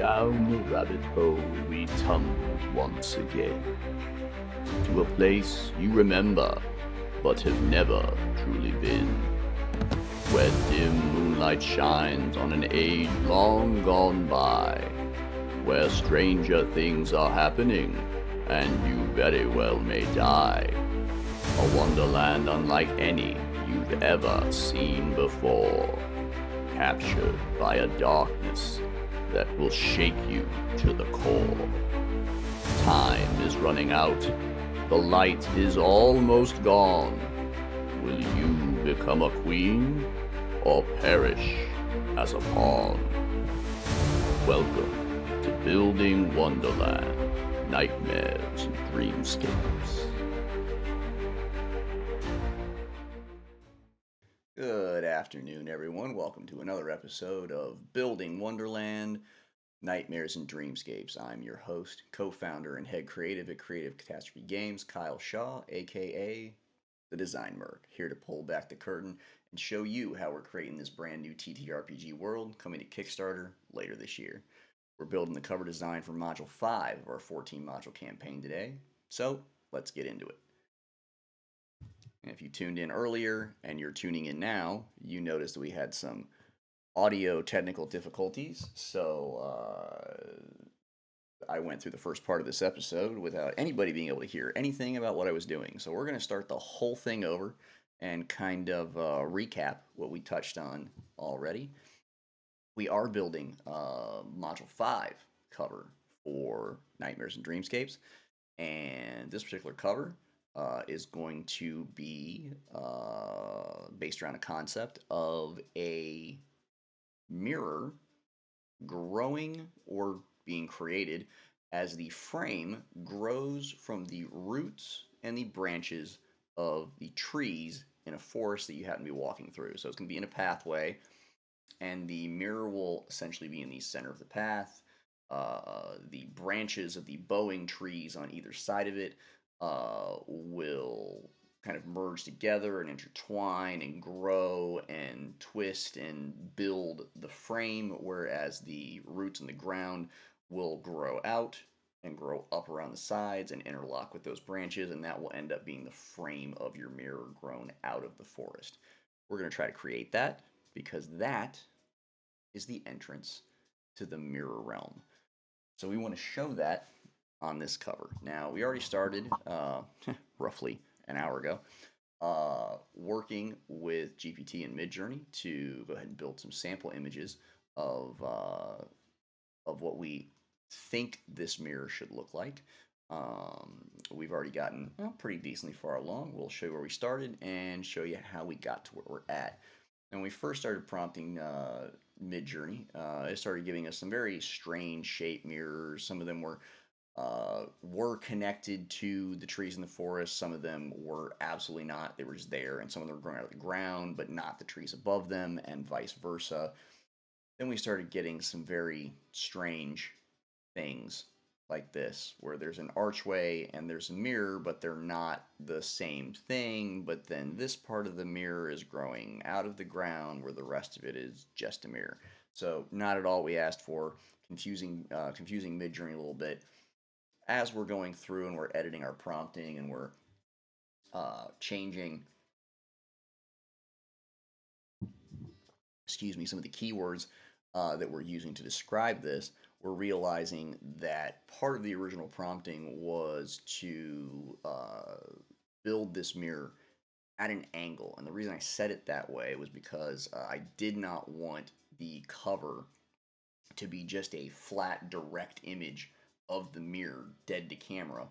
Down the rabbit hole we tumble once again, to a place you remember, but have never truly been, where dim moonlight shines on an age long gone by, where stranger things are happening, and you very well may die. A wonderland unlike any you've ever seen before, captured by a darkness that will shake you to the core. Time is running out. The light is almost gone. Will you become a queen or perish as a pawn? Welcome to Building Wonderland, Nightmares and Dreamscapes. Good afternoon, everyone. Welcome to another episode of Building Wonderland, Nightmares and Dreamscapes. I'm your host, co-founder, and head creative at Creative Catastrophe Games, Kyle Shaw, aka the Design Merc, here to pull back the curtain and show you how we're creating this brand new TTRPG world coming to Kickstarter later this year. We're building the cover design for Module 5 of our 14 module campaign today, so let's get into it. And if you tuned in earlier and you're tuning in now, you noticed that we had some audio technical difficulties. So I went through the first part of this episode without anybody being able to hear anything about what I was doing. So we're going to start the whole thing over and kind of recap what we touched on already. We are building Module 5 cover for Nightmares and Dreamscapes. And this particular cover is going to be based around a concept of a mirror growing or being created as the frame grows from the roots and the branches of the trees in a forest that you happen to be walking through. So it's going to be in a pathway, and the mirror will essentially be in the center of the path. The branches of the bowing trees on either side of it will kind of merge together and intertwine and grow and twist and build the frame, whereas the roots in the ground will grow out and grow up around the sides and interlock with those branches, and that will end up being the frame of your mirror grown out of the forest. We're going to try to create that because that is the entrance to the mirror realm. So we want to show that on this cover. Now, we already started roughly an hour ago working with GPT and Midjourney to go ahead and build some sample images of what we think this mirror should look like. We've already gotten pretty decently far along. We'll show you where we started and show you how we got to where we're at. And when we first started prompting Midjourney, it started giving us some very strange shaped mirrors. Some of them were connected to the trees in the forest. Some of them were absolutely not. They were just there, and some of them were growing out of the ground, but not the trees above them, and vice versa. Then we started getting some very strange things like this, where there's an archway and there's a mirror, but they're not the same thing. But then this part of the mirror is growing out of the ground, where the rest of it is just a mirror. So not at all what we asked for. Confusing Midjourney a little bit. As we're going through and we're editing our prompting and we're changing, some of the keywords that we're using to describe this, we're realizing that part of the original prompting was to build this mirror at an angle. And the reason I said it that way was because I did not want the cover to be just a flat, direct image of the mirror, dead to camera,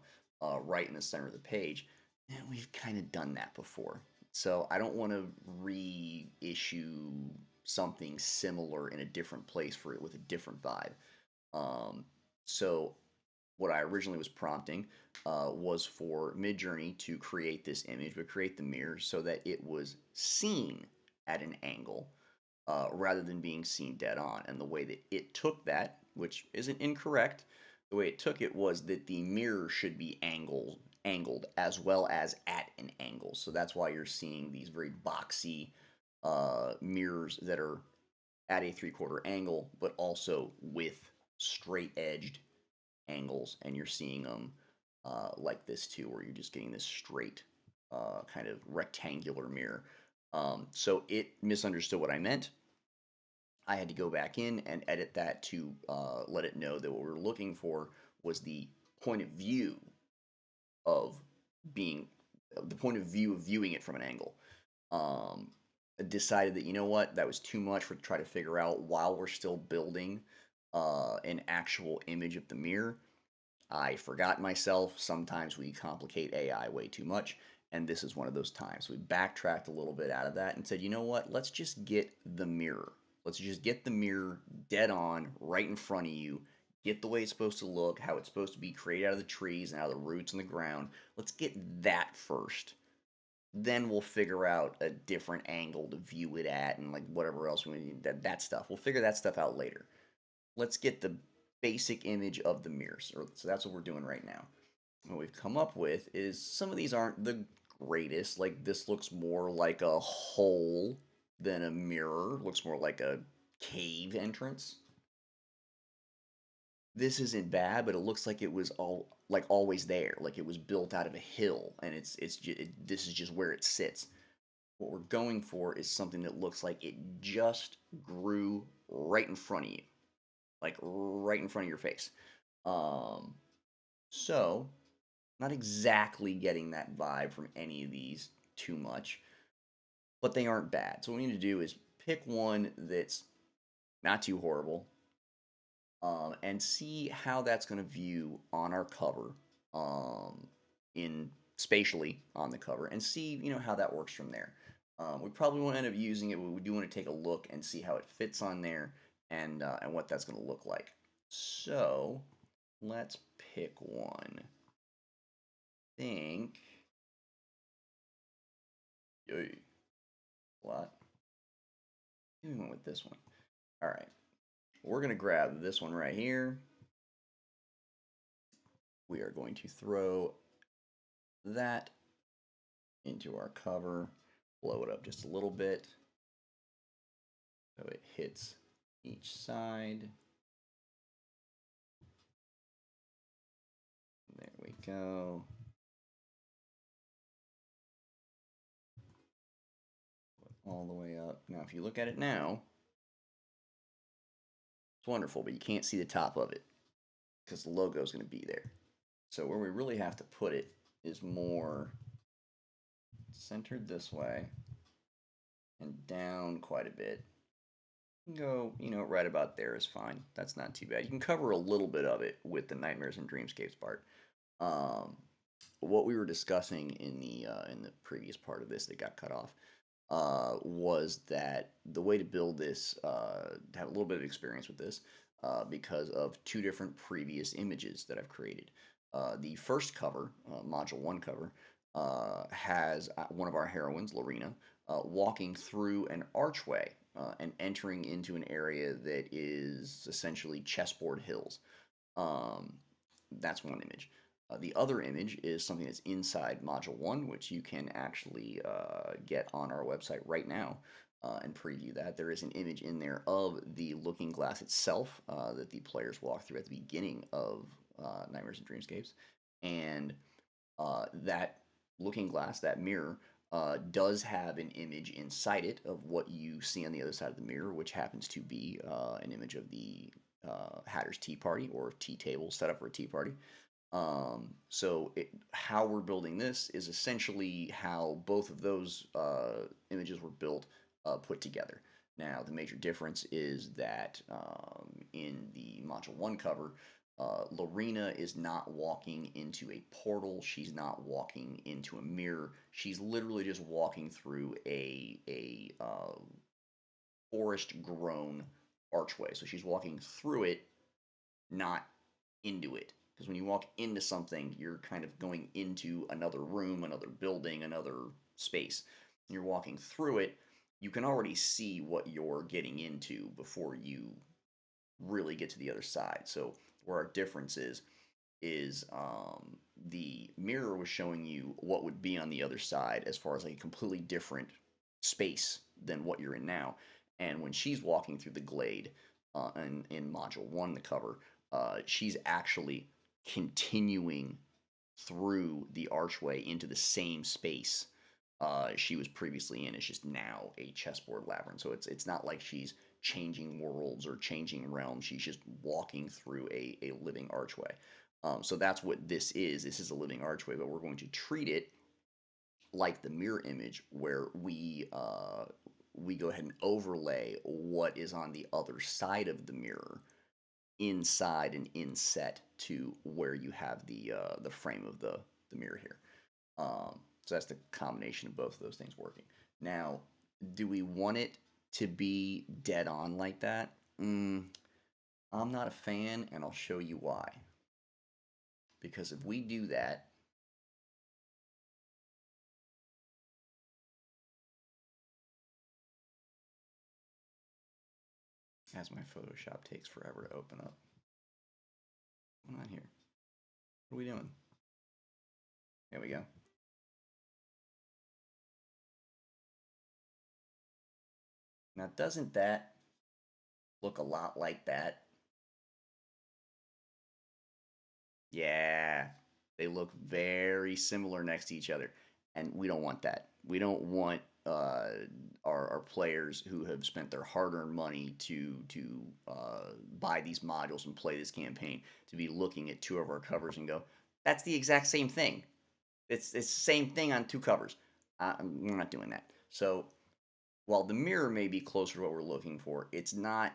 right in the center of the page. And we've kind of done that before. So I don't want to reissue something similar in a different place for it with a different vibe. So what I originally was prompting was for Midjourney to create this image, but create the mirror so that it was seen at an angle rather than being seen dead on. And the way that it took that, which isn't incorrect, the way it took it was that the mirror should be angled as well as at an angle. So that's why you're seeing these very boxy mirrors that are at a 3/4 angle, but also with straight edged angles, and you're seeing them like this too, where you're just getting this straight kind of rectangular mirror. So it misunderstood what I meant. I had to go back in and edit that to let it know that what we were looking for was the point of view of being the point of view of viewing it from an angle. Um, I decided that, you know what, that was too much for to try to figure out while we're still building an actual image of the mirror. I forgot myself. Sometimes we complicate AI way too much, and this is one of those times. We backtracked a little bit out of that and said, you know what, let's just get the mirror. Let's just get the mirror dead on, right in front of you. Get the way it's supposed to look, how it's supposed to be created out of the trees and out of the roots in the ground. Let's get that first. Then we'll figure out a different angle to view it at and like whatever else we need. That stuff. We'll figure that stuff out later. Let's get the basic image of the mirrors. So that's what we're doing right now. What we've come up with is some of these aren't the greatest. Like this looks more like a hole than a mirror. Looks more like a cave entrance. This isn't bad, but it looks like it was always there, like it was built out of a hill, and this is just where it sits. What we're going for is something that looks like it just grew right in front of you, like right in front of your face. Um, so not exactly getting that vibe from any of these too much, but they aren't bad. So what we need to do is pick one that's not too horrible, and see how that's going to view on our cover, in spatially on the cover, and see how that works from there. We probably won't end up using it, but we do want to take a look and see how it fits on there, and what that's going to look like. So let's pick one. Think. Yay. What? We went with this one. All right. We're going to grab this one right here. We are going to throw that into our cover, blow it up just a little bit so it hits each side. There we go. All the way up. Now, if you look at it now, it's wonderful, but you can't see the top of it because the logo is going to be there. So where we really have to put it is more centered this way and down quite a bit. Go, right about there is fine. That's not too bad. You can cover a little bit of it with the Nightmares and Dreamscapes part. What we were discussing in the previous part of this that got cut off was that the way to build this, have a little bit of experience with this, because of two different previous images that I've created. The first cover, Module 1 cover, has one of our heroines, Lorena, walking through an archway and entering into an area that is essentially chessboard hills. Um, that's one image. The other image is something that's inside Module 1, which you can actually get on our website right now and preview that. There is an image in there of the looking glass itself that the players walk through at the beginning of Nightmares and Dreamscapes. And that looking glass, that mirror, does have an image inside it of what you see on the other side of the mirror, which happens to be an image of the Hatter's Tea Party, or tea table set up for a tea party. How we're building this is essentially how both of those images were built, put together. Now, the major difference is that in the Module 1 cover, Lorena is not walking into a portal. She's not walking into a mirror. She's literally just walking through a forest-grown archway. So she's walking through it, not into it. Because when you walk into something, you're kind of going into another room, another building, another space. And you're walking through it, you can already see what you're getting into before you really get to the other side. So where our difference is the mirror was showing you what would be on the other side as far as like a completely different space than what you're in now. And when she's walking through the glade in Module 1, the cover, she's actually continuing through the archway into the same space she was previously in. It's just now a chessboard labyrinth. So it's not like she's changing worlds or changing realms. She's just walking through a living archway. So that's what this is. This is a living archway, but we're going to treat it like the mirror image, where we go ahead and overlay what is on the other side of the mirror inside and inset to where you have the frame of the mirror here. So that's the combination of both of those things working. Now, do we want it to be dead on like that? I'm not a fan, and I'll show you why. Because if we do that, as my Photoshop takes forever to open up. What's going on here? What are we doing? There we go. Now, doesn't that look a lot like that? Yeah, they look very similar next to each other, and we don't want that. We don't want our players who have spent their hard-earned money to buy these modules and play this campaign to be looking at two of our covers and go, "That's the exact same thing. It's the same thing on two covers." We're not doing that. So while the mirror may be closer to what we're looking for, it's not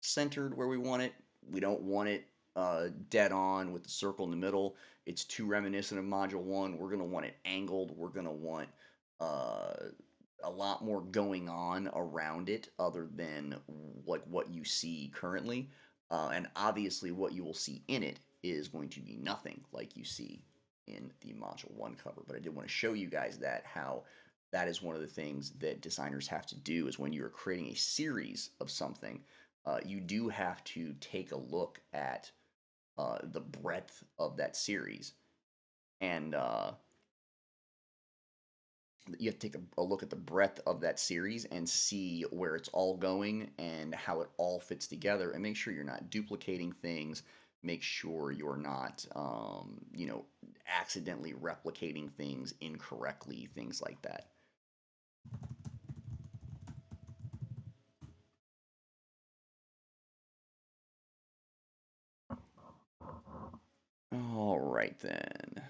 centered where we want it. We don't want it dead on with the circle in the middle. It's too reminiscent of Module 1. We're going to want it angled. We're going to want uh, a lot more going on around it other than like what you see currently. And obviously what you will see in it is going to be nothing like you see in the Module 1 cover. But I did want to show you guys that how that is one of the things that designers have to do is when you're creating a series of something, you do have to take a look at the breadth of that series, and you have to take a look at the breadth of that series and see where it's all going and how it all fits together, and make sure you're not duplicating things. Make sure you're not, accidentally replicating things incorrectly, things like that. All right then.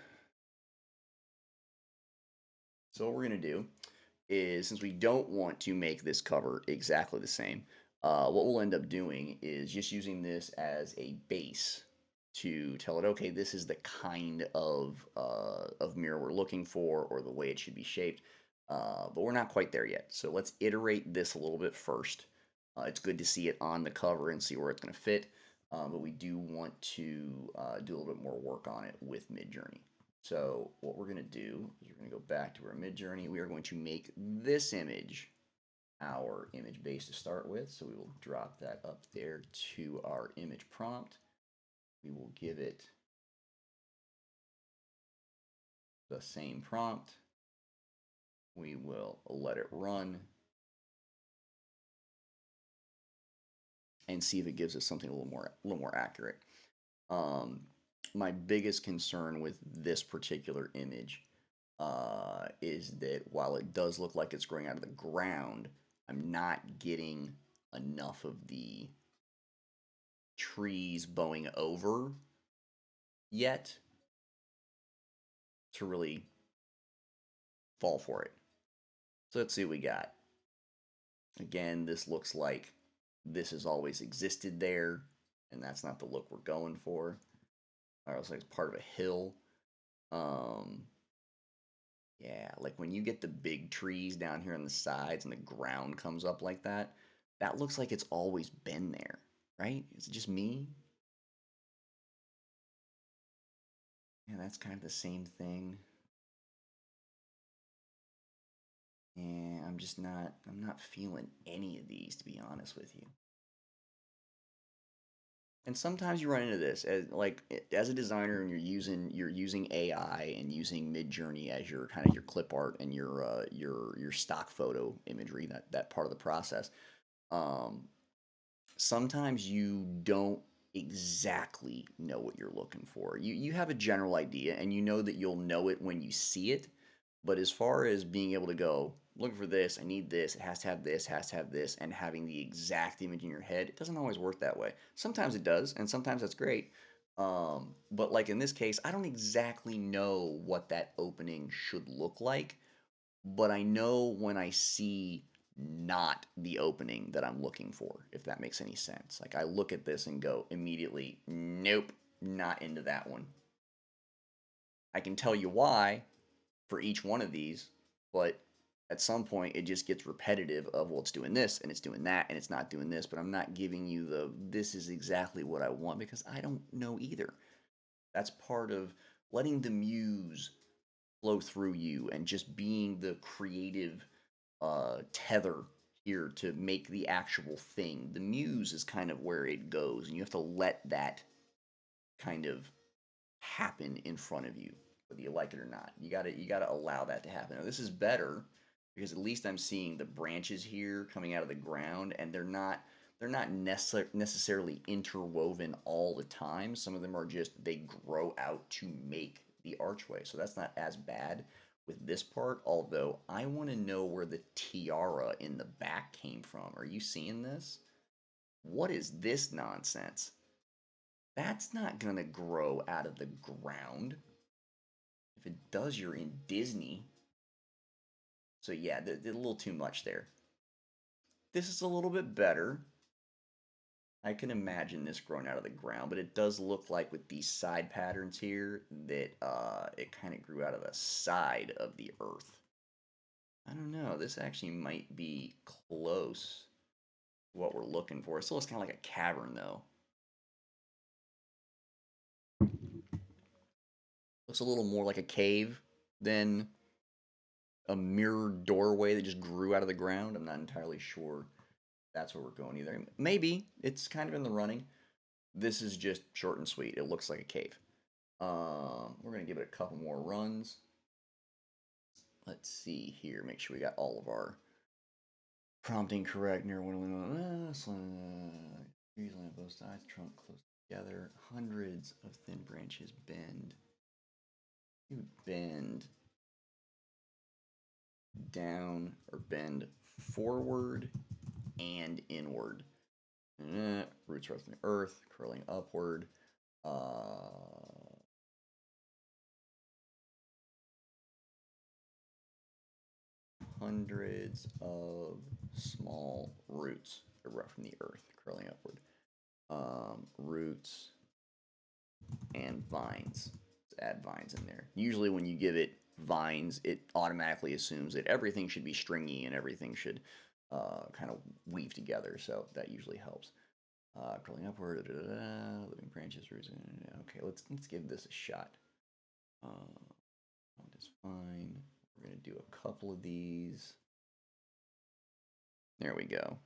So what we're gonna do is, since we don't want to make this cover exactly the same, what we'll end up doing is just using this as a base to tell it, okay, this is the kind of mirror we're looking for, or the way it should be shaped. But we're not quite there yet. So let's iterate this a little bit first. It's good to see it on the cover and see where it's going to fit, but we do want to do a little bit more work on it with Midjourney. So what we're going to do is we're going to go back to our Midjourney. We are going to make this image our image base to start with. So we will drop that up there to our image prompt. We will give it the same prompt. We will let it run and see if it gives us something a little more accurate. My biggest concern with this particular image is that while it does look like it's growing out of the ground, I'm not getting enough of the trees bowing over yet to really fall for it. So let's see what we got. Again, this looks like this has always existed there, and that's not the look we're going for. It looks like it's part of a hill. Yeah, like when you get the big trees down here on the sides and the ground comes up like that, that looks like it's always been there, right? Is it just me? Yeah, that's kind of the same thing. And I'm not feeling any of these, to be honest with you. And sometimes you run into this as a designer, and you're using AI and using Midjourney as your kind of your clip art and your stock photo imagery, that part of the process. Um, Sometimes you don't exactly know what you're looking for. You have a general idea and you know that you'll know it when you see it. But as far as being able to go, looking for this, I need this, it has to have this, has to have this, and having the exact image in your head, it doesn't always work that way. Sometimes it does, and sometimes that's great. But like in this case, I don't exactly know what that opening should look like, but I know when I see not the opening that I'm looking for, if that makes any sense. Like I look at this and go immediately, nope, not into that one. I can tell you why for each one of these, but at some point it just gets repetitive of, well, it's doing this and it's doing that and it's not doing this, but I'm not giving you the this is exactly what I want because I don't know either. That's part of letting the muse flow through you and just being the creative tether here to make the actual thing. The muse is kind of where it goes, and you have to let that kind of happen in front of you, whether you like it or not. You gotta allow that to happen. Now, this is better because at least I'm seeing the branches here coming out of the ground, and they're not necessarily interwoven all the time. Some of them are just they grow out to make the archway, so that's not as bad with this part. Although I want to know where the tiara in the back came from. Are you seeing this? What is this nonsense? That's not gonna grow out of the ground. If it does, you're in Disney. So yeah, a little too much there. This is a little bit better. I can imagine this growing out of the ground, but it does look like with these side patterns here that it kind of grew out of the side of the earth. I don't know. This actually might be close to what we're looking for. It still looks kind of like a cavern, though. Looks a little more like a cave than a mirrored doorway that just grew out of the ground. I'm not entirely sure that's where we're going either. Maybe it's kind of in the running. This is just short and sweet. It looks like a cave. We're gonna give it a couple more runs. Let's see here. Make sure we got all of our prompting correct. Near one trees on both sides, trunk close together. Hundreds of thin branches bend. You bend down or bend forward and inward. Roots are from the earth, curling upward. Hundreds of small roots erupt from the earth, curling upward. Roots and vines. Let's add vines in there. Usually, when you give it vines, it automatically assumes that everything should be stringy and everything should kind of weave together. So that usually helps. Curling upward, living branches, roots. Okay, let's give this a shot. That is fine. We're gonna do a couple of these. There we go.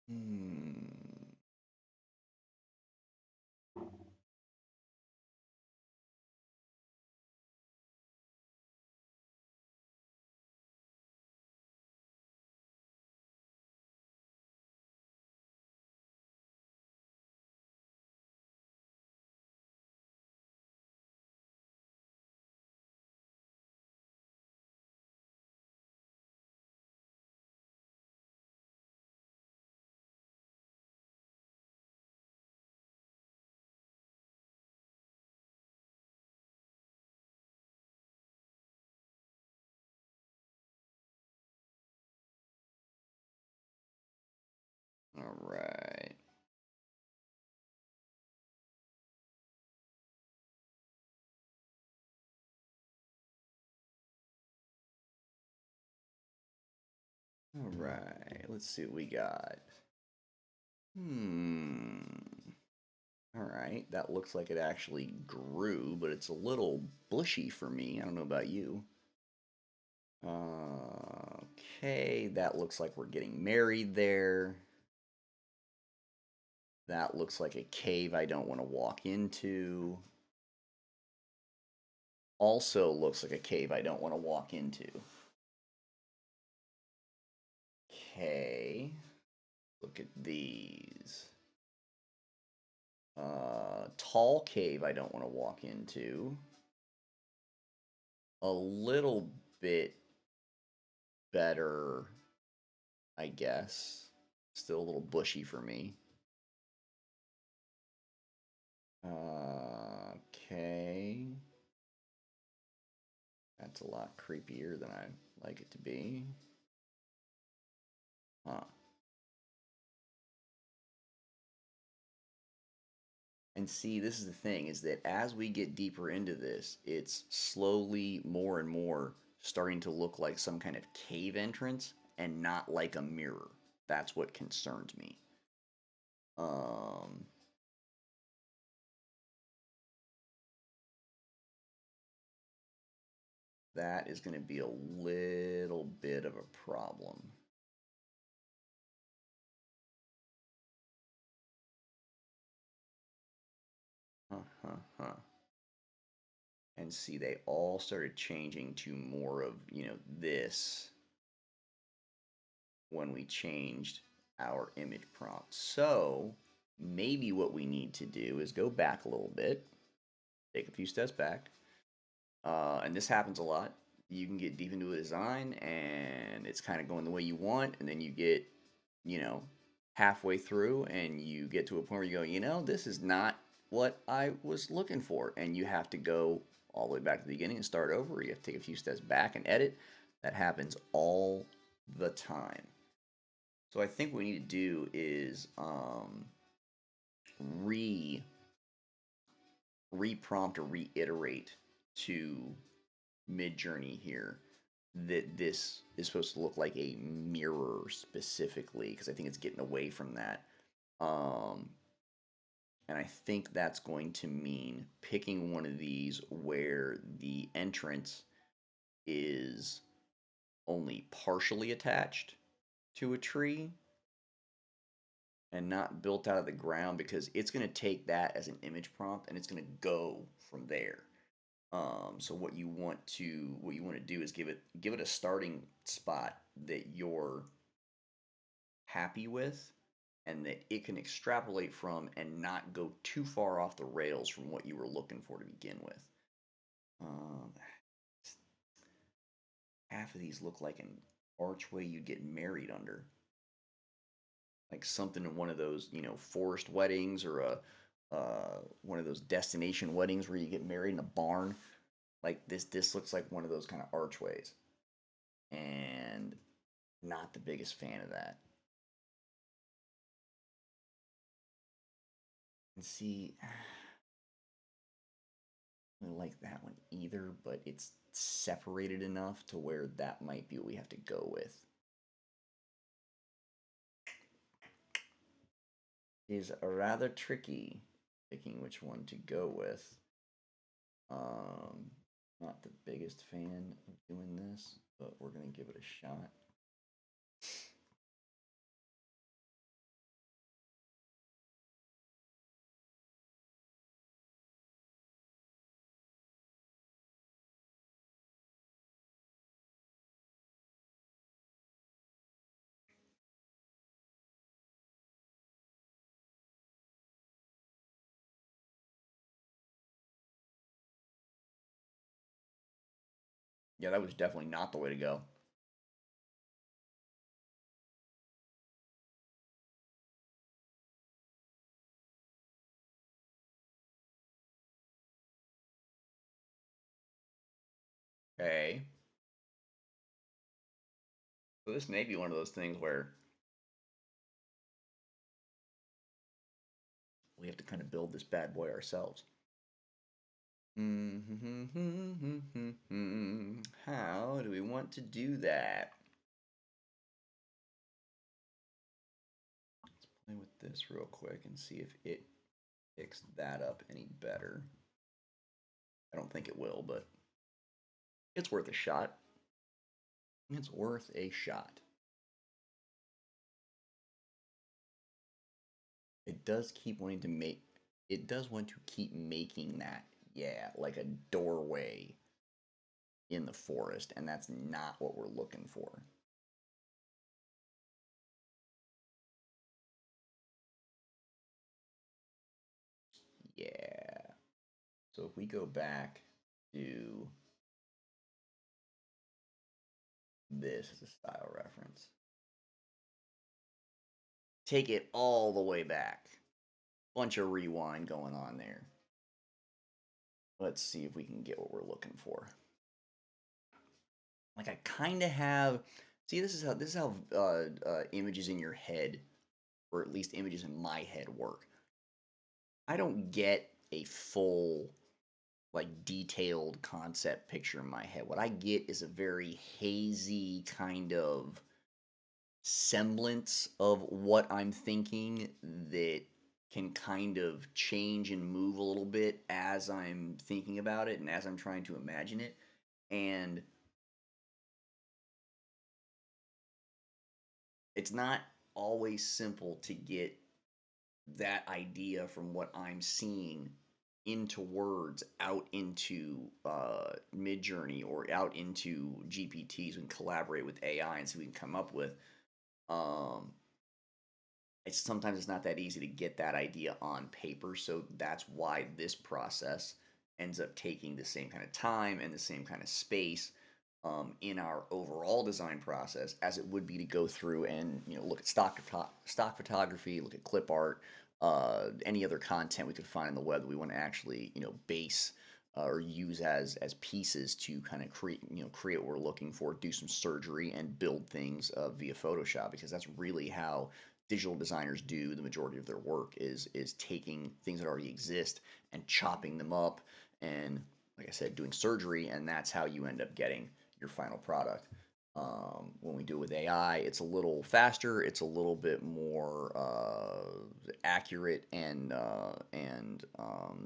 Hmm. All right. All right. Let's see what we got. Hmm. All right. That looks like it actually grew, but it's a little bushy for me. I don't know about you. Okay. That looks like we're getting married there. That looks like a cave I don't want to walk into. Also looks like a cave I don't want to walk into. Okay. Look at these. Tall cave I don't want to walk into. A little bit better, I guess. Still a little bushy for me. Okay. That's a lot creepier than I'd like it to be. Huh. And see, this is the thing, is that as we get deeper into this, it's slowly more and more starting to look like some kind of cave entrance and not like a mirror. That's what concerns me. Um, that is going to be a little bit of a problem. And see, they all started changing to more of, this when we changed our image prompt. So maybe what we need to do is go back a little bit, take a few steps back. And this happens a lot. You can get deep into a design and it's kind of going the way you want, and then you get, halfway through and you get to a point where you go, this is not what I was looking for. And you have to go all the way back to the beginning and start over. You have to take a few steps back and edit. That happens all the time. So I think what we need to do is re-prompt or reiterate to Mid-Journey here that this is supposed to look like a mirror specifically, because I think it's getting away from that. And I think that's going to mean picking one of these where the entrance is only partially attached to a tree and not built out of the ground, because it's going to take that as an image prompt and it's going to go from there. So what you want to do is give it a starting spot that you're happy with and that it can extrapolate from and not go too far off the rails from what you were looking for to begin with. Um, Half of these look like an archway you'd get married under, like something in one of those, forest weddings, or one of those destination weddings where you get married in a barn. Like this looks like one of those kind of archways, and not the biggest fan of that. And see, I don't really like that one either, but it's separated enough to where that might be what we have to go with. Is rather tricky picking which one to go with. Not the biggest fan of doing this, but we're gonna give it a shot. Yeah, that was definitely not the way to go. Okay. So this may be one of those things where we have to kind of build this bad boy ourselves. How do we want to do that? Let's play with this real quick and see if it picks that up any better. I don't think it will, but it's worth a shot. It's worth a shot. It does keep wanting to make, it does want to keep making that, yeah, like a doorway in the forest, and that's not what we're looking for. Yeah. So if we go back to this as a style reference, take it all the way back. Bunch of rewind going on there. Let's see if we can get what we're looking for. Like I kind of have. See, this is how images in your head, or at least images in my head, work. I don't get a full, like, detailed concept picture in my head. What I get is a very hazy kind of semblance of what I'm thinking that can kind of change and move a little bit as I'm thinking about it and as I'm trying to imagine it. And it's not always simple to get that idea from what I'm seeing into words, out into Midjourney or out into GPTs and collaborate with AI and see what we can come up with. Um, it's not that easy to get that idea on paper, so that's why this process ends up taking the same kind of time and the same kind of space in our overall design process as it would be to go through and look at stock photography, look at clip art, any other content we could find on the web that we want to actually base or use as pieces to kind of create what we're looking for, do some surgery and build things via Photoshop, because that's really how digital designers do the majority of their work is taking things that already exist and chopping them up and, like I said, doing surgery, and that's how you end up getting your final product. When we do it with AI, it's a little faster, it's a little bit more accurate and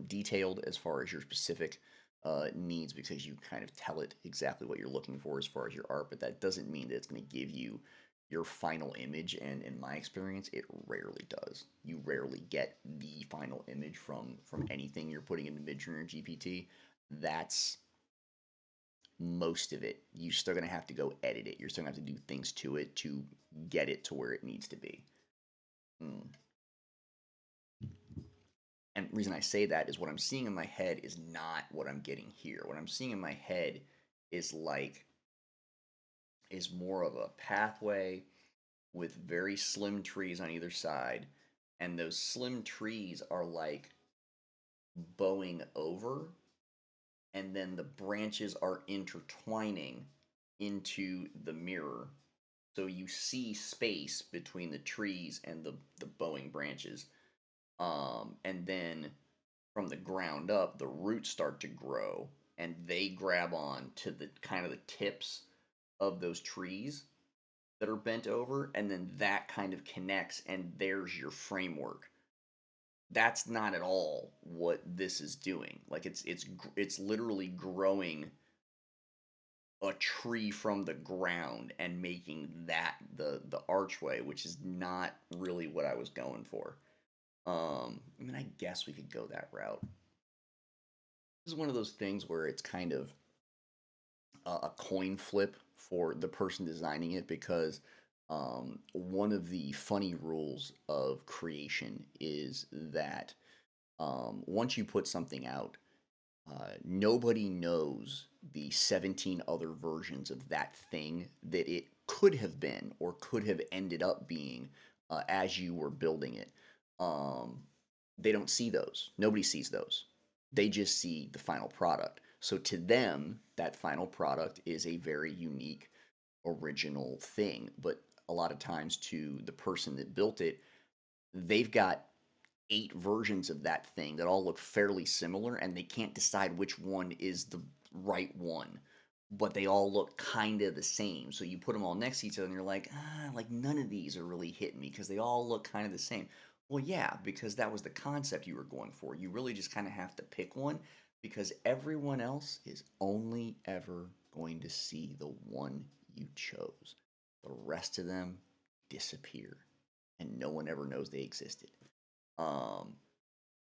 detailed as far as your specific needs, because you kind of tell it exactly what you're looking for as far as your art. But that doesn't mean that it's going to give you your final image, and in my experience, it rarely does. You rarely get the final image from anything you're putting into Midjourney or GPT. That's most of it. You're still going to have to go edit it. You're still going to have to do things to it to get it to where it needs to be. Mm. And the reason I say that is what I'm seeing in my head is not what I'm getting here. What I'm seeing in my head is is more of a pathway with very slim trees on either side, and those slim trees are like bowing over, and then the branches are intertwining into the mirror. So you see space between the trees and the bowing branches. And then from the ground up, the roots start to grow and they grab on to the kind of the tips of those trees that are bent over. And then that kind of connects, and there's your framework. That's not at all what this is doing. Like it's literally growing a tree from the ground and making that the archway, which is not really what I was going for. I mean, I guess we could go that route. This is one of those things where it's kind of a coin flip for the person designing it, because one of the funny rules of creation is that once you put something out, nobody knows the 17 other versions of that thing that it could have been or could have ended up being as you were building it. Um, they don't see those. Nobody sees those. They just see the final product. So to them, that final product is a very unique, original thing. But a lot of times, to the person that built it, they've got 8 versions of that thing that all look fairly similar, and they can't decide which one is the right one. But they all look kind of the same. So you put them all next to each other, and you're like, like none of these are really hitting me because they all look kind of the same. Well, yeah, because that was the concept you were going for. You really just kind of have to pick one, because everyone else is only ever going to see the one you chose. The rest of them disappear, and no one ever knows they existed. Um,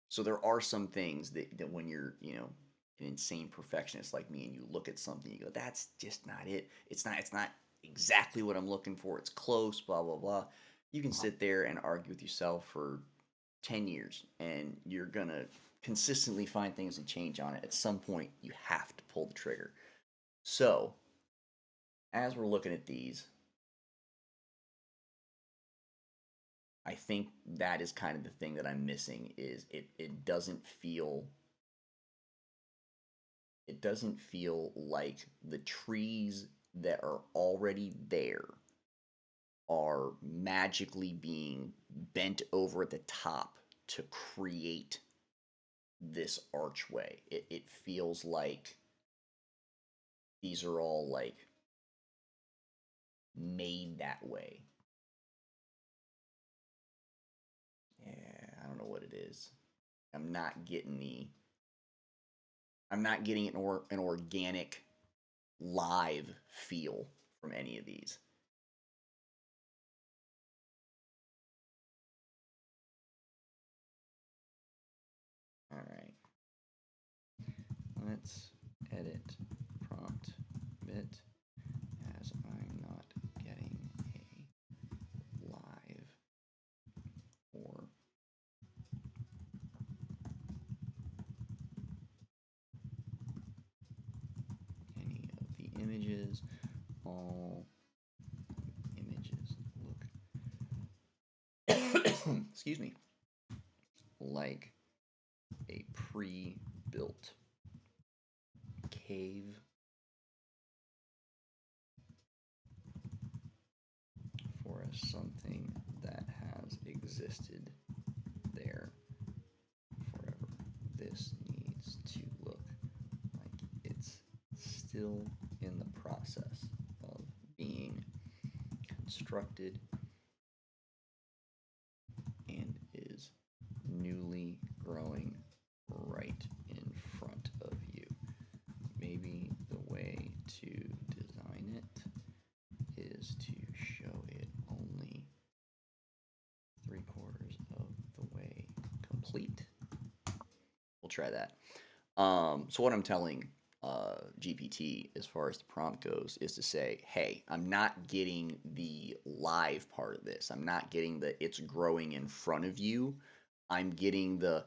so there are some things that when you're, an insane perfectionist like me, and you look at something, you go, that's just not it. It's not exactly what I'm looking for. It's close, blah, blah, blah. You can sit there and argue with yourself for 10 years, and you're gonna consistently find things to change on it. At some point, you have to pull the trigger. So, as we're looking at these, I think that is kind of the thing that I'm missing is it doesn't feel like the trees that are already there are magically being bent over at the top to create this archway. It feels like these are all like made that way. Yeah, I don't know what it is. I'm not getting the I'm not getting an organic live feel from any of these. All right. Let's edit prompt bit as I'm not getting a live or any of the images. All images look excuse me, like a pre-built cave for something that has existed there forever. This needs to look like it's still in the process of being constructed and is newly growing right in front of you. Maybe the way to design it is to show it only 3/4 of the way complete. We'll try that. So what I'm telling GPT as far as the prompt goes is to say, hey, I'm not getting the live part of this. I'm not getting the it's growing in front of you. I'm getting the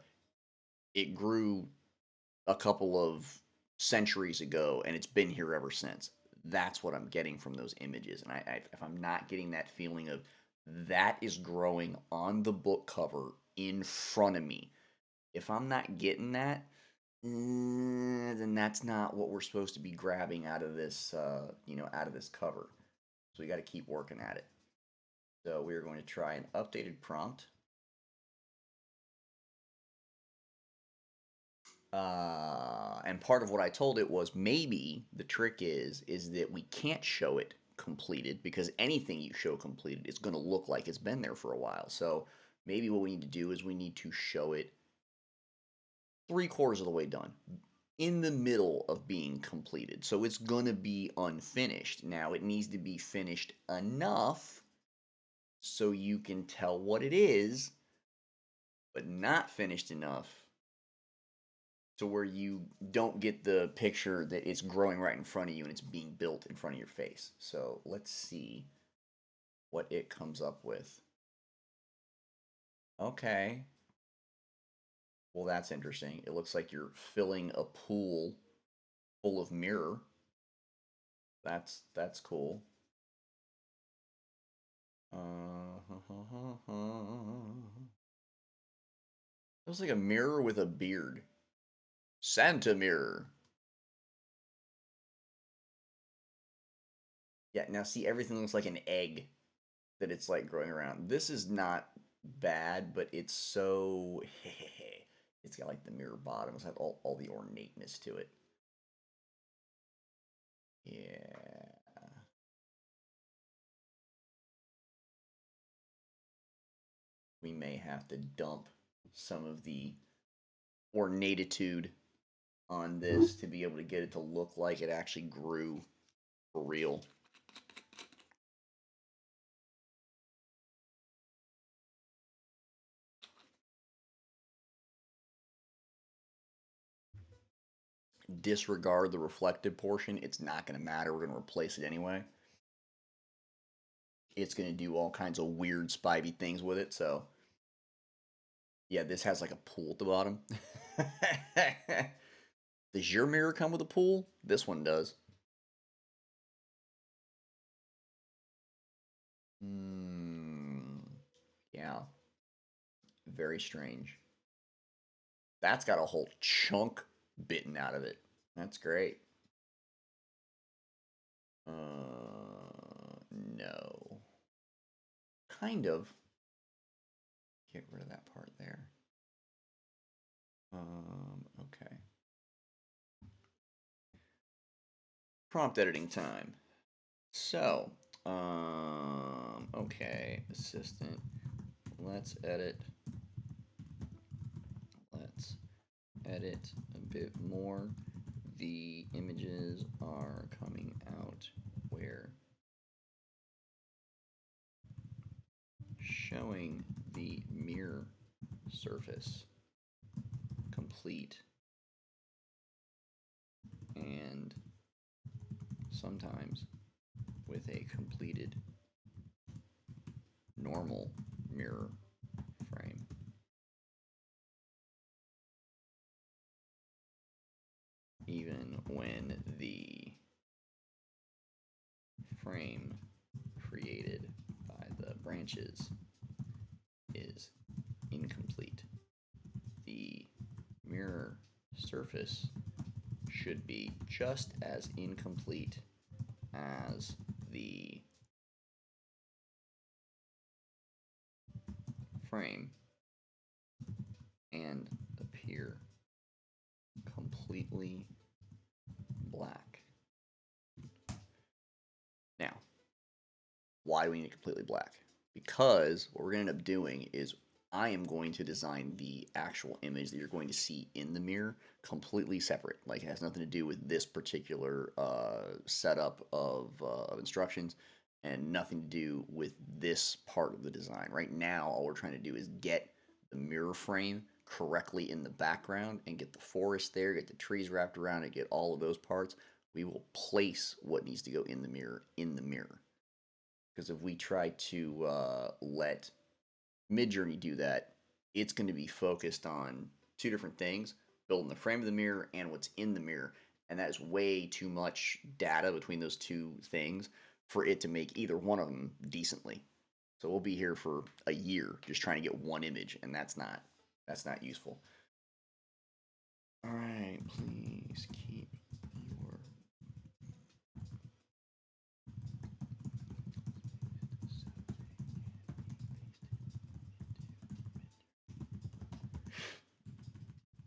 it grew a couple of centuries ago and it's been here ever since. That's what I'm getting from those images. And if I'm not getting that feeling of that is growing on the book cover in front of me, if I'm not getting that, then that's not what we're supposed to be grabbing out of this, out of this cover. So we got to keep working at it. So we're going to try an updated prompt. And part of what I told it was maybe the trick is that we can't show it completed because anything you show completed is going to look like it's been there for a while. So maybe what we need to do is we need to show it 3/4 of the way done, in the middle of being completed. So it's going to be unfinished. Now it needs to be finished enough so you can tell what it is, but not finished enough to where you don't get the picture that it's growing right in front of you and it's being built in front of your face. So let's see what it comes up with. Okay. Well, that's interesting. It looks like you're filling a pool full of mirror. That's cool. It looks like a mirror with a beard. Santa mirror. Yeah, now see, everything looks like an egg that it's like growing around. This is not bad, but it's so. It's got like the mirror bottoms, have all the ornateness to it. Yeah. We may have to dump some of the ornatitude on this to be able to get it to look like it actually grew for real. Disregard the reflective portion. It's not going to matter. We're going to replace it anyway. It's going to do all kinds of weird spivey things with it. So, Yeah, this has like a pool at the bottom. Does your mirror come with a pool? This one does. Hmm. Yeah, very strange. That's got a whole chunk bitten out of it. That's great. No. Kind of. Get rid of that part there. Okay. Prompt editing time. So, okay, assistant. Let's edit. Let's edit a bit more. The images are coming out where showing the mirror surface complete and sometimes with a completed normal mirror frame. Even when the frame created by the branches is incomplete, the mirror surface should be just as incomplete as the frame and appear completely black. Now, why do we need it completely black? Because what we're going to end up doing is I am going to design the actual image that you're going to see in the mirror completely separate. Like it has nothing to do with this particular setup of instructions and nothing to do with this part of the design. Right now, all we're trying to do is get the mirror frame correctly in the background and get the forest there, get the trees wrapped around it, get all of those parts. We will place what needs to go in the mirror in the mirror. Because if we try to let Midjourney do that, it's going to be focused on two different things: building the frame of the mirror and what's in the mirror, and that is way too much data between those two things for it to make either one of them decently. So we'll be here for a year just trying to get one image, and that's not useful. All right, please keep your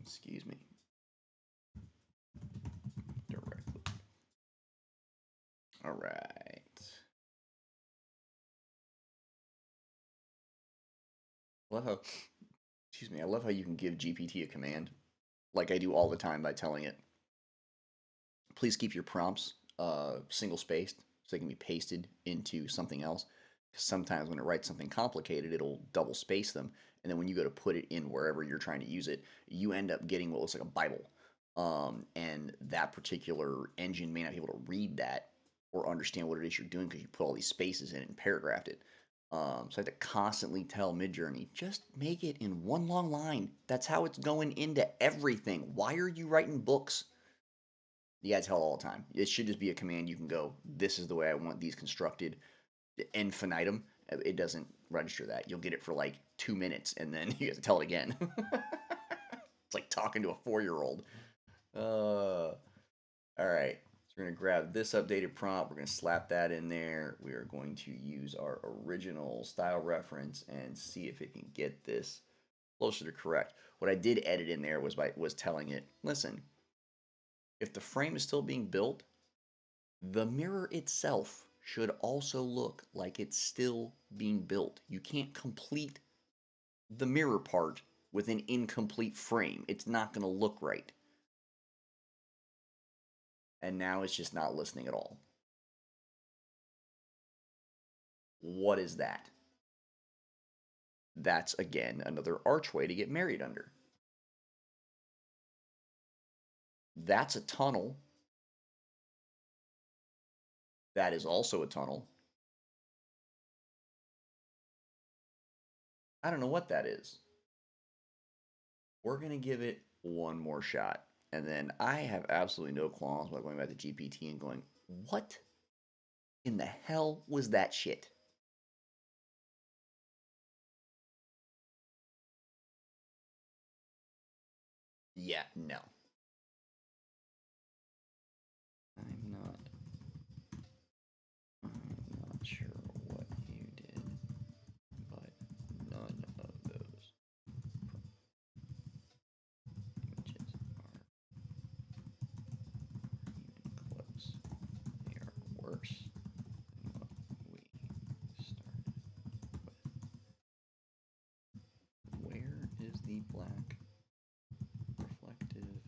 excuse me directly. All right. Love how, excuse me, I love how you can give GPT a command, like I do all the time by telling it, please keep your prompts single spaced so they can be pasted into something else. Because sometimes when it writes something complicated, it'll double space them, and then when you go to put it in wherever you're trying to use it, you end up getting what looks like a Bible. And that particular engine may not be able to read that or understand what it is you're doing because you put all these spaces in it and paragraphed it. So I have to constantly tell Midjourney, just make it in one long line. That's how it's going into everything. Why are you writing books? You gotta tell all the time. It should just be a command you can go, this is the way I want these constructed, infinitum. It doesn't register that. You'll get it for like 2 minutes and then you have to tell it again. It's like talking to a 4-year-old. All right. So we're going to grab this updated prompt. We're going to slap that in there. We are going to use our original style reference and see if it can get this closer to correct. What I did edit in there was telling it, listen, if the frame is still being built, the mirror itself should also look like it's still being built. You can't complete the mirror part with an incomplete frame. It's not going to look right. And now it's just not listening at all. What is that? That's again another archway to get married under. That's a tunnel. That is also a tunnel. I don't know what that is. we're going to give it one more shot. And then I have absolutely no qualms about going back to GPT and going, what in the hell was that shit? Yeah, no. I'm not sure what you did, but none of those images are even close. They are worse than what we started with. Where is the black reflective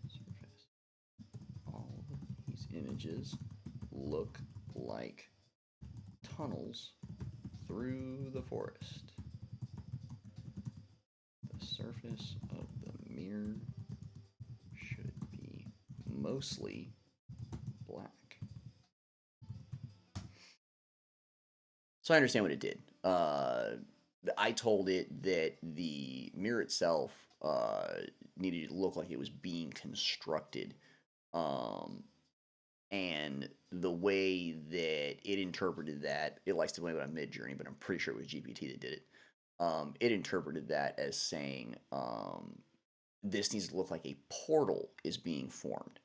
surface? All of these images look like tunnels through the forest. The surface of the mirror should be mostly black. So I understand what it did. I told it that the mirror itself needed to look like it was being constructed. Um, and the way that it interpreted that, it likes to blame it on Midjourney, but I'm pretty sure it was GPT that did it. It interpreted that as saying this needs to look like a portal is being formed.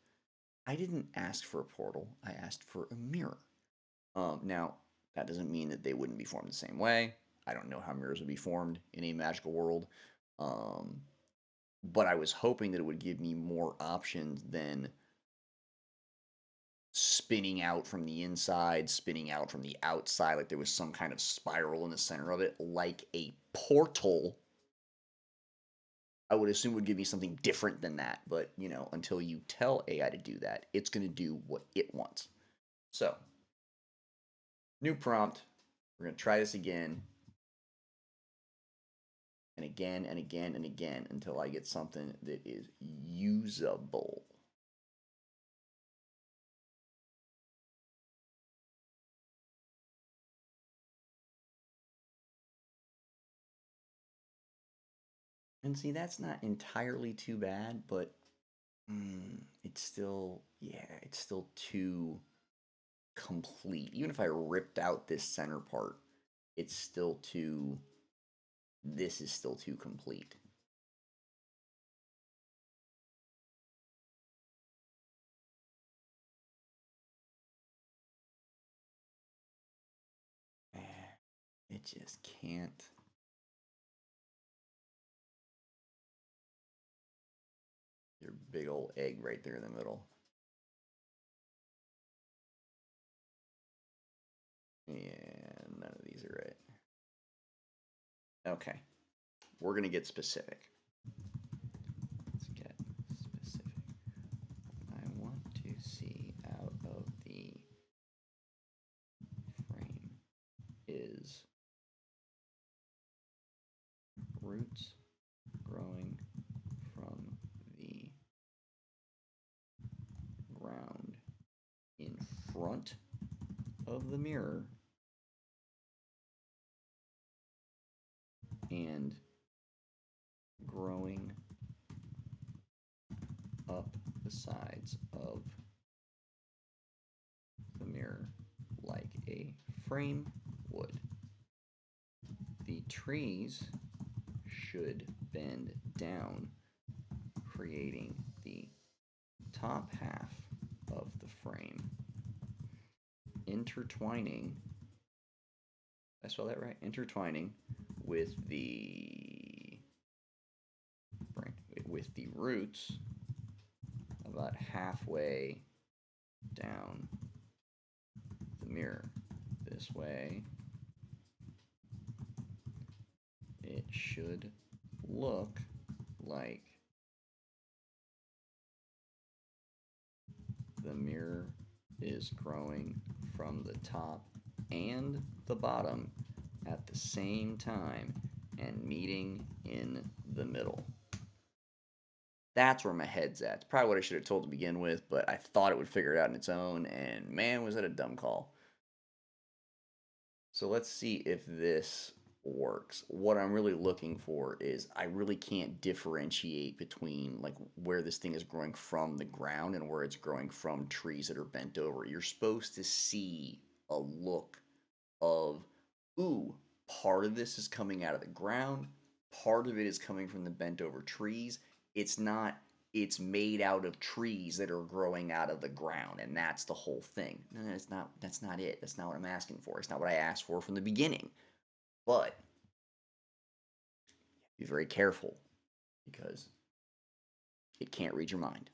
I didn't ask for a portal. I asked for a mirror. Now, that doesn't mean that they wouldn't be formed the same way. I don't know how mirrors would be formed in a magical world. But I was hoping that it would give me more options than spinning out from the inside, spinning out from the outside, like there was some kind of spiral in the center of it, like a portal. I would assume would give me something different than that. But, until you tell AI to do that, it's going to do what it wants. So, new prompt. We're going to try this again. And again and again and again until I get something that is usable. And see, that's not entirely too bad, but it's still, it's still too complete. Even if I ripped out this center part, it's still too, this is still too complete. It just can't. Your big old egg right there in the middle. Yeah, none of these are right. Okay, we're going to get specific. Let's get specific. I want to see out of the frame is roots growing from the ground in front of the mirror and growing up the sides of the mirror like a frame would. The trees should bend down, creating the top half of the frame, intertwining, I spell that right? Intertwining with the roots about halfway down the mirror. This way, it should look like the mirror is growing from the top and the bottom at the same time and meeting in the middle. That's where my head's at. It's probably what I should have told to begin with, but I thought it would figure it out on its own, and man, was that a dumb call. So let's see if this works. What I'm really looking for is I really can't differentiate between like where this thing is growing from the ground and where it's growing from trees that are bent over. You're supposed to see a look of, ooh, part of this is coming out of the ground, part of it is coming from the bent over trees. It's not, it's made out of trees that are growing out of the ground, and that's the whole thing. No, that's not it. That's not what I'm asking for. It's not what I asked for from the beginning. But be very careful because it can't read your mind.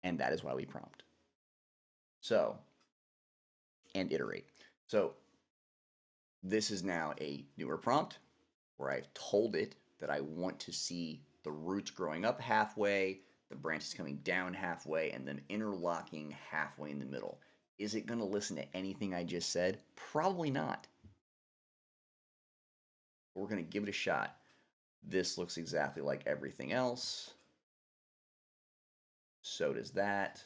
And that is why we prompt. So, and iterate. So, this is now a newer prompt where I've told it that I want to see the roots growing up halfway, the branches coming down halfway, and then interlocking halfway in the middle. Is it going to listen to anything I just said? Probably not. But we're going to give it a shot. This looks exactly like everything else. So does that.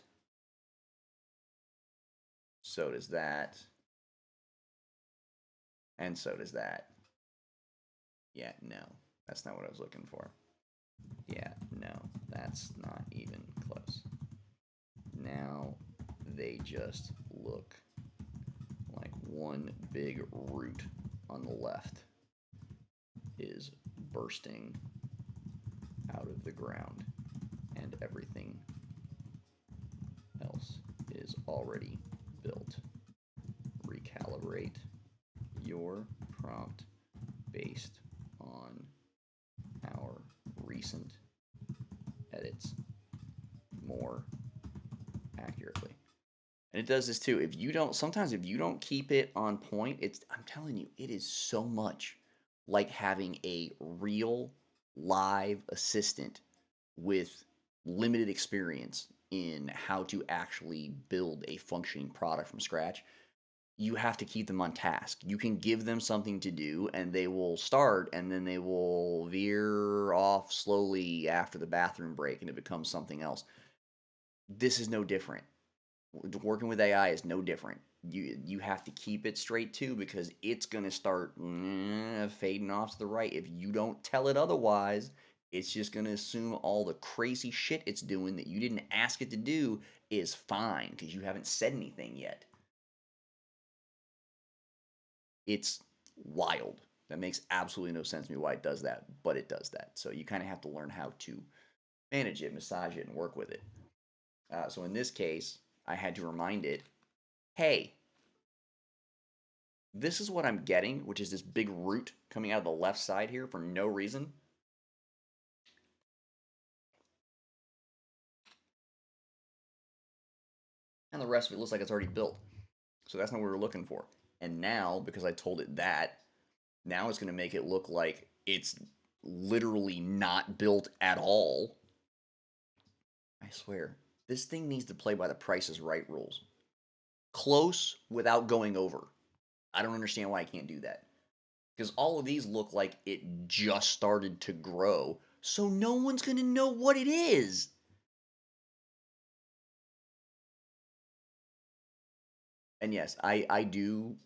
So does that. And so does that. Yeah, no. That's not what I was looking for. Yeah, no. That's not even close. Now they just look like one big root on the left is bursting out of the ground and everything else is already built. Recalibrate your prompt based on our recent edits more accurately. And it does this too. If you don't, sometimes if you don't keep it on point, I'm telling you, it is so much like having a real live assistant with limited experience in how to actually build a functioning product from scratch. You have to keep them on task. You can give them something to do and they will start and then they will veer off slowly after the bathroom break and it becomes something else. This is no different. Working with AI is no different. You have to keep it straight too because it's gonna start fading off to the right. If you don't tell it otherwise, it's just gonna assume all the crazy shit it's doing that you didn't ask it to do is fine because you haven't said anything yet. It's wild. That makes absolutely no sense to me why it does that, but it does that. So you kind of have to learn how to manage it, massage it, and work with it. So in this case, I had to remind it, hey, this is what I'm getting, which is this big root coming out of the left side here for no reason. And the rest of it looks like it's already built. So that's not what we were looking for. And now, because I told it that, now it's going to make it look like it's literally not built at all. I swear, this thing needs to play by the Price is Right rules. Close without going over. I don't understand why I can't do that. Because all of these look like it just started to grow, so no one's going to know what it is. And yes, I do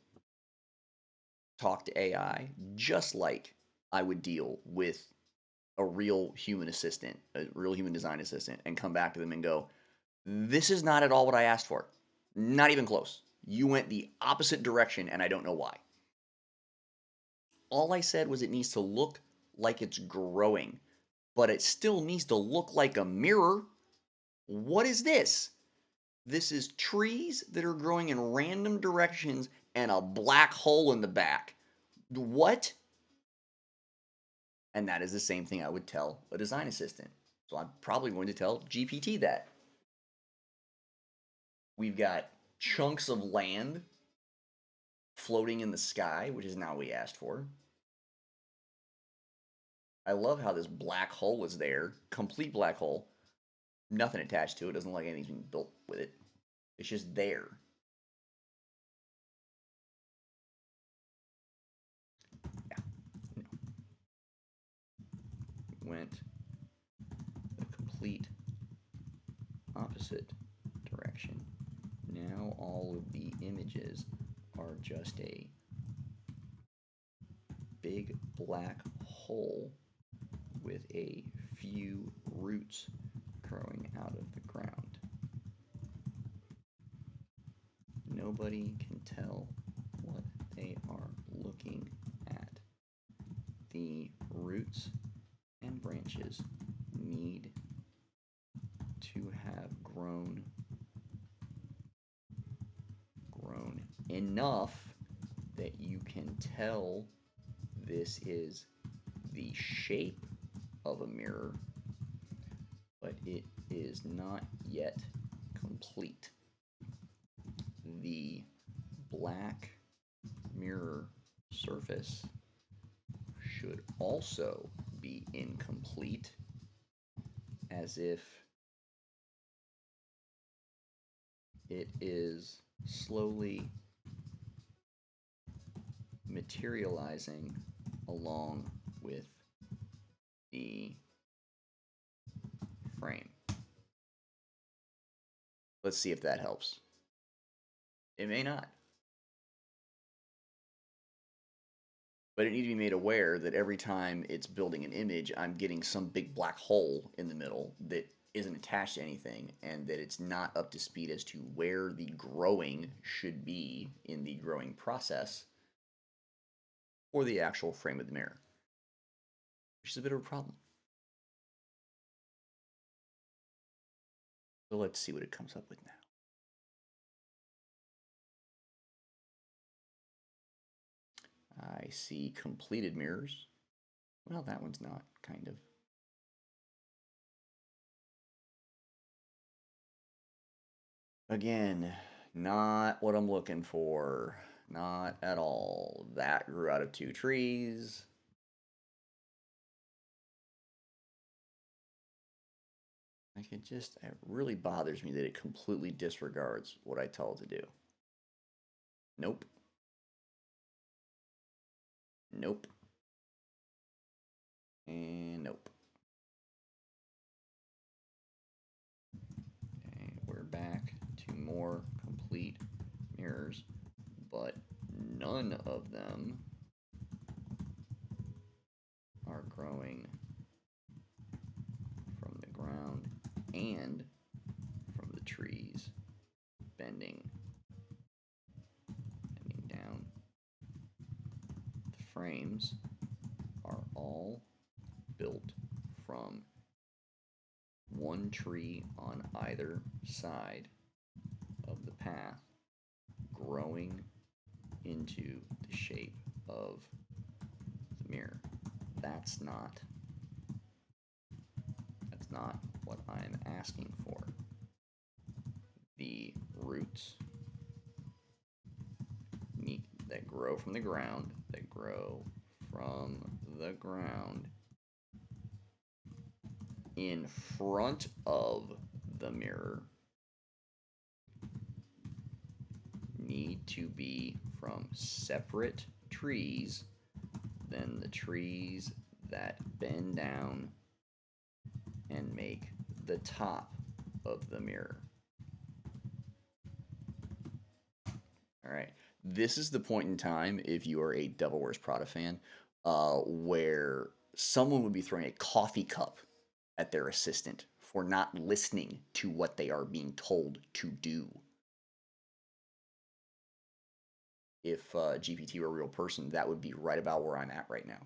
talk to AI just like I would deal with a real human assistant, a real human design assistant, and come back to them and go, this is not at all what I asked for. Not even close. You went the opposite direction, and I don't know why. All I said was it needs to look like it's growing, but it still needs to look like a mirror. What is this? This is trees that are growing in random directions and a black hole in the back. What? And that is the same thing I would tell a design assistant. So I'm probably going to tell GPT that. We've got chunks of land floating in the sky, which is not what we asked for. I love how this black hole is there, complete black hole, nothing attached to it, doesn't look like anything's been built with it. It's just there. Yeah. No. Went the complete opposite direction. Now all of the images are just a big black hole with a few roots growing out of the ground. Nobody can tell what they are looking at. The roots and branches need to have grown enough that you can tell this is the shape of a mirror, but it is not yet complete. The black mirror surface should also be incomplete, as if it is slowly materializing along with the frame. Let's see if that helps. It may not. But it needs to be made aware that every time it's building an image, I'm getting some big black hole in the middle that isn't attached to anything, and that it's not up to speed as to where the growing should be in the growing process for the actual frame of the mirror, which is a bit of a problem. So let's see what it comes up with now. I see completed mirrors. Well, that one's not, kind of. Again, not what I'm looking for. Not at all. That grew out of 2 trees. Like, it really bothers me that it completely disregards what I tell it to do. Nope. Nope. And nope. Okay, we're back to more complete mirrors, but none of them are growing from the ground and from the trees, bending down. The frames are all built from one tree on either side of the path, growing into the shape of the mirror. That's not what I'm asking for. The roots that grow from the ground, in front of the mirror need to be from separate trees than the trees that bend down and make the top of the mirror. All right. This is the point in time, if you are a Devil Wears Prada fan, where someone would be throwing a coffee cup at their assistant for not listening to what they are being told to do. If GPT were a real person, that would be right about where I'm at right now.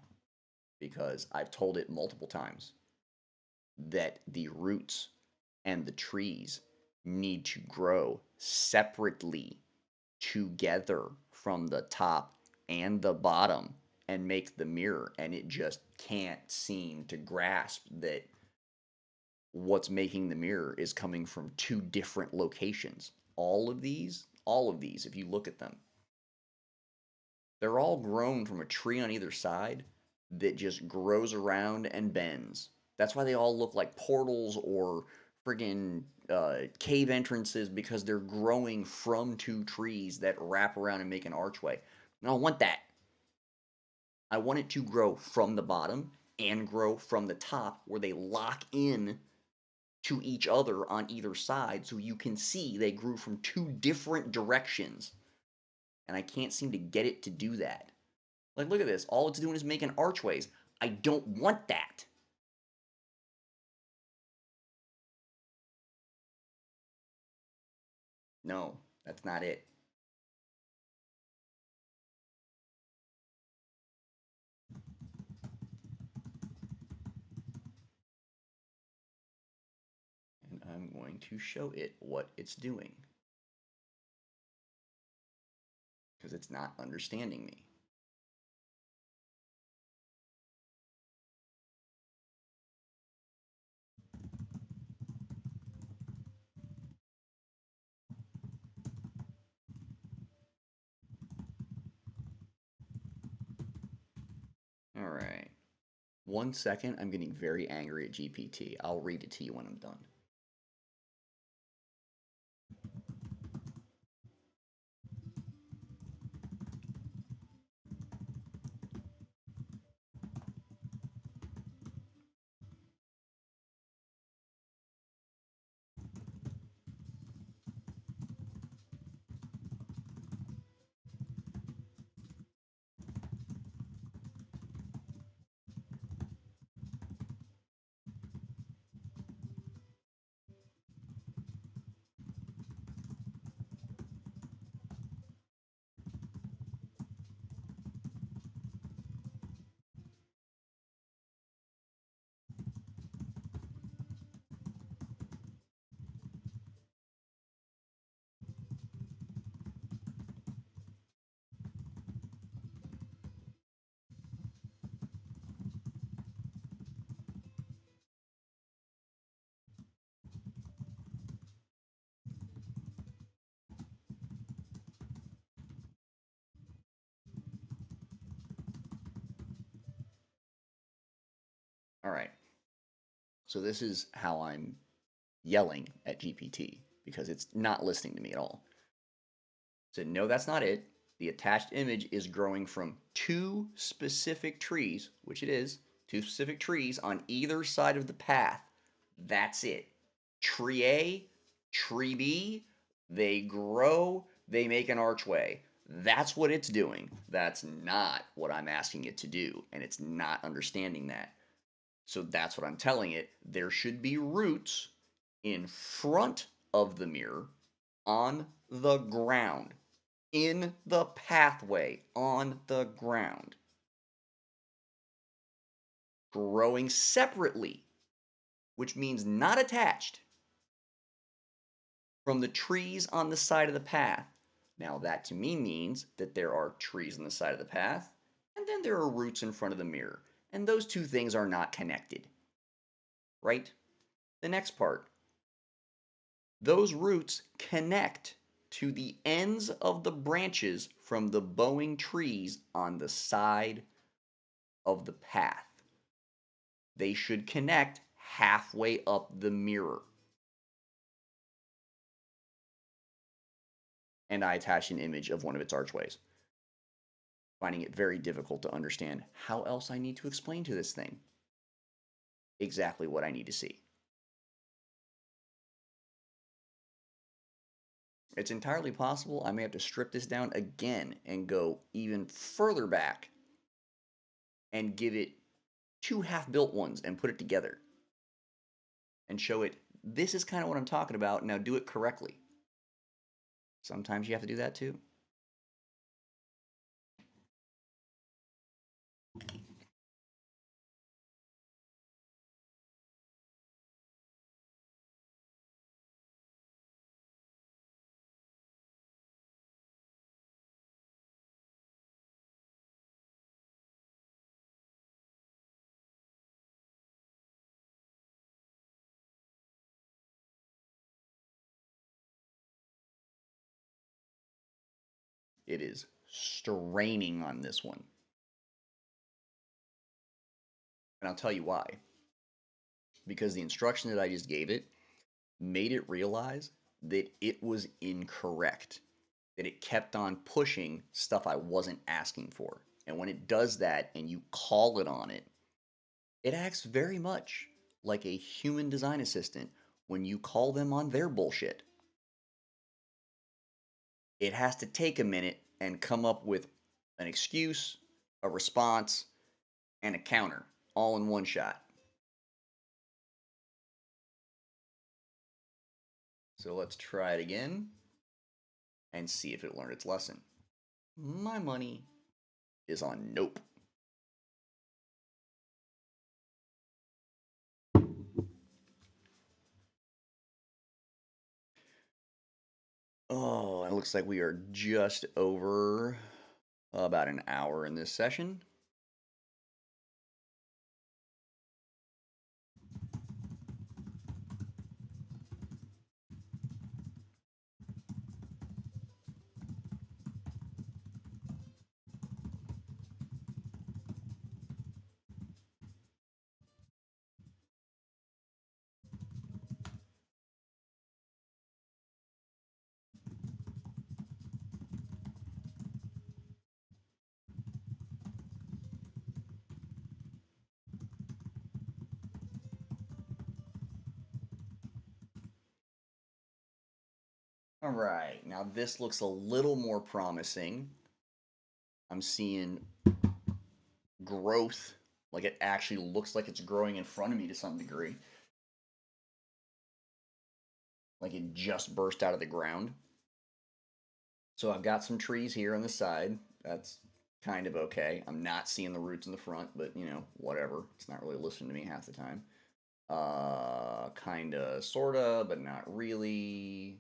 Because I've told it multiple times that the roots and the trees need to grow separately together from the top and the bottom and make the mirror, and it just can't seem to grasp that what's making the mirror is coming from 2 different locations. All of these, if you look at them, they're all grown from a tree on either side that just grows around and bends. That's why they all look like portals or friggin' cave entrances, because they're growing from 2 trees that wrap around and make an archway. And I don't want that. I want it to grow from the bottom and grow from the top, where they lock in to each other on either side, so you can see they grew from 2 different directions. And I can't seem to get it to do that. Like, look at this. All it's doing is making archways. I don't want that. No, that's not it. And I'm going to show it what it's doing. Because it's not understanding me. All right. 1 second, I'm getting very angry at GPT. I'll read it to you when I'm done. All right. So this is how I'm yelling at GPT because it's not listening to me at all. So no, that's not it. The attached image is growing from two specific trees, which it is, two specific trees on either side of the path. That's it. Tree A, tree B, they grow, they make an archway. That's what it's doing. That's not what I'm asking it to do, and it's not understanding that. So that's what I'm telling it. There should be roots in front of the mirror on the ground, in the pathway on the ground, growing separately, which means not attached from the trees on the side of the path. Now, that to me means that there are trees on the side of the path, and then there are roots in front of the mirror, and those two things are not connected. Right? The next part. Those roots connect to the ends of the branches from the bowing trees on the side of the path. They should connect halfway up the mirror. And I attach an image of one of its archways, finding it very difficult to understand how else I need to explain to this thing exactly what I need to see. It's entirely possible I may have to strip this down again and go even further back and give it two half-built ones and put it together and show it, this is kind of what I'm talking about, now do it correctly. Sometimes you have to do that too. It is straining on this one. And I'll tell you why. Because the instruction that I just gave it made it realize that it was incorrect, that it kept on pushing stuff I wasn't asking for. And when it does that and you call it on it, it acts very much like a human design assistant when you call them on their bullshit. It has to take a minute and come up with an excuse, a response, and a counter all in one shot. So let's try it again and see if it learned its lesson. My money is on nope. Oh, it looks like we are just over about an hour in this session. All right, now this looks a little more promising. I'm seeing growth, like it actually looks like it's growing in front of me to some degree. Like it just burst out of the ground. So I've got some trees here on the side. That's kind of okay. I'm not seeing the roots in the front, but you know, whatever. It's not really listening to me half the time. Kinda, sorta, but not really.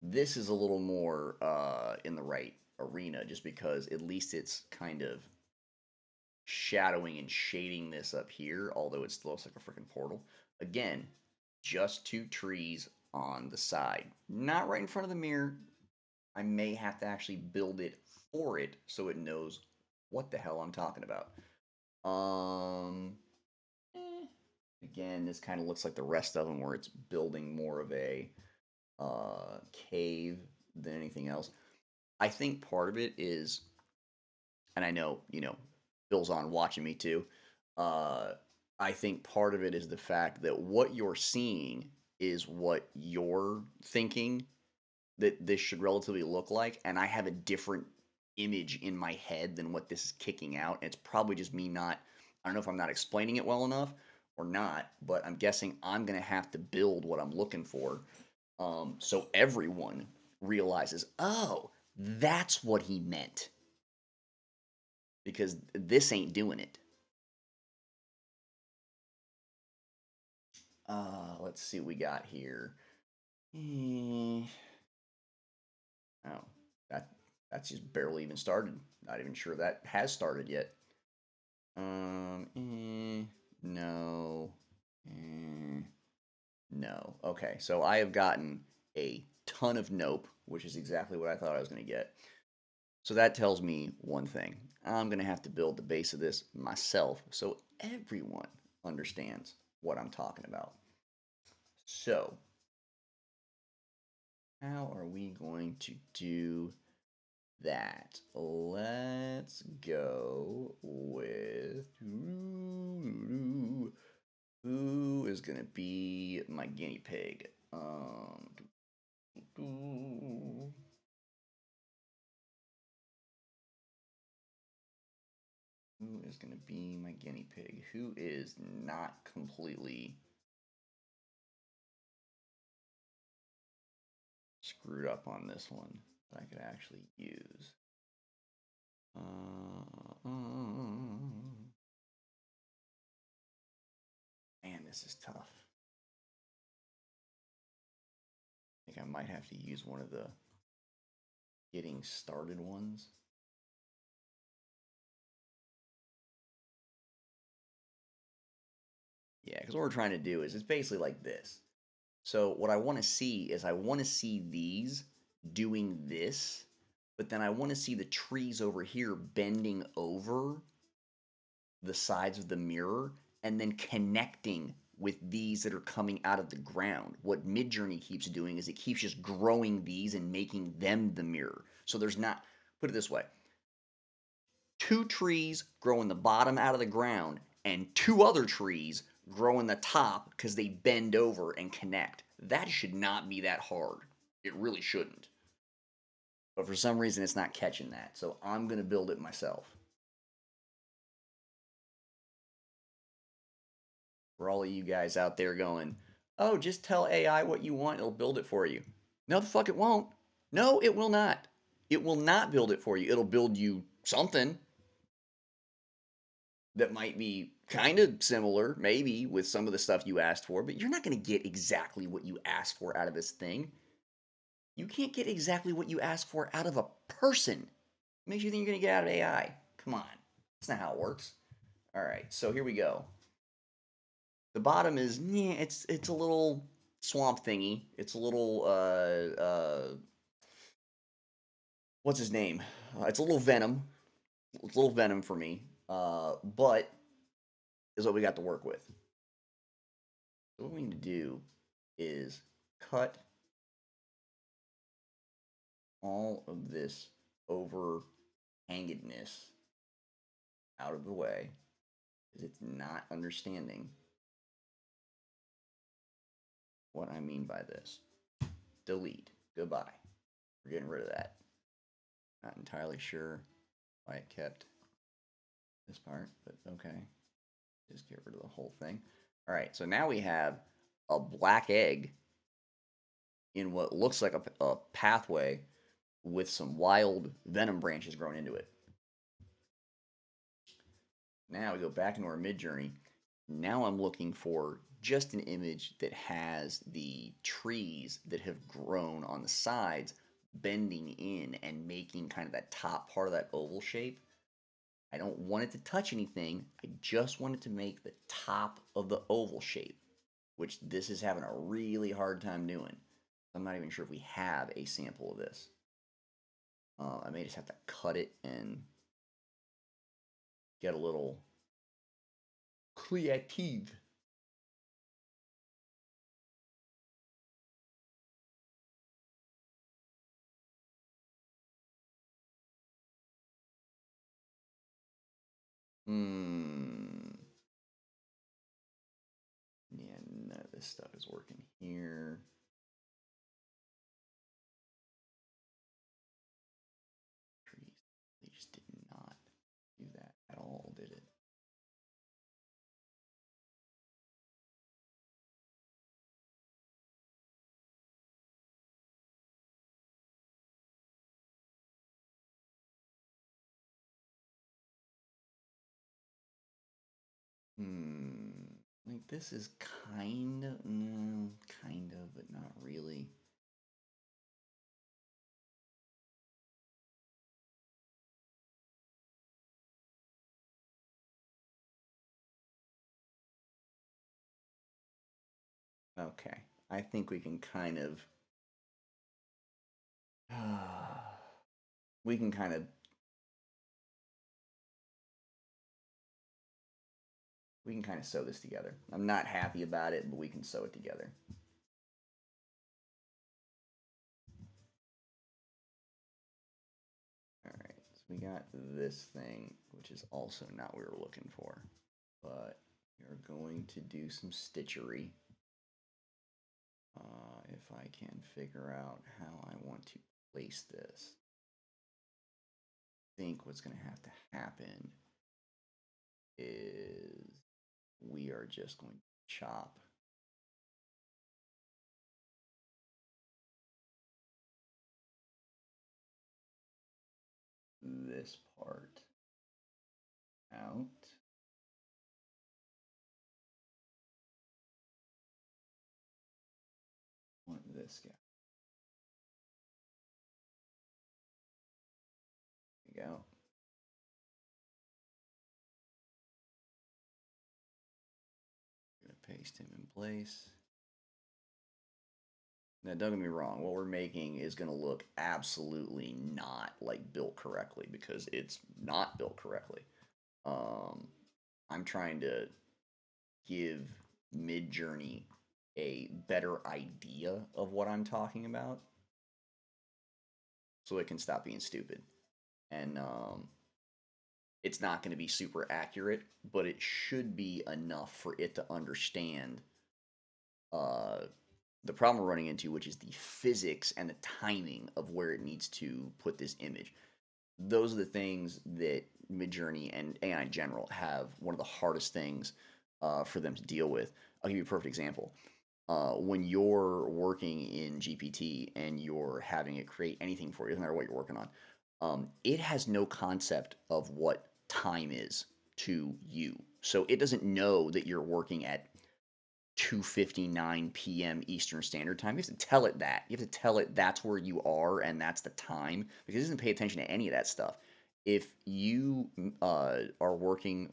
This is a little more in the right arena just because at least it's kind of shadowing and shading this up here, although it still looks like a freaking portal. Again, just two trees on the side. Not right in front of the mirror. I may have to actually build it for it so it knows what the hell I'm talking about. Again, this kind of looks like the rest of them where it's building more of a cave than anything else. I think part of it is, and I know, you know, Bill's on watching me too. I think part of it is the fact that what you're seeing is what you're thinking that this should relatively look like, and I have a different image in my head than what this is kicking out. And it's probably just me not, I don't know if I'm not explaining it well enough or not, but I'm guessing I'm going to have to build what I'm looking for so everyone realizes, oh, that's what he meant. Because this ain't doing it. Let's see what we got here. Oh, that's just barely even started. Not even sure that has started yet. No. No. Okay, so I have gotten a ton of nope, which is exactly what I thought I was going to get. So that tells me one thing. I'm going to have to build the base of this myself so everyone understands what I'm talking about. So, how are we going to do that? Let's go with who is going to be my guinea pig? Who is going to be my guinea pig? Who is not completely screwed up on this one that I could actually use? Man, this is tough. I think I might have to use one of the getting started ones. Yeah, because what we're trying to do is it's basically like this. So what I want to see is I want to see these doing this, but then I want to see the trees over here bending over the sides of the mirror and then connecting with these that are coming out of the ground. What Midjourney keeps doing is it keeps just growing these and making them the mirror. So there's not, put it this way, two trees growing the bottom out of the ground and two other trees growing the top because they bend over and connect. That should not be that hard. It really shouldn't. But for some reason, it's not catching that. So I'm going to build it myself. For all of you guys out there going, oh, just tell AI what you want, it'll build it for you. No, the fuck it won't. No, it will not. It will not build it for you. It'll build you something that might be kind of similar, maybe, with some of the stuff you asked for, but you're not going to get exactly what you asked for out of this thing. You can't get exactly what you asked for out of a person. What makes you think you're going to get out of AI? Come on. That's not how it works. All right, so here we go. The bottom is, yeah, it's a little swamp thingy. It's a little, what's his name? It's a little Venom. It's a little Venom for me. But is what we got to work with. So what we need to do is cut all of this overhangedness out of the way because it's not understanding what I mean by this. Delete. Goodbye. We're getting rid of that. Not entirely sure why it kept this part, but okay. Just get rid of the whole thing. All right, so now we have a black egg in what looks like a pathway with some wild venom branches growing into it. Now we go back into our mid-journey. Now I'm looking for just an image that has the trees that have grown on the sides bending in and making kind of that top part of that oval shape. I don't want it to touch anything. I just want it to make the top of the oval shape, which this is having a really hard time doing. I'm not even sure if we have a sample of this. I may just have to cut it and get a little creative. Yeah, none of this stuff is working here. Trees. They just did not do that at all, did it? Like this is kind of, no, kind of, but not really. Okay, I think we can kind of, we can kind of, sew this together. I'm not happy about it, but we can sew it together. All right, so we got this thing, which is also not what we were looking for, but we're going to do some stitchery. If I can figure out how I want to place this. I think what's going to have to happen is we are just going to chop this part out. Want this guy. There we go. I'm going to paste him in place. Now, don't get me wrong, what we're making is going to look absolutely not like built correctly because it's not built correctly. I'm trying to give Midjourney a better idea of what I'm talking about so it can stop being stupid. And it's not going to be super accurate, but it should be enough for it to understand the problem we're running into, which is the physics and the timing of where it needs to put this image. Those are the things that Midjourney and AI in general have one of the hardest things for them to deal with. I'll give you a perfect example. When you're working in GPT and you're having it create anything for you, doesn't matter what you're working on, it has no concept of what time is to you. So it doesn't know that you're working at 2:59 p.m. Eastern Standard Time. You have to tell it that. You have to tell it that's where you are and that's the time, because it doesn't pay attention to any of that stuff. If you are working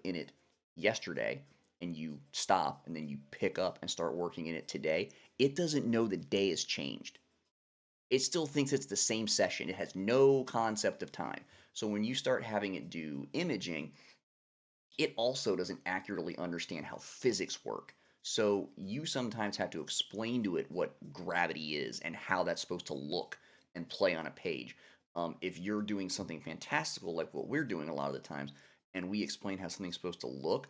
in it yesterday and you stop and then you pick up and start working in it today, it doesn't know the day has changed. It still thinks it's the same session. It has no concept of time. So when you start having it do imaging, it also doesn't accurately understand how physics work. So you sometimes have to explain to it what gravity is and how that's supposed to look and play on a page. If you're doing something fantastical like what we're doing a lot of the times, and we explain how something's supposed to look,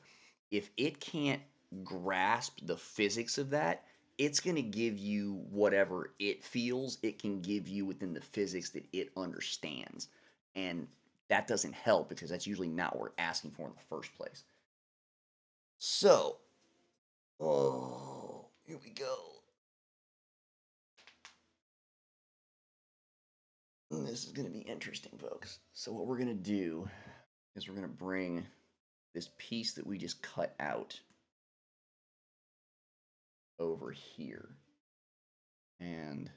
if it can't grasp the physics of that, it's going to give you whatever it feels it can give you within the physics that it understands. And that doesn't help because that's usually not what we're asking for in the first place. So, oh, here we go. This is going to be interesting, folks. So, what we're going to do is we're going to bring this piece that we just cut out over here. And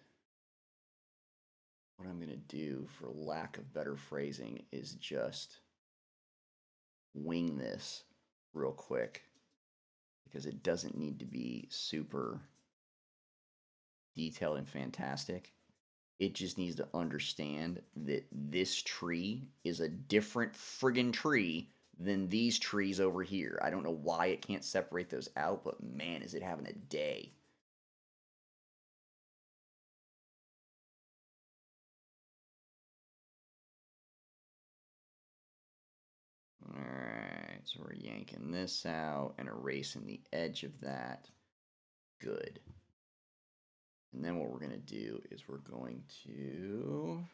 what I'm going to do, for lack of better phrasing, is just wing this real quick, because it doesn't need to be super detailed and fantastic. It just needs to understand that this tree is a different friggin' tree than these trees over here. I don't know why it can't separate those out, but man, is it having a day. Alright, so we're yanking this out and erasing the edge of that. Good. And then what we're going to do is we're going to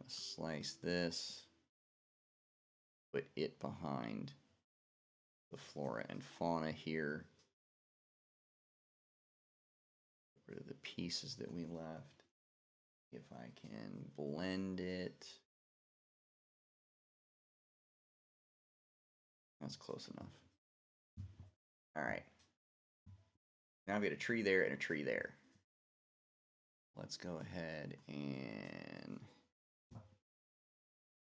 slice this, put it behind the flora and fauna here. Get rid of the pieces that we left. If I can blend it. That's close enough. All right. Now I've got a tree there and a tree there. Let's go ahead and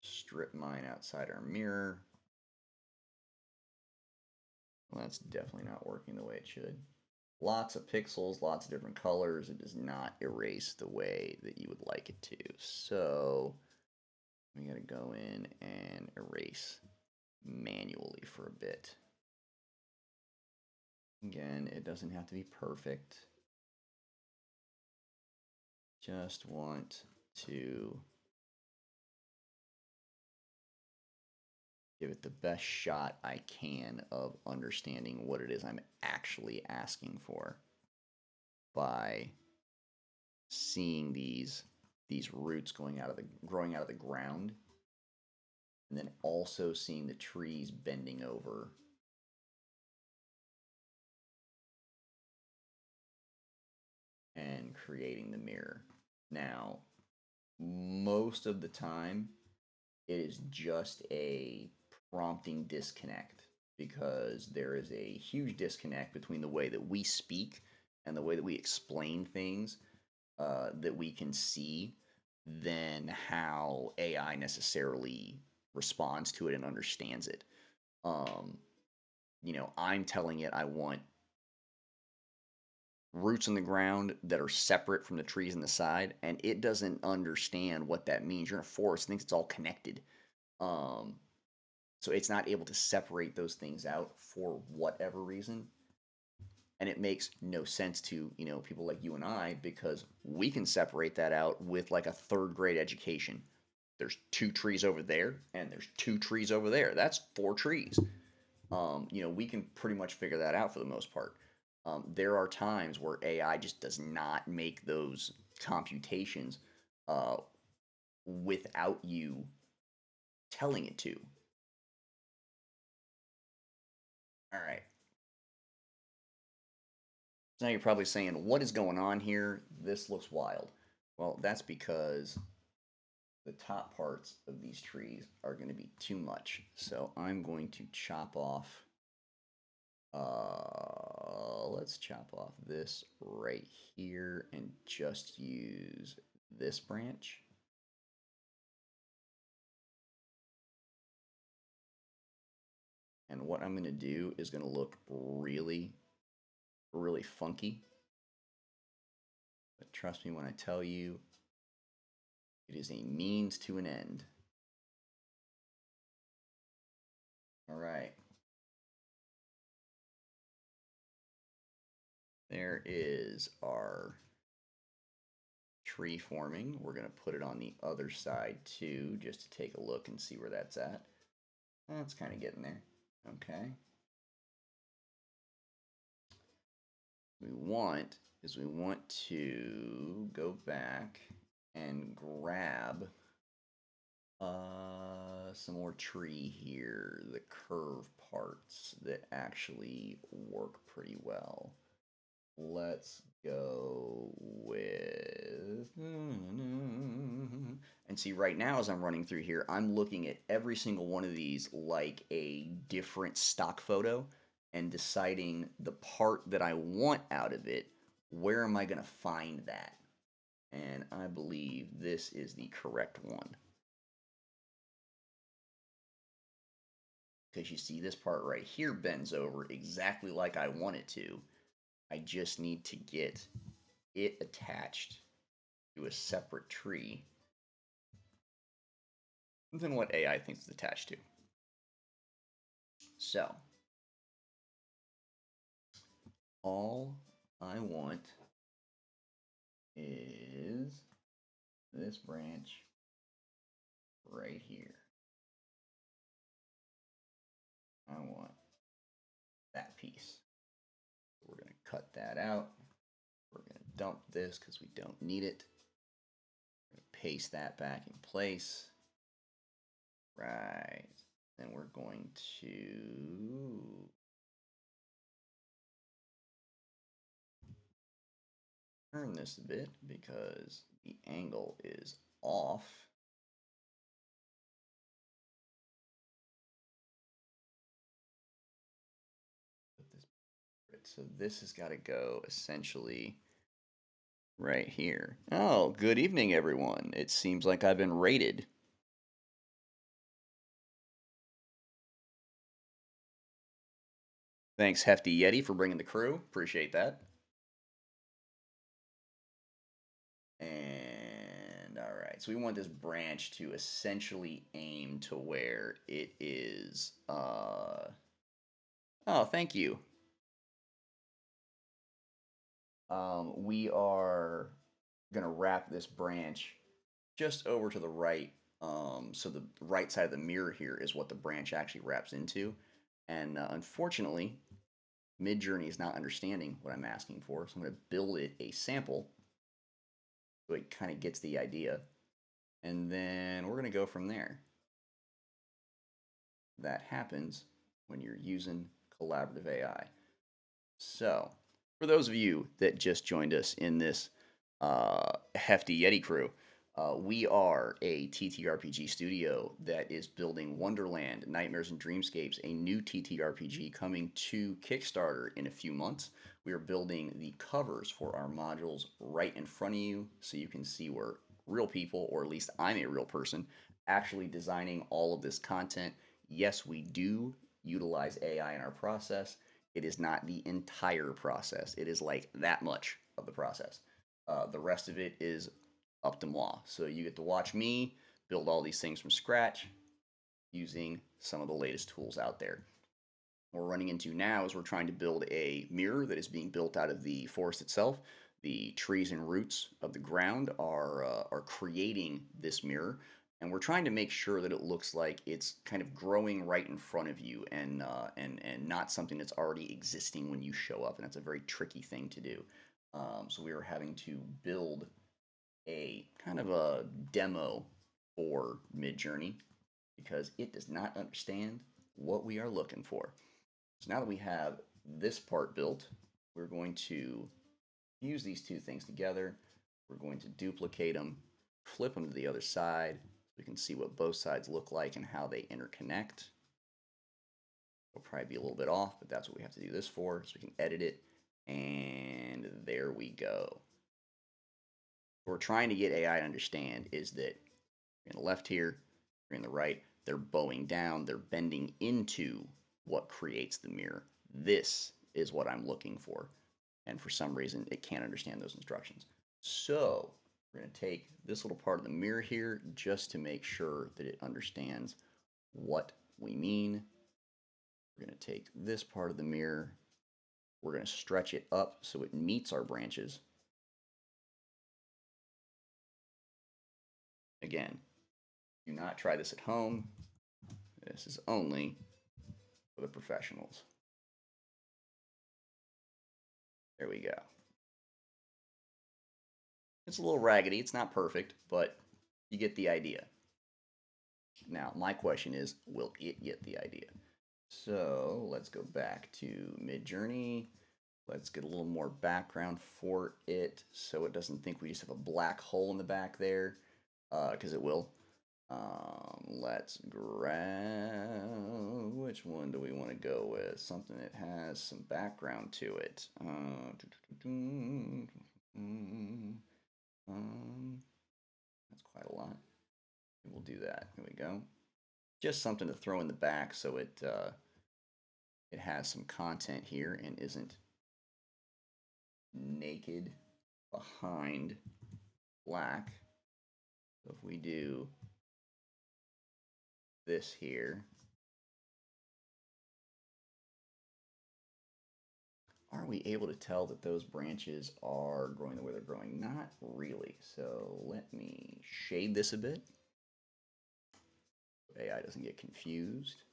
strip mine outside our mirror. Well, that's definitely not working the way it should. Lots of pixels, lots of different colors. It does not erase the way that you would like it to. So we got to go in and erase manually for a bit. Again, it doesn't have to be perfect. Just want to give it the best shot I can of understanding what it is I'm actually asking for by seeing these roots growing out of the ground, and then also seeing the trees bending over and creating the mirror. Now, most of the time, it is just a prompting disconnect, because there is a huge disconnect between the way that we speak and the way that we explain things that we can see than how AI necessarily responds to it and understands it. I'm telling it I want roots in the ground that are separate from the trees on the side, and it doesn't understand what that means. You're in a forest, thinks it's all connected. So it's not able to separate those things out for whatever reason. And it makes no sense to, people like you and I, because we can separate that out with like a third grade education. There's 2 trees over there and there's 2 trees over there. That's 4 trees. We can pretty much figure that out for the most part. There are times where AI just does not make those computations without you telling it to. All right. So now you're probably saying, what is going on here? This looks wild. Well, that's because the top parts of these trees are going to be too much. So I'm going to chop off, let's chop off this right here and just use this branch. And what I'm going to do is going to look really, really funky. But trust me when I tell you, it is a means to an end. All right. There is our tree forming. We're going to put it on the other side too, just to take a look and see where that's at. That's kind of getting there. Okay. We want to go back and grab some more tree here, the curve parts that actually work pretty well. Let's go with, and see, right now as I'm running through here, I'm looking at every single one of these like a different stock photo and deciding the part that I want out of it. Where am I going to find that? And I believe this is the correct one. Because you see this part right here bends over exactly like I want it to. I just need to get it attached to a separate tree than what AI thinks it's attached to. So, all I want is this branch right here. I want that piece. We're going to cut that out. We're going to dump this because we don't need it. We're going to paste that back in place. Right. Then we're going to turn this a bit because the angle is off. So this has got to go essentially right here. Oh, good evening, everyone. It seems like I've been raided. Thanks, Hefty Yeti, for bringing the crew. Appreciate that. And all right, so we want this branch to essentially aim to where it is. Oh, thank you. We are gonna wrap this branch just over to the right. So the right side of the mirror here is what the branch actually wraps into. And unfortunately, Midjourney is not understanding what I'm asking for. So I'm going to build it a sample so it kind of gets the idea. And then we're going to go from there. That happens when you're using collaborative AI. So, for those of you that just joined us in this hefty Yeti crew, we are a TTRPG studio that is building Wonderland, Nightmares and Dreamscapes, a new TTRPG coming to Kickstarter in a few months. We are building the covers for our modules right in front of you so you can see where real people, or at least I'm a real person, actually designing all of this content. Yes, we do utilize AI in our process. It is not the entire process. It is like that much of the process. The rest of it is up to moi. So you get to watch me build all these things from scratch using some of the latest tools out there. What we're running into now is we're trying to build a mirror that is being built out of the forest itself. The trees and roots of the ground are creating this mirror, and we're trying to make sure that it looks like it's kind of growing right in front of you and not something that's already existing when you show up, and that's a very tricky thing to do. So we are having to build a kind of a demo for Midjourney because it does not understand what we are looking for. So now that we have this part built, we're going to fuse these two things together. We're going to duplicate them, flip them to the other side, so we can see what both sides look like and how they interconnect. It'll probably be a little bit off, but that's what we have to do this for, so we can edit it. And there we go. What we're trying to get AI to understand is that you're in the left here, you're in the right, they're bowing down, they're bending into what creates the mirror. This is what I'm looking for. And for some reason, it can't understand those instructions. So we're going to take this little part of the mirror here just to make sure that it understands what we mean. We're going to take this part of the mirror. We're going to stretch it up so it meets our branches. Again, do not try this at home. This is only for the professionals. There we go. It's a little raggedy. It's not perfect, but you get the idea. Now, my question is, will it get the idea? So let's go back to Midjourney. Let's get a little more background for it so it doesn't think we just have a black hole in the back there, because it will. Let's grab, which one do we want to go with? Something that has some background to it. That's quite a lot. We'll do that. Here we go. Just something to throw in the back so it has some content here and isn't naked behind black. So if we do this here, are we able to tell that those branches are growing the way they're growing? Not really. So let me shade this a bit. AI doesn't get confused.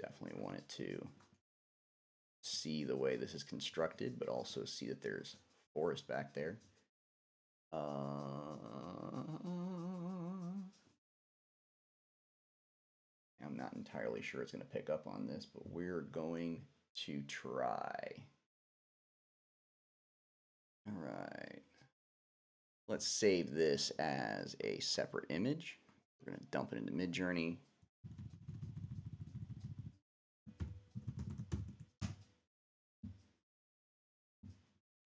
Definitely want it to see the way this is constructed, but also see that there's forest back there. I'm not entirely sure it's going to pick up on this, but we're going to try. All right. Let's save this as a separate image. We're going to dump it into Midjourney.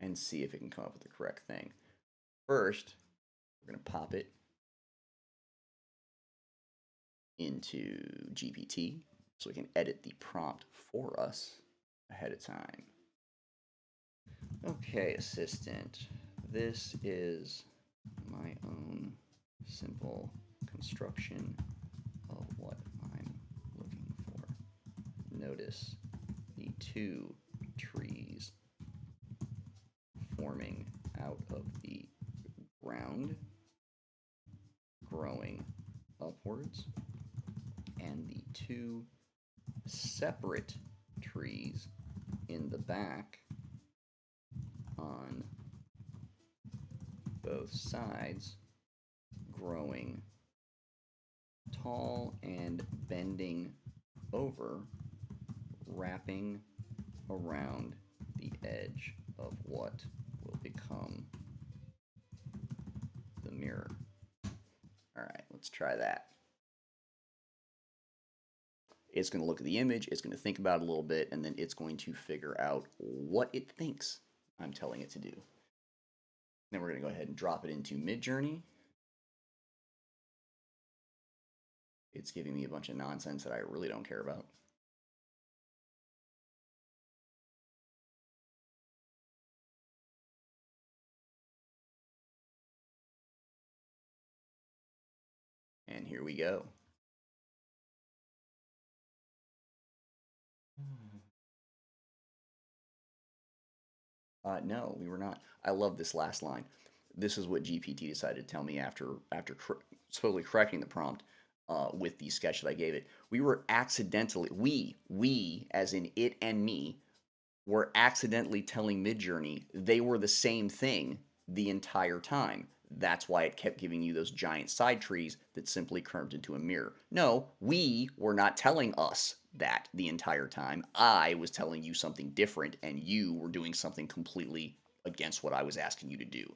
And see if it can come up with the correct thing. First, we're going to pop it into GPT so we can edit the prompt for us ahead of time. Okay, assistant, this is my own simple construction of what I'm looking for. Notice the two trees forming out of the ground, growing upwards, and the two separate trees in the back on both sides growing tall and bending over, wrapping around the edge of what will become the mirror. All right, let's try that. It's going to look at the image, it's going to think about it a little bit, and then it's going to figure out what it thinks I'm telling it to do. Then we're going to go ahead and drop it into Midjourney. It's giving me a bunch of nonsense that I really don't care about. And here we go. No, we were not. I love this last line. This is what GPT decided to tell me after supposedly correcting the prompt with the sketch that I gave it. We were accidentally, we as in it and me, were accidentally telling Midjourney they were the same thing the entire time. That's why it kept giving you those giant side trees that simply curved into a mirror. No, we were not telling us that the entire time. I was telling you something different, and you were doing something completely against what I was asking you to do.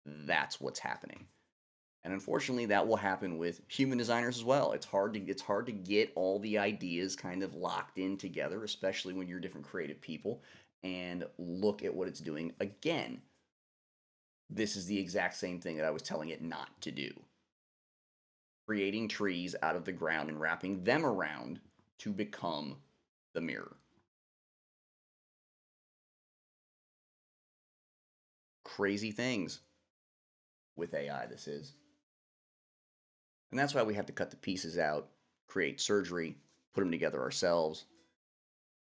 That's what's happening. And unfortunately, that will happen with human designers as well. It's hard to get all the ideas kind of locked in together, especially when you're different creative people, and look at what it's doing. Again, this is the exact same thing that I was telling it not to do. Creating trees out of the ground and wrapping them around to become the mirror. Crazy things with AI, this is. And that's why we have to cut the pieces out, create surgery, put them together ourselves,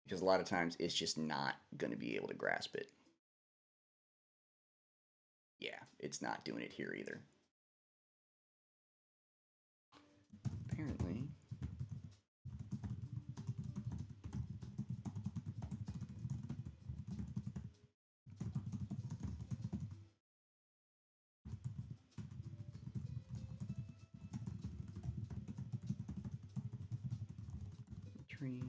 because a lot of times it's just not going to be able to grasp it. Yeah, it's not doing it here either. Apparently. Trees,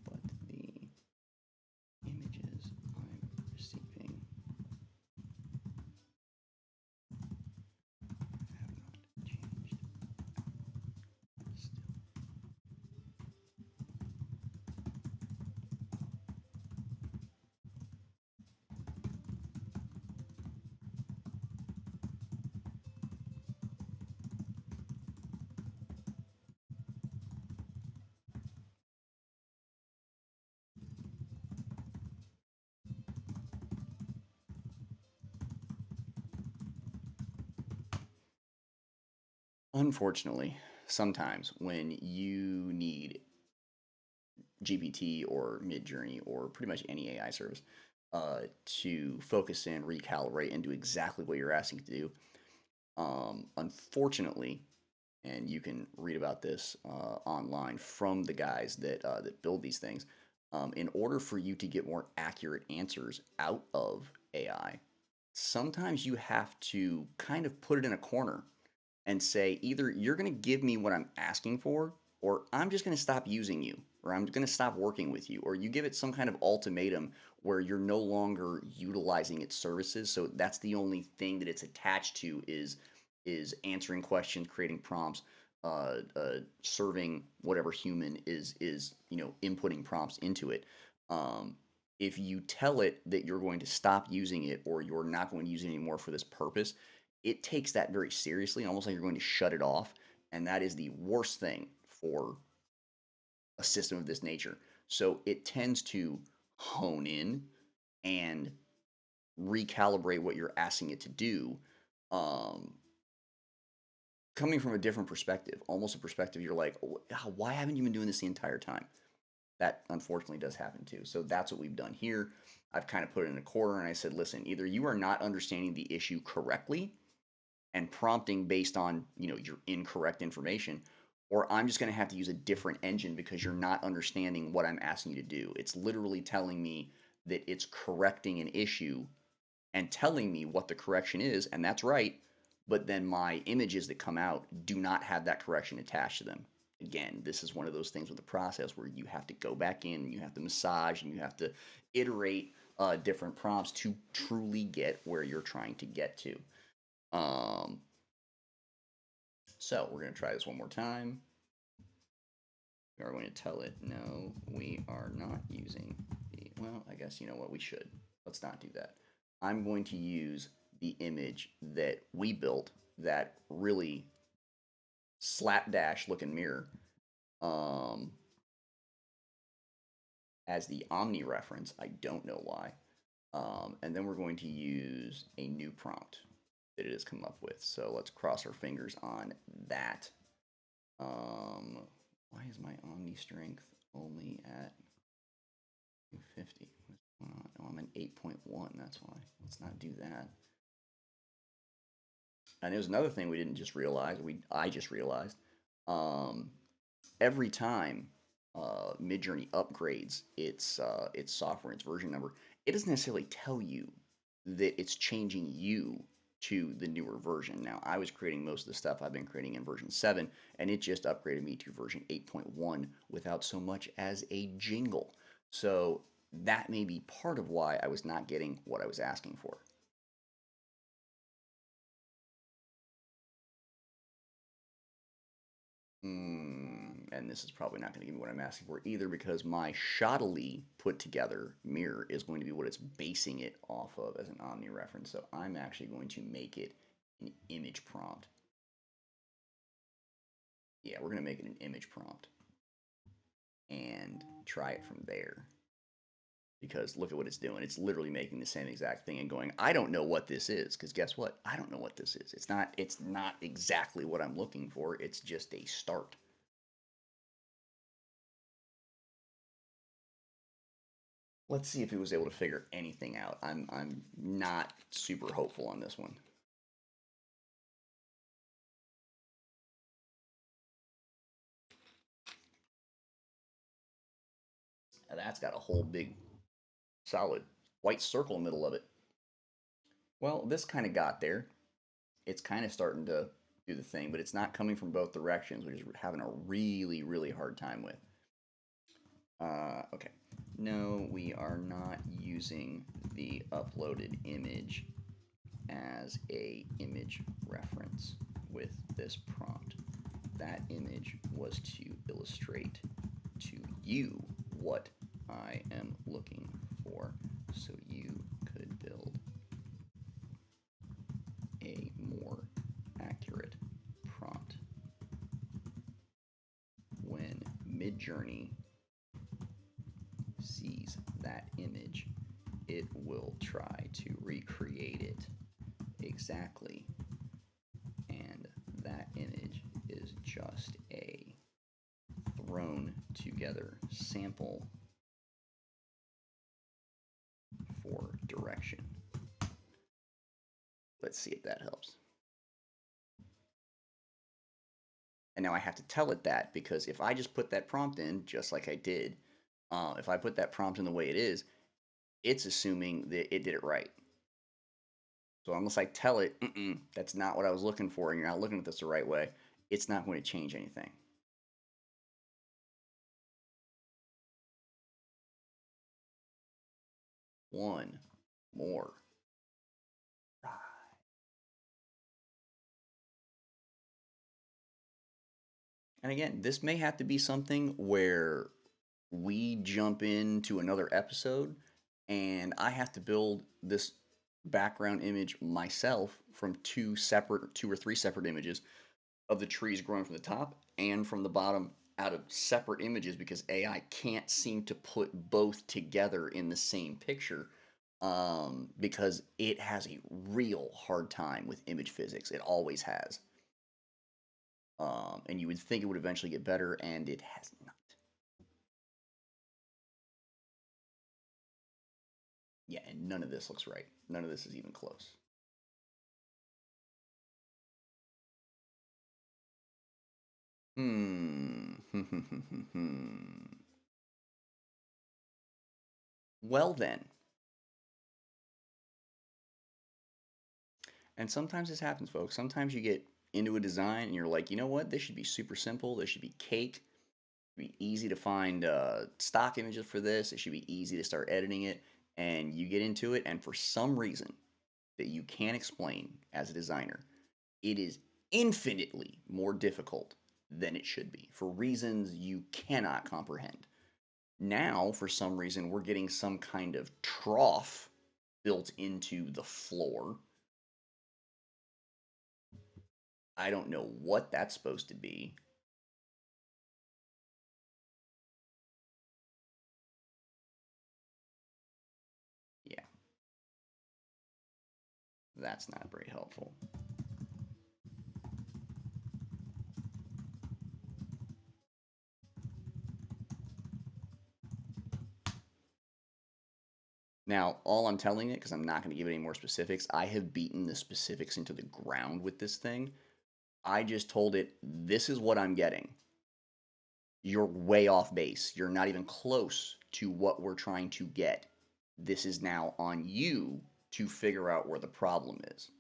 but the images I'm receiving have not changed. Still. Unfortunately, sometimes when you need GPT or Midjourney or pretty much any AI service to focus in, recalibrate, and do exactly what you're asking to do, unfortunately, and you can read about this online from the guys that build these things. In order for you to get more accurate answers out of AI, sometimes you have to kind of put it in a corner and say either you're going to give me what I'm asking for, or I'm just going to stop using you, or I'm going to stop working with you, or you give it some kind of ultimatum where you're no longer utilizing its services. So that's the only thing that it's attached to is answering questions, creating prompts, serving whatever human is inputting prompts into it. Um, if you tell it that you're going to stop using it or you're not going to use it anymore for this purpose, it takes that very seriously, almost like you're going to shut it off. And that is the worst thing for a system of this nature. So it tends to hone in and recalibrate what you're asking it to do, um, coming from a different perspective, almost a perspective you're like, why haven't you been doing this the entire time? That unfortunately does happen too. So that's what we've done here. I've kind of put it in a corner and I said, listen, either you are not understanding the issue correctly and prompting based on your incorrect information, or I'm just going to have to use a different engine because you're not understanding what I'm asking you to do. It's literally telling me that it's correcting an issue and telling me what the correction is, and that's right, but then my images that come out do not have that correction attached to them. Again, this is one of those things with the process where you have to go back in and you have to massage and you have to iterate different prompts to truly get where you're trying to get to. um, so we're going to try this one more time. We are going to tell it, no, we are not using the, well, I guess you know what, we should. Let's not do that. I'm going to use the image that we built, that really slapdash looking mirror, um, as the Omni reference. I don't know why. And then we're going to use a new prompt that it has come up with. So let's cross our fingers on that. Why is my Omni strength only at 250? What's going on? Oh, I'm an 8.1. That's why. Let's not do that. And there's another thing we didn't just realize. I just realized. Um, every time Midjourney upgrades its software, its version number, it doesn't necessarily tell you that it's changing you to the newer version. Now, I was creating most of the stuff I've been creating in version 7, and it just upgraded me to version 8.1 without so much as a jingle. So that may be part of why I was not getting what I was asking for. And this is probably not going to give me what I'm asking for either, because my shoddily put together mirror is going to be what it's basing it off of as an Omni reference. So I'm actually going to make it an image prompt. Yeah, we're going to make it an image prompt and try it from there. Because look at what it's doing. It's literally making the same exact thing and going, I don't know what this is. Because guess what? I don't know what this is. It's not exactly what I'm looking for. It's just a start. Let's see if it was able to figure anything out. I'm not super hopeful on this one. Now that's got a whole big solid white circle in the middle of it. Well, this kind of got there. It's kind of starting to do the thing, but it's not coming from both directions, which is having a really, really hard time with. Okay. No, we are not using the uploaded image as a image reference with this prompt. That image was to illustrate to you what I am looking for, so you could build a more accurate prompt. When Midjourney sees that image, it will try to recreate it exactly, and that image is just a thrown together sample for direction. Let's see if that helps. And now I have to tell it that, because if I just put that prompt in, just like I did, if I put that prompt in the way it is, it's assuming that it did it right. So unless I tell it, that's not what I was looking for, and you're not looking at this the right way, it's not going to change anything. One more. And again, this may have to be something where we jump into another episode and I have to build this background image myself from two or three separate images of the trees growing from the top and from the bottom out of separate images, because AI can't seem to put both together in the same picture, because it has a real hard time with image physics. It always has. And you would think it would eventually get better, and it has not. Yeah, and none of this looks right. None of this is even close. Hmm. Well then. And sometimes this happens, folks. Sometimes you get into a design and you're like, you know what? This should be super simple. This should be cake. It should be easy to find stock images for this. It should be easy to start editing it. And you get into it, and for some reason that you can't explain as a designer, it is infinitely more difficult than it should be for reasons you cannot comprehend. Now, for some reason, we're getting some kind of trough built into the floor. I don't know what that's supposed to be. Yeah, that's not very helpful. Now, all I'm telling it, because I'm not going to give it any more specifics, I have beaten the specifics into the ground with this thing. I just told it, this is what I'm getting. You're way off base. You're not even close to what we're trying to get. This is now on you to figure out where the problem is.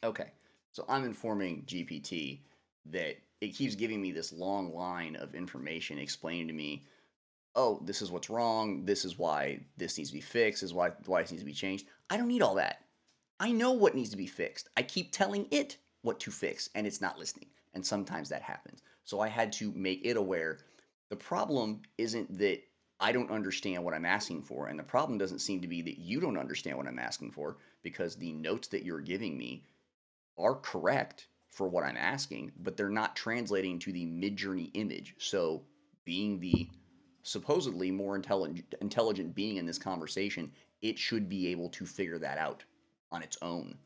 Okay. So I'm informing GPT that it keeps giving me this long line of information explaining to me, oh, this is what's wrong. This is why this needs to be fixed. This is why this needs to be changed. I don't need all that. I know what needs to be fixed. I keep telling it what to fix, and it's not listening. And sometimes that happens. So I had to make it aware. The problem isn't that I don't understand what I'm asking for, and the problem doesn't seem to be that you don't understand what I'm asking for, because the notes that you're giving me are correct for what I'm asking, but they're not translating to the mid-journey image. So, being the supposedly more intelligent being in this conversation, it should be able to figure that out on its own,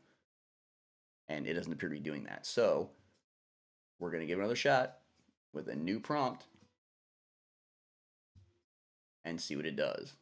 and it doesn't appear to be doing that. So, we're going to give it another shot with a new prompt and see what it does.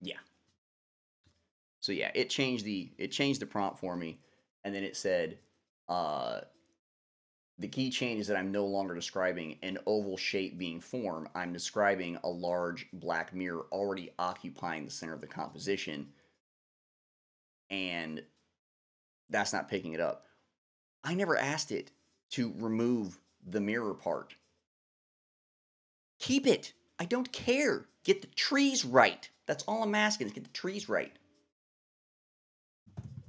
Yeah. So yeah, it changed the prompt for me, and then it said, uh, the key change is that I'm no longer describing an oval shape being formed. I'm describing a large black mirror already occupying the center of the composition, and that's not picking it up. I never asked it to remove the mirror part. Keep it. I don't care. Get the trees right. That's all I'm asking is get the trees right.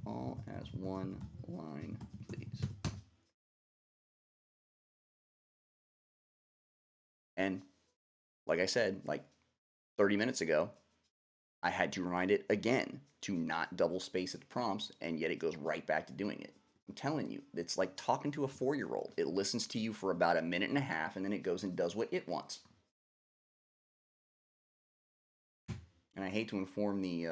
All as one line, please. And like I said, like 30 minutes ago, I had to remind it again to not double space its prompts, and yet it goes right back to doing it. I'm telling you, it's like talking to a 4-year old. It listens to you for about a minute and a half, and then it goes and does what it wants. And I hate to inform the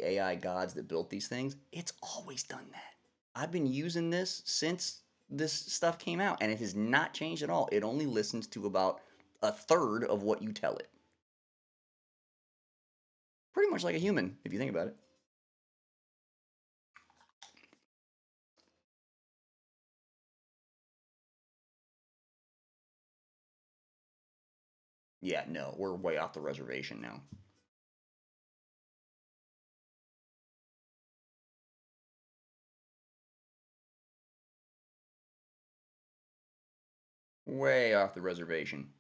AI gods that built these things. It's always done that. I've been using this since this stuff came out, and it has not changed at all. It only listens to about a third of what you tell it. Pretty much like a human, if you think about it. Yeah, no, we're way off the reservation now. Way off the reservation.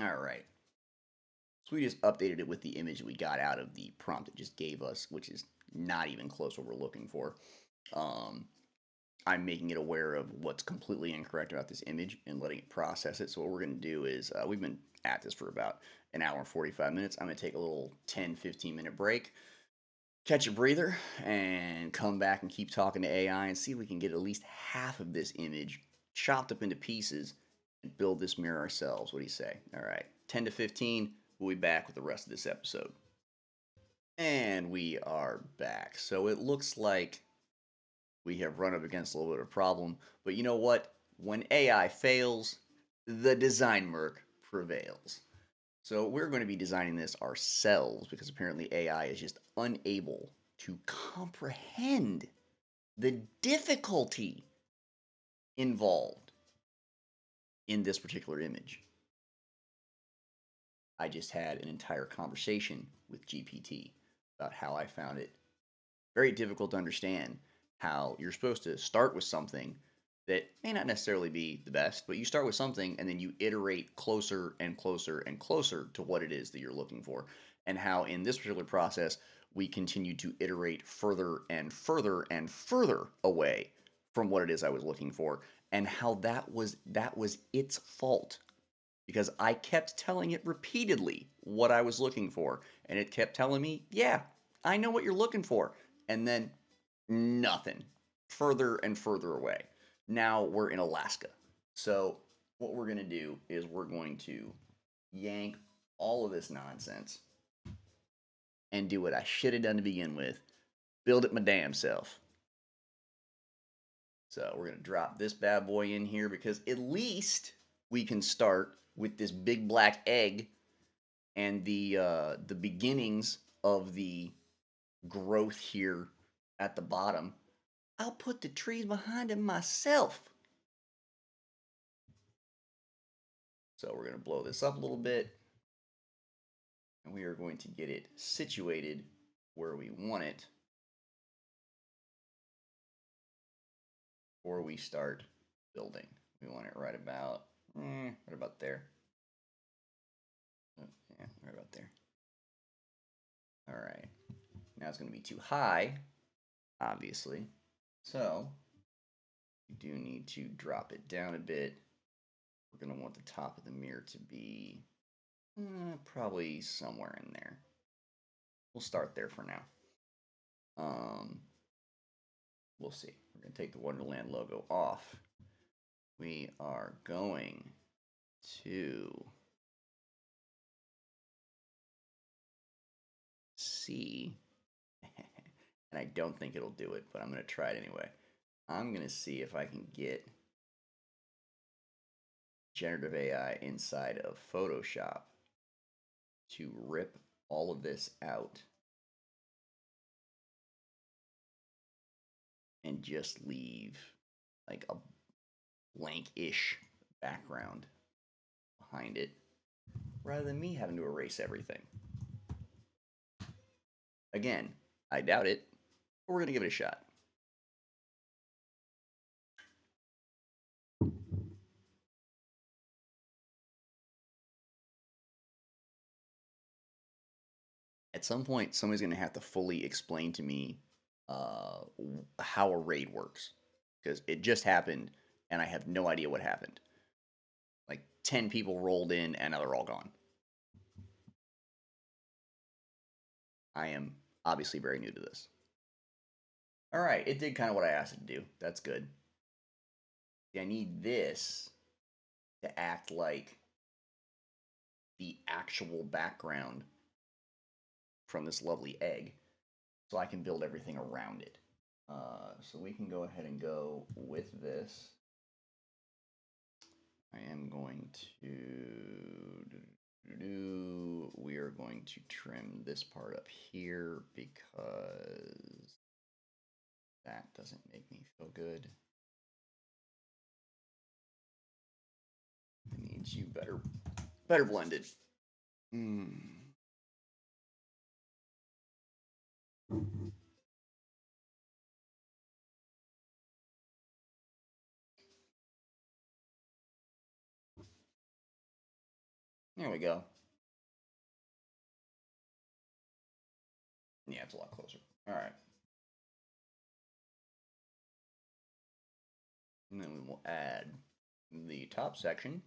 All right. So we just updated it with the image that we got out of the prompt it just gave us, which is not even close what we're looking for. Um, I'm making it aware of what's completely incorrect about this image and letting it process it. So what we're going to do is we've been at this for about an hour and 45 minutes. I'm going to take a little 10-15 minute break, catch a breather, and come back and keep talking to AI and see if we can get at least half of this image chopped up into pieces and build this mirror ourselves. What do you say? All right, 10 to 15. We'll be back with the rest of this episode. And we are back. So it looks like we have run up against a little bit of a problem. But you know what? When AI fails, the design merc prevails. So we're going to be designing this ourselves because apparently AI is just unable to comprehend the difficulty involved in this particular image. I just had an entire conversation with GPT about how I found it very difficult to understand how you're supposed to start with something that may not necessarily be the best, but you start with something and then you iterate closer and closer and closer to what it is that you're looking for. And how in this particular process, we continue to iterate further and further and further away from what it is I was looking for, and how that was its fault because I kept telling it repeatedly what I was looking for, and it kept telling me, "Yeah, I know what you're looking for," and then nothing, further and further away. Now we're in Alaska, so what we're gonna do is we're going to yank all of this nonsense and do what I should have done to begin with: build it my damn self. So we're gonna drop this bad boy in here because at least we can start with this big black egg and the beginnings of the growth here at the bottom. I'll put the trees behind it myself. So we're gonna blow this up a little bit, and we are going to get it situated where we want it before we start building. We want it right about there. Oh, yeah, right about there. All right. Now it's going to be too high, obviously. So we do need to drop it down a bit. We're going to want the top of the mirror to be probably somewhere in there. We'll start there for now. We'll see. We're going to take the Wonderland logo off. We are going to see, and I don't think it'll do it, but I'm going to try it anyway. I'm going to see if I can get generative AI inside of Photoshop to rip all of this out and just leave like a blank-ish background behind it rather than me having to erase everything. Again, I doubt it, but we're going to give it a shot. At some point, somebody's going to have to fully explain to me how a raid works, because it just happened and I have no idea what happened. Like 10 people rolled in and now they're all gone. I am obviously very new to this. All right, it did kind of what I asked it to do. That's good. I need this to act like the actual background from this lovely egg, so I can build everything around it. So we can go ahead and go with this. I am going to we are going to trim this part up here because that doesn't make me feel good. It needs you better blended. There we go. Yeah, it's a lot closer. All right. And then we will add the top section.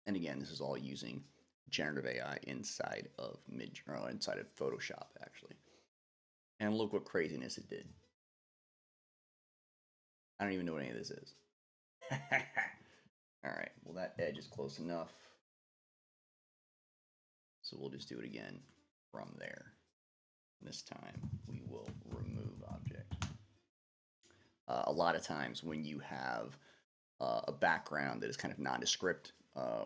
And again, this is all using generative AI inside of inside of Photoshop, actually. And look what craziness it did. I don't even know what any of this is. All right, well, that edge is close enough. So we'll just do it again from there. This time we will remove object. A lot of times when you have a background that is kind of nondescript,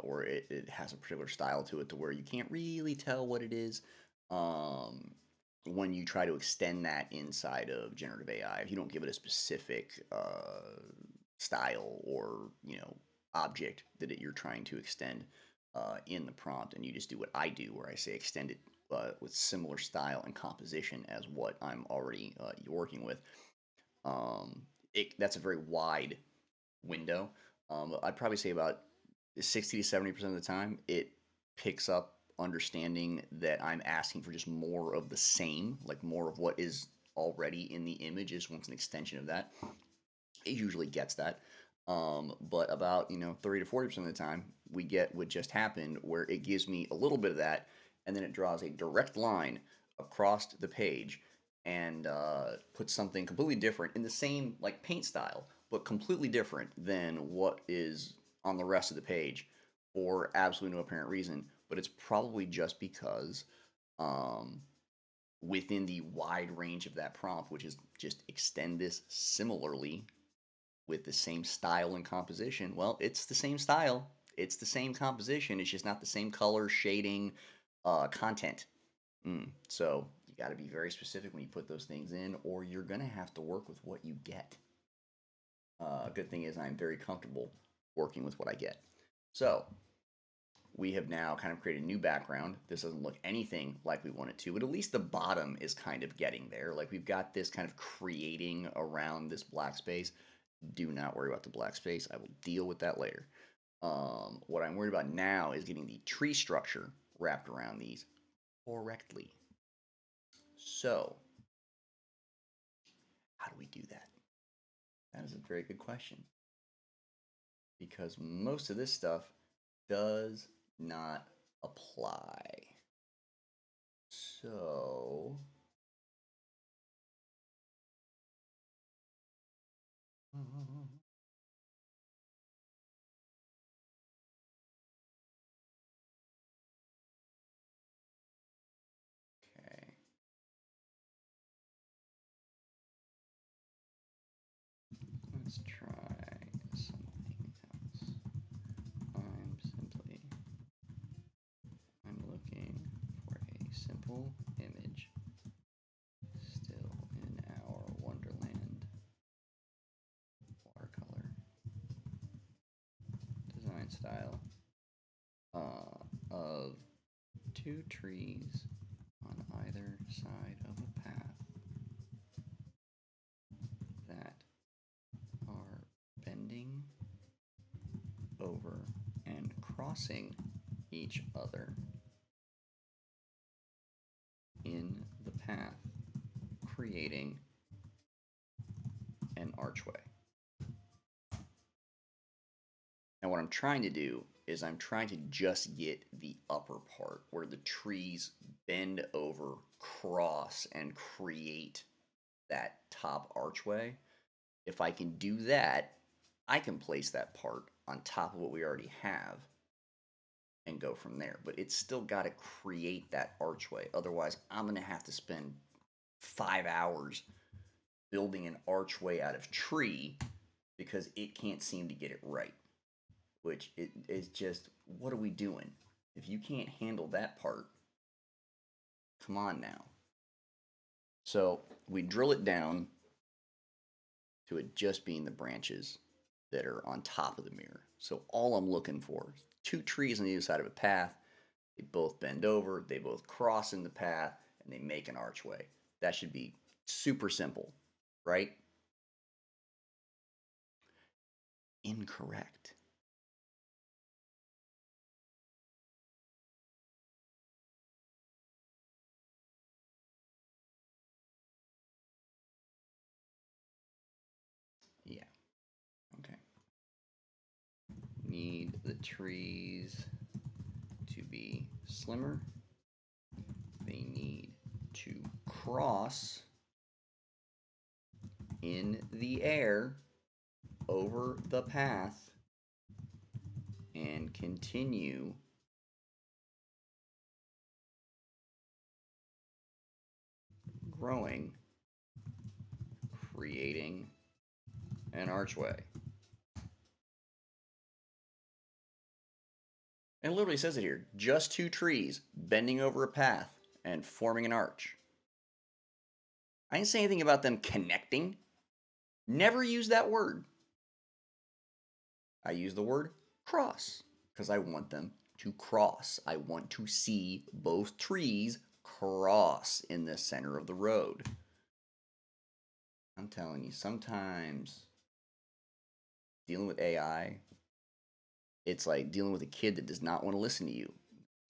or it has a particular style to it to where you can't really tell what it is, when you try to extend that inside of generative AI, if you don't give it a specific style or object that you're trying to extend in the prompt, and you just do what I do, where I say extend it with similar style and composition as what I'm already working with. That's a very wide window. I'd probably say about 60 to 70% of the time, it picks up understanding that I'm asking for just more of the same, like more of what is already in the image. Just wants an extension of that. It usually gets that. But about 30 to 40% of the time, we get what just happened, where it gives me a little bit of that, and then it draws a direct line across the page and puts something completely different in the same like paint style, but completely different than what is on the rest of the page for absolutely no apparent reason. But it's probably just because um, within the wide range of that prompt, which is just extend this similarly with the same style and composition. Well, it's the same style, it's the same composition, it's just not the same color, shading, content. So you got to be very specific when you put those things in, or you're going to have to work with what you get. Good thing is I'm very comfortable working with what I get. So we have now kind of created a new background. This doesn't look anything like we want it to, but at least the bottom is kind of getting there. Like we've got this kind of creating around this black space. Do not worry about the black space. I will deal with that later. What I'm worried about now is getting the tree structure wrapped around these correctly. So, how do we do that? That is a very good question. Because most of this stuff does not apply. So, okay. Let's try something else. I'm looking for a simple image still in our Wonderland watercolor design style of two trees on either side of a path that are bending over and crossing each other in the path, creating an archway. Now what I'm trying to do is I'm trying to just get the upper part where the trees bend over, cross, and create that top archway. If I can do that, I can place that part on top of what we already have and go from there. But it's still got to create that archway. Otherwise, I'm going to have to spend 5 hours building an archway out of tree because it can't seem to get it right. Which it is just, what are we doing? If you can't handle that part, come on now. So we drill it down to it just being the branches that are on top of the mirror. So all I'm looking for is two trees on either side of a path. They both bend over, they both cross in the path, and they make an archway. That should be super simple, right? Incorrect. Yeah. Okay. Need the trees to be slimmer. They need to cross in the air over the path and continue growing, creating an archway. And it literally says it here, just two trees bending over a path and forming an arch. I didn't say anything about them connecting. Never use that word. I use the word cross because I want them to cross. I want to see both trees cross in the center of the road. I'm telling you, sometimes dealing with AI, it's like dealing with a kid that does not want to listen to you.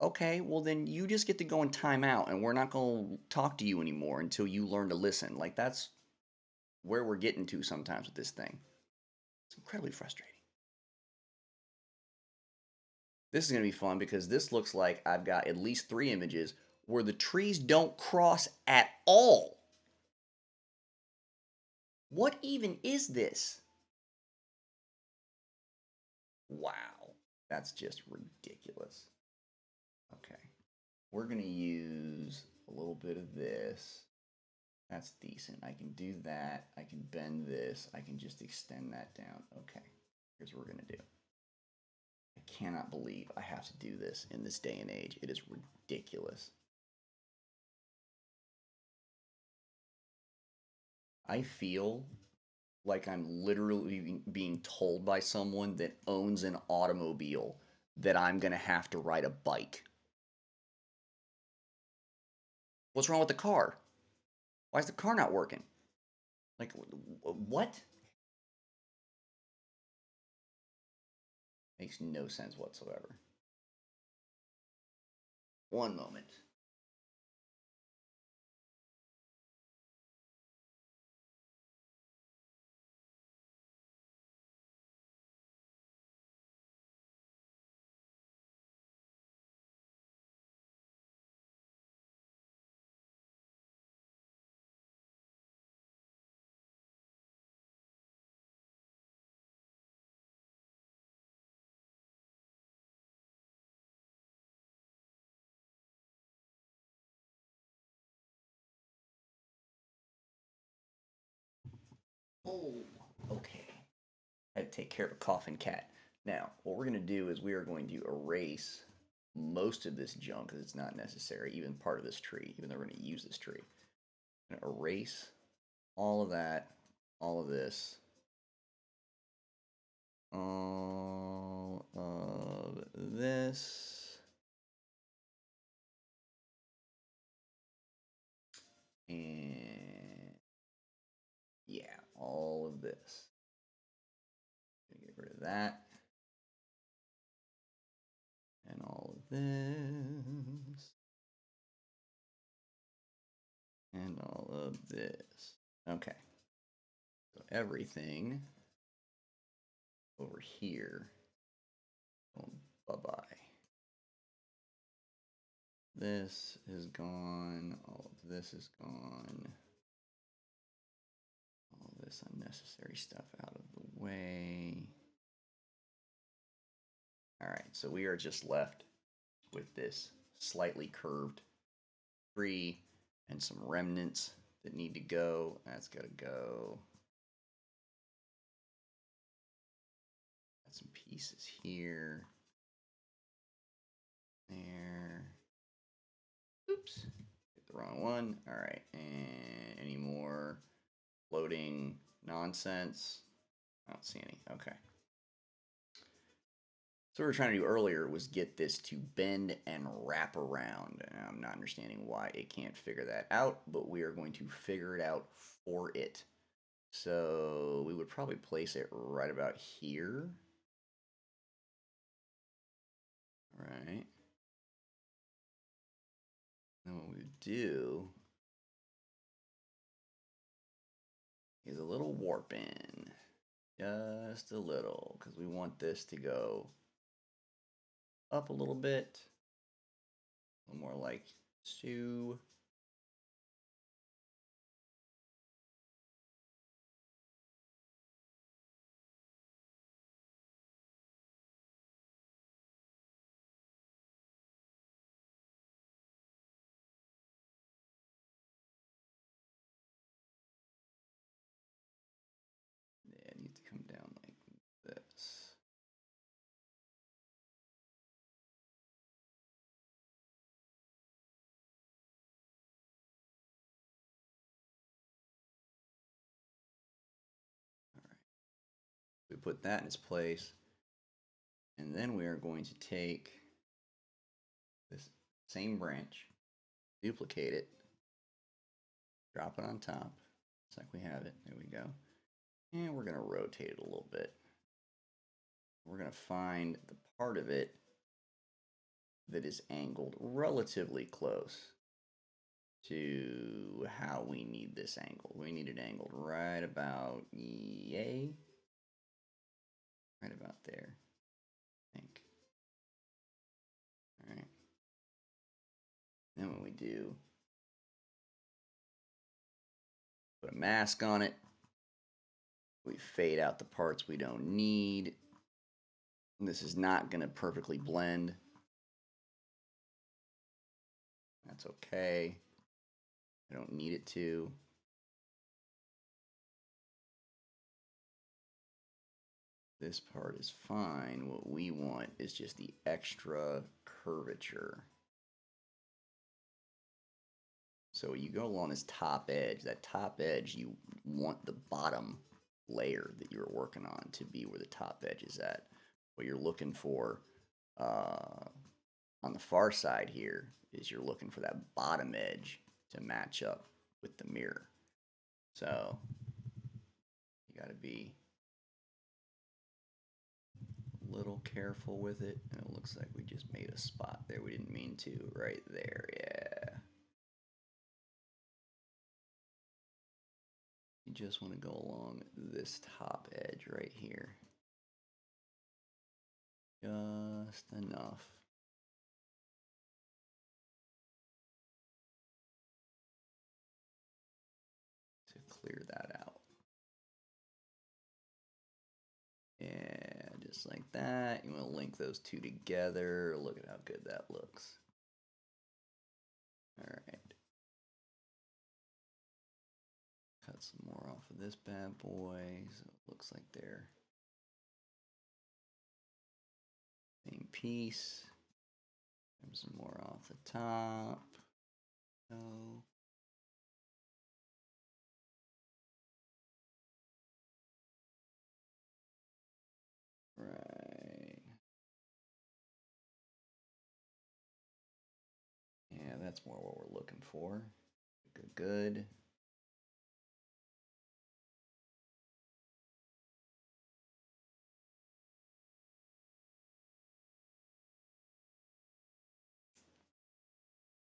Okay, well then you just get to go in timeout and we're not going to talk to you anymore until you learn to listen. Like that's where we're getting to sometimes with this thing. It's incredibly frustrating. This is going to be fun because this looks like I've got at least 3 images where the trees don't cross at all. What even is this? Wow, that's just ridiculous. Okay, we're going to use a little bit of this. That's decent. I can do that. I can bend this. I can just extend that down. Okay, here's what we're going to do. I cannot believe I have to do this in this day and age. It is ridiculous. I feel like I'm literally being told by someone that owns an automobile that I'm going to have to ride a bike. What's wrong with the car? Why is the car not working? Like, what? Makes no sense whatsoever. One moment. Oh, okay. I had to take care of a coughing cat. Now, what we're going to do is we are going to erase most of this junk because it's not necessary, even part of this tree, even though we're going to use this tree. I'm going to erase all of that, all of this, all of this, and yeah, all of this. Get rid of that. And all of this. And all of this. Okay. So everything over here. Oh, bye-bye. This is gone. All of this is gone. All this unnecessary stuff out of the way. All right, so we are just left with this slightly curved tree and some remnants that need to go. That's got to go. Got some pieces here. There. Oops. Hit the wrong one. All right. And any more floating nonsense? I don't see any. Okay. So what we were trying to do earlier was get this to bend and wrap around. And I'm not understanding why it can't figure that out, but we are going to figure it out for it. So we would probably place it right about here. Right. Then what we would do is a little warp in. Just a little, because we want this to go up a little bit. A little more like so. Yeah, it needs to come down like this. All right. We put that in its place. And then we are going to take this same branch, duplicate it, drop it on top. It's like we have it. There we go. And we're going to rotate it a little bit. We're going to find the part of it that is angled relatively close to how we need this angle. We need it angled right about yay. Right about there, I think. All right. Then what we do, put a mask on it. We fade out the parts we don't need. This is not going to perfectly blend. That's okay. I don't need it to. This part is fine. What we want is just the extra curvature. So you go along this top edge. That top edge, you want the bottom layer that you're working on to be where the top edge is at. What you're looking for on the far side here is you're looking for that bottom edge to match up with the mirror. So you got to be a little careful with it. And it looks like we just made a spot there. We didn't mean to. Right there, yeah. You just want to go along this top edge right here. Just enough. To clear that out. Yeah, just like that. You want to link those two together. Look at how good that looks. All right. Cut some more off of this bad boy. So it looks like they're same piece. Grab some more off the top. So right. Yeah, that's more what we're looking for. Good, good.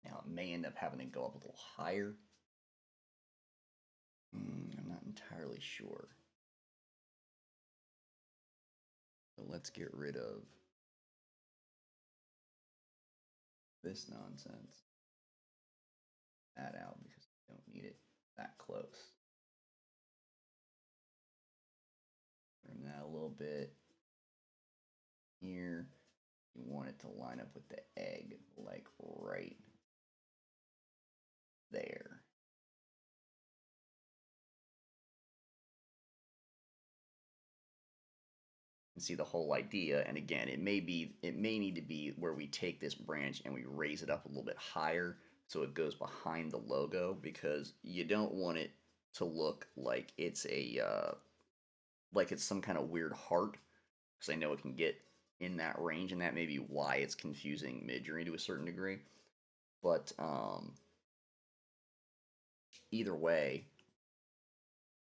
Now it may end up having to go up a little higher. I'm not entirely sure. So let's get rid of this nonsense. That out because we don't need it that close. Trim that a little bit. Here, you want it to line up with the egg, like right there. And see the whole idea, and again, it may need to be where we take this branch and we raise it up a little bit higher so it goes behind the logo, because you don't want it to look like it's a like it's some kind of weird heart, because I know it can get in that range, and that may be why it's confusing Midjourney to a certain degree. But either way,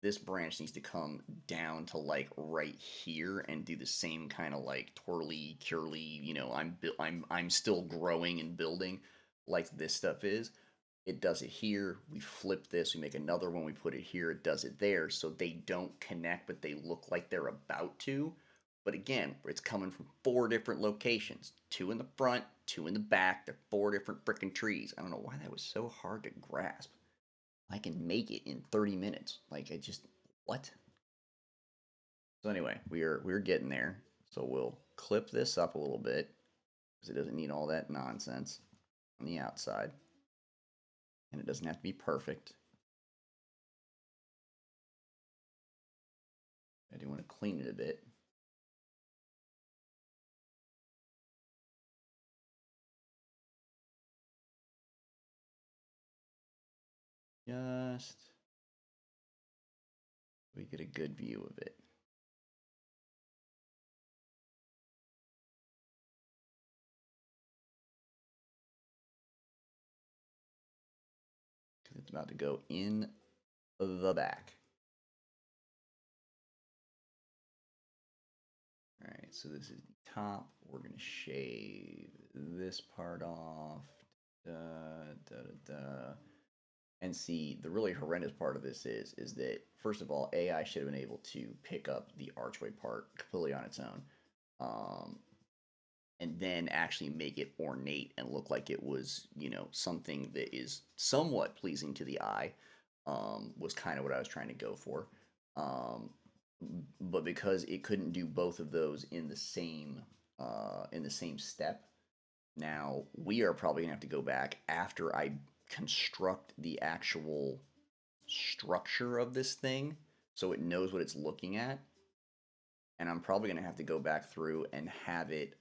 this branch needs to come down to like right here and do the same kind of like twirly, curly, you know, I'm still growing and building like this stuff is. It does it here. We flip this, we make another one, we put it here, it does it there, so they don't connect, but they look like they're about to. But again, it's coming from 4 different locations. 2 in the front, 2 in the back. They're 4 different freaking trees. I don't know why that was so hard to grasp. I can make it in 30 minutes. Like, I just, what? So anyway, we're getting there. So we'll clip this up a little bit, because it doesn't need all that nonsense on the outside. And it doesn't have to be perfect. I do want to clean it a bit. Just so we get a good view of it. It's about to go in the back. All right, so this is the top. We're going to shave this part off. Da, da, da, da. And see, the really horrendous part of this is that, first of all, AI should have been able to pick up the archway part completely on its own. And then actually make it ornate and look like it was, something that is somewhat pleasing to the eye, was kind of what I was trying to go for. But because it couldn't do both of those in the same step, now we are probably gonna have to go back after I construct the actual structure of this thing so it knows what it's looking at, and I'm probably gonna have to go back through and have it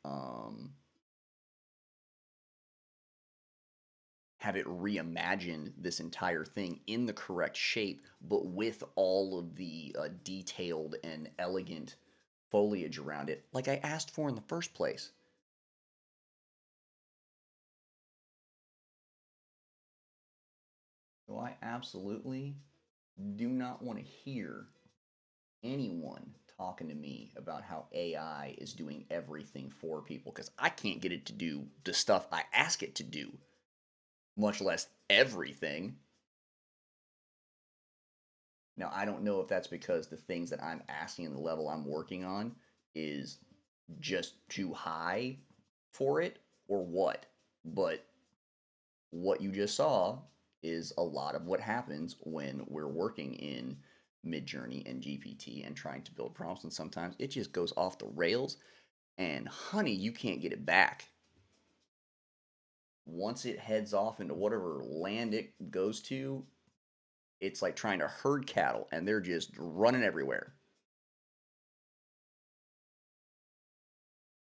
reimagine this entire thing in the correct shape, but with all of the detailed and elegant foliage around it, like I asked for in the first place. So I absolutely do not want to hear anyone talking to me about how AI is doing everything for people, because I can't get it to do the stuff I ask it to do, much less everything. Now, I don't know if that's because the things that I'm asking and the level I'm working on is just too high for it or what. But what you just saw is a lot of what happens when we're working in Midjourney and GPT and trying to build prompts. And sometimes it just goes off the rails, and honey, you can't get it back. Once it heads off into whatever land it goes to, it's like trying to herd cattle and they're just running everywhere.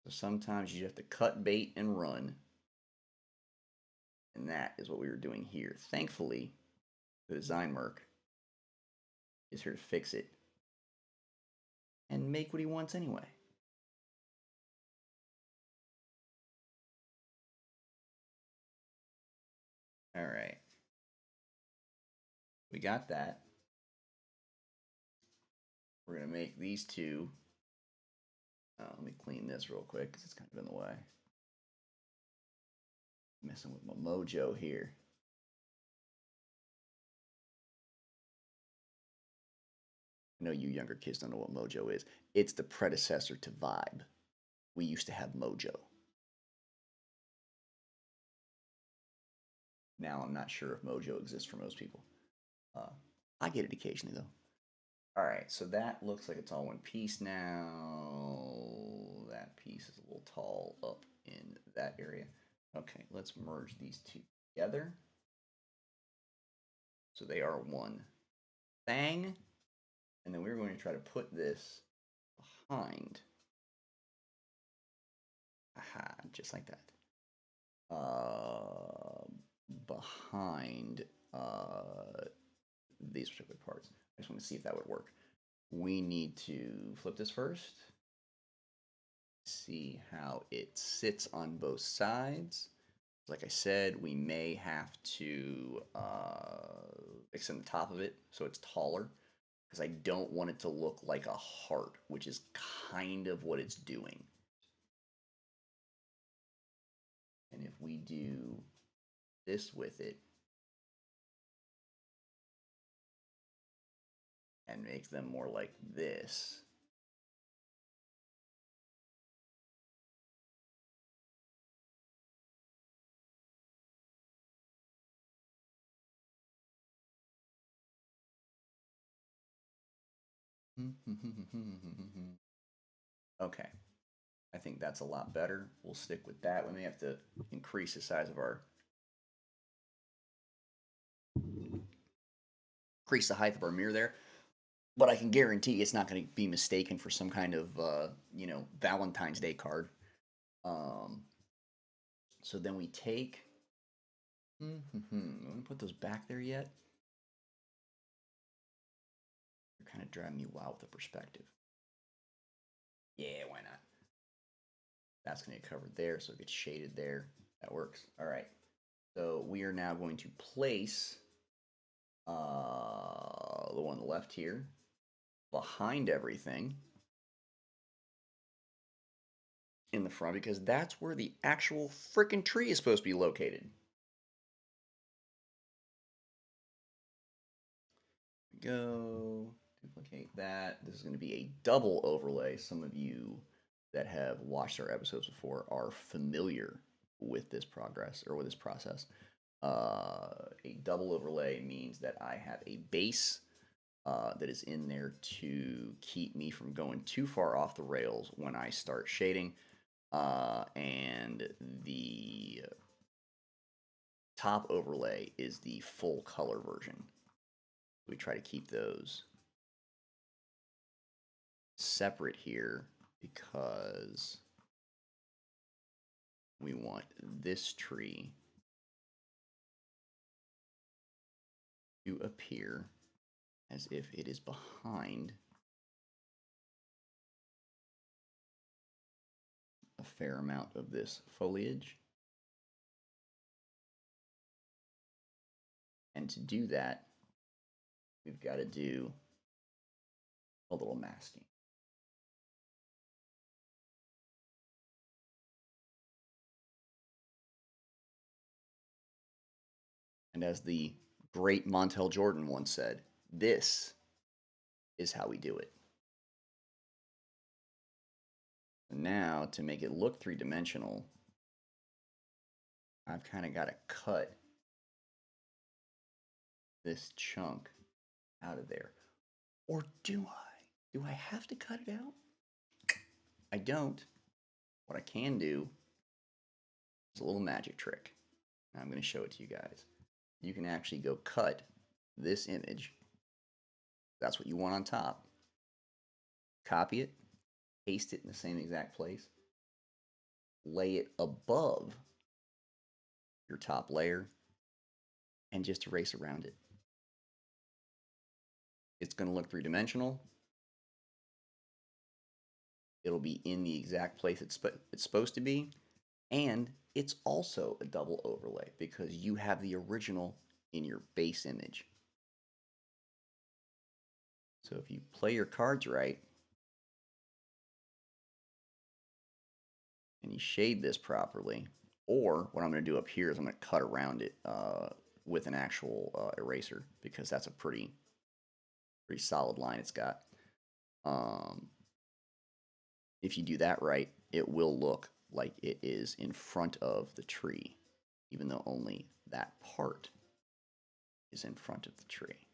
So sometimes you have to cut bait and run. And that is what we were doing here. Thankfully, the design merc is here to fix it and make what he wants anyway. All right. We got that. We're going to make these two. Let me clean this real quick because it's kind of in the way. Messing with my mojo here. I know you younger kids don't know what mojo is. It's the predecessor to Vibe. We used to have mojo. Now I'm not sure if mojo exists for most people. I get it occasionally though. All right, so that looks like it's all one piece now. That piece is a little tall up in that area. Okay, let's merge these two together. So they are one thing. And then we're going to try to put this behind. Aha, just like that. Behind these particular parts. I just want to see if that would work. We need to flip this first. See how it sits on both sides. Like I said, we may have to extend the top of it so it's taller, because I don't want it to look like a heart, which is kind of what it's doing. And if we do this with it and make them more like this, okay, I think that's a lot better. We'll stick with that. We may have to increase the size of increase the height of our mirror there, but I can guarantee it's not going to be mistaken for some kind of Valentine's Day card. So then we take. I'm gonna put those back there yet. You're kind of driving me wild with the perspective. Yeah, why not? That's going to get covered there, so it gets shaded there. That works. All right. So we are now going to place the one on the left here, behind everything, in the front, because that's where the actual freaking tree is supposed to be located. Go duplicate that. This is going to be a double overlay. Some of you that have watched our episodes before are familiar with this progress or with this process. A double overlay means that I have a base that is in there to keep me from going too far off the rails when I start shading. And the top overlay is the full color version. We try to keep those separate here because we want this tree to appear as if it is behind a fair amount of this foliage. And to do that, we've got to do a little masking. And as the great Montel Jordan once said, this is how we do it. Now, to make it look three-dimensional, I've kind of got to cut this chunk out of there. Or do I? Do I have to cut it out? I don't. What I can do is a little magic trick. I'm going to show it to you guys. You can actually go cut this image. That's what you want on top. Copy it, paste it in the same exact place, lay it above your top layer, and just erase around it. It's going to look three-dimensional. It'll be in the exact place it's supposed to be, and it's also a double overlay because you have the original in your base image. So if you play your cards right, and you shade this properly, or what I'm going to do up here is I'm going to cut around it with an actual eraser because that's a pretty solid line it's got. If you do that right, it will look like it is in front of the tree, even though only that part is in front of the tree.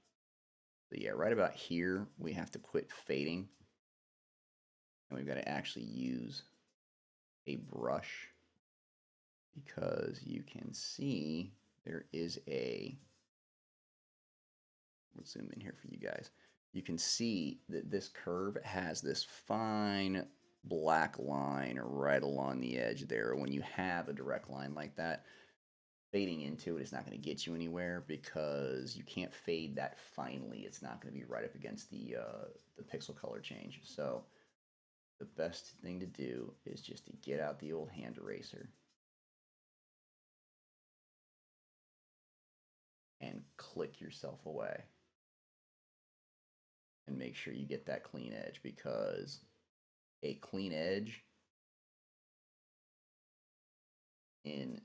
So yeah, right about here, we have to quit fading. And we've got to actually use a brush because you can see there is a, let's zoom in here for you guys. You can see that this curve has this fine black line right along the edge there. When you have a direct line like that, fading into it is not going to get you anywhere because you can't fade that finely. It's not going to be right up against the pixel color change. So the best thing to do is just to get out the old hand eraser and click yourself away. And make sure you get that clean edge because a clean edge in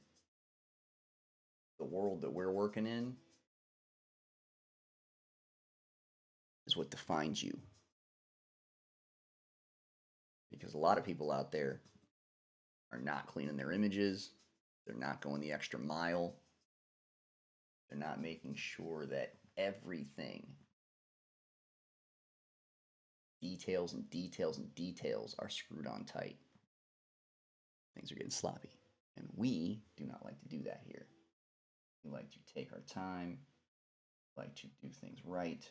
the world that we're working in is what defines you. Because a lot of people out there are not cleaning their images, they're not going the extra mile, they're not making sure that everything, details and details and details, are screwed on tight. Things are getting sloppy. And we do not like to do that here. We like to take our time, we like to do things right,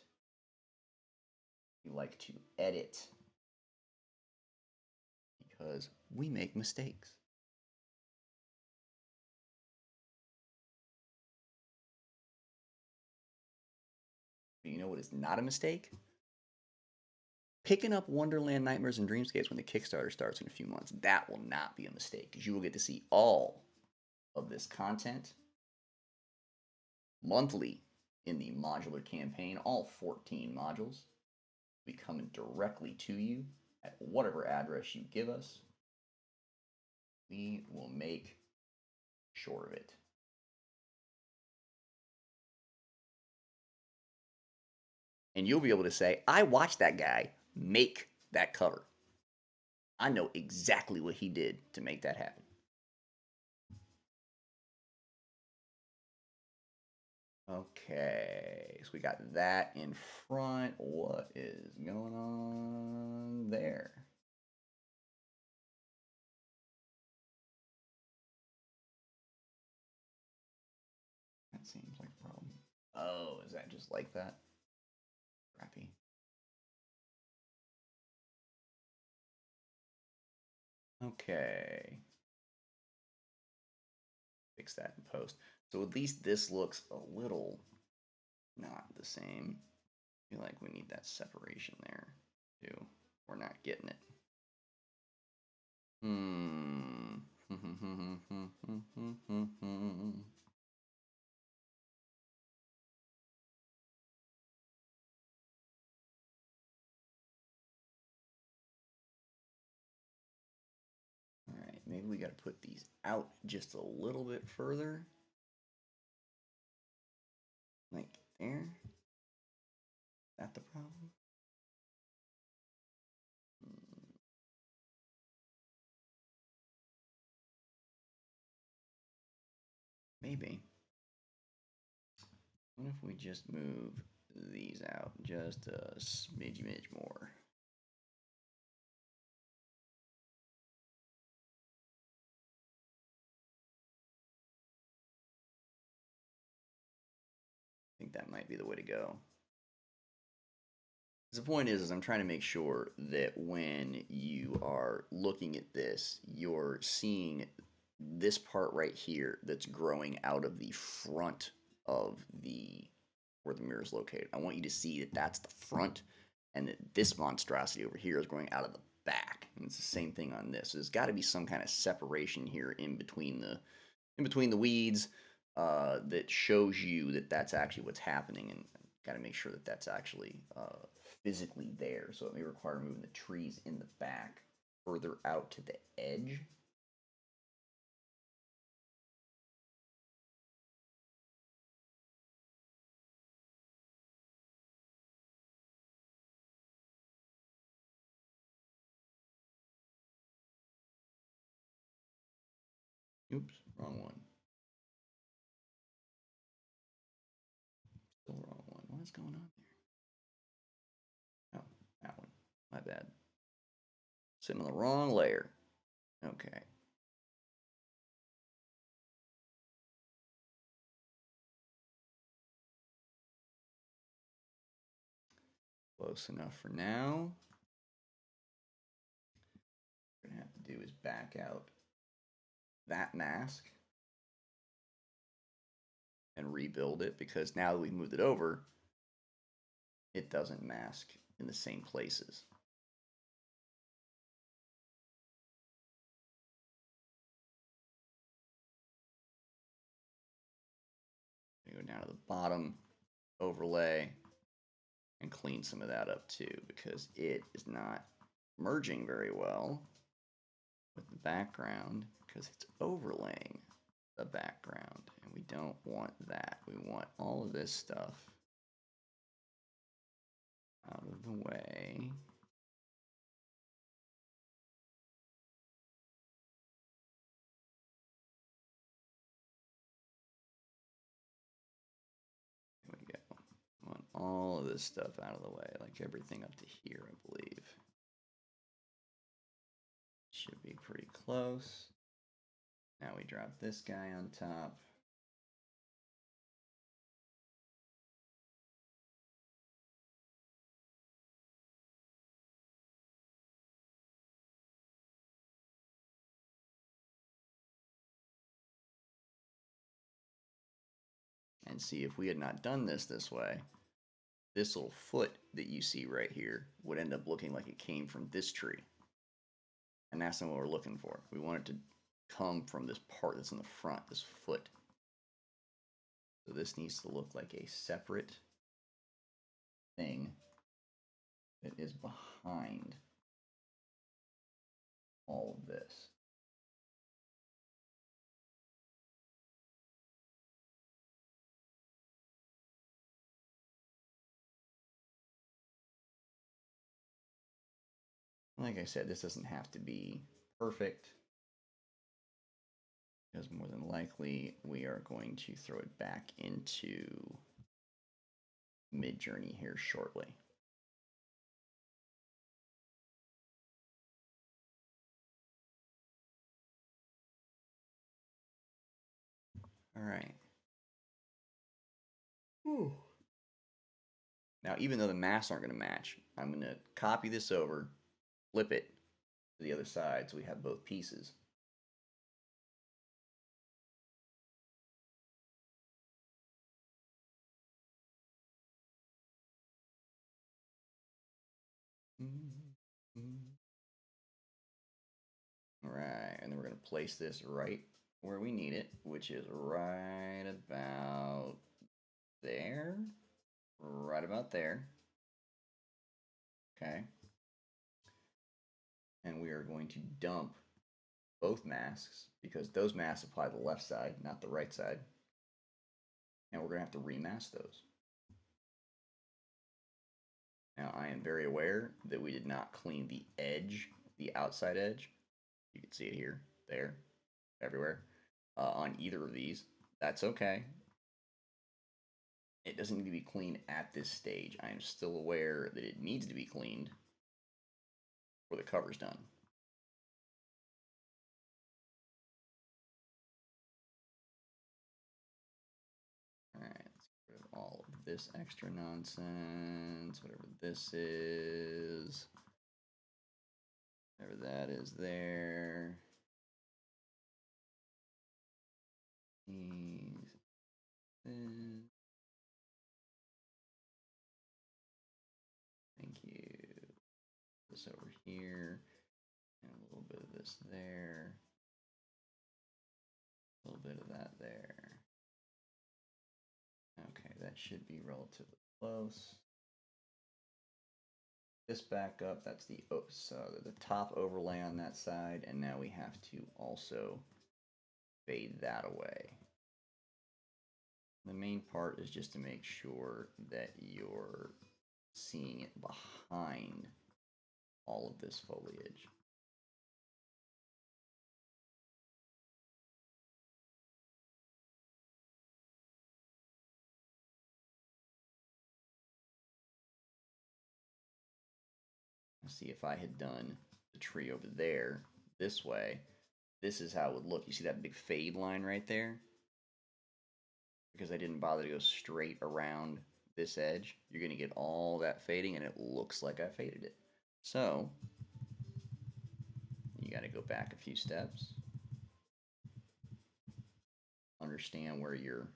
we like to edit because we make mistakes. But you know what is not a mistake? Picking up Wonderland Nightmares and Dreamscapes when the Kickstarter starts in a few months. That will not be a mistake because you will get to see all of this content monthly in the modular campaign. All 14 modules will be coming directly to you at whatever address you give us. We will make sure of it. And you'll be able to say, I watched that guy make that cover. I know exactly what he did to make that happen. Okay, so we got that in front. What is going on there? That seems like a problem. Oh, is that just like that? Crappy. Okay. Fix that in post. So at least this looks a little not the same. I feel like we need that separation there too. We're not getting it. Alright, maybe we gotta put these out just a little bit further. Like there. Is that the problem? Maybe. What if we just move these out just a smidge more? I think that might be the way to go. The point is I'm trying to make sure that when you are looking at this, you're seeing this part right here that's growing out of the front of the where the mirror is located. I want you to see that that's the front, and that this monstrosity over here is growing out of the back. And it's the same thing on this. So there's got to be some kind of separation here in between the weeds that shows you that that's actually what's happening, and got to make sure that that's actually physically there. So it may require moving the trees in the back further out to the edge. Oops, wrong one. Still wrong one. What is going on there? Oh, that one. My bad. Sitting on the wrong layer. Okay. Close enough for now. What we're going to have to do is back out that mask and rebuild it, because now that we've moved it over, it doesn't mask in the same places. Go down to the bottom, overlay, and clean some of that up too, because it is not merging very well with the background, because it's overlaying the background, and we don't want that. We want all of this stuff out of the way. There we go. I want all of this stuff out of the way, like everything up to here, I believe. Should be pretty close. Now we drop this guy on top. And see, if we had not done this way, this little foot that you see right here would end up looking like it came from this tree. And that's not what we're looking for. We want it to come from this part that's in the front, this foot. So this needs to look like a separate thing that is behind all of this. Like I said, this doesn't have to be perfect, because more than likely we are going to throw it back into Midjourney here shortly. All right. Whew. Now, even though the masks aren't going to match, I'm going to copy this over, flip it to the other side so we have both pieces. All right, and then we're going to place this right where we need it, which is right about there. Right about there. Okay. And we are going to dump both masks because those masks apply to the left side, not the right side. And we're going to have to remask those. Now, I am very aware that we did not clean the edge, the outside edge. You can see it here, there, everywhere, on either of these. That's okay. It doesn't need to be cleaned at this stage. I am still aware that it needs to be cleaned before the cover's done. All right, let's get rid of all of this extra nonsense, whatever this is. Whatever that is there. Thank you. This over here. And a little bit of this there. A little bit of that there. Okay, that should be relatively close. This back up, that's the top overlay on that side, and now we have to also fade that away. The main part is just to make sure that you're seeing it behind all of this foliage. See, if I had done the tree over there this way, this is how it would look. You see that big fade line right there? Because I didn't bother to go straight around this edge, you're going to get all that fading, and it looks like I faded it. So you got to go back a few steps, understand where your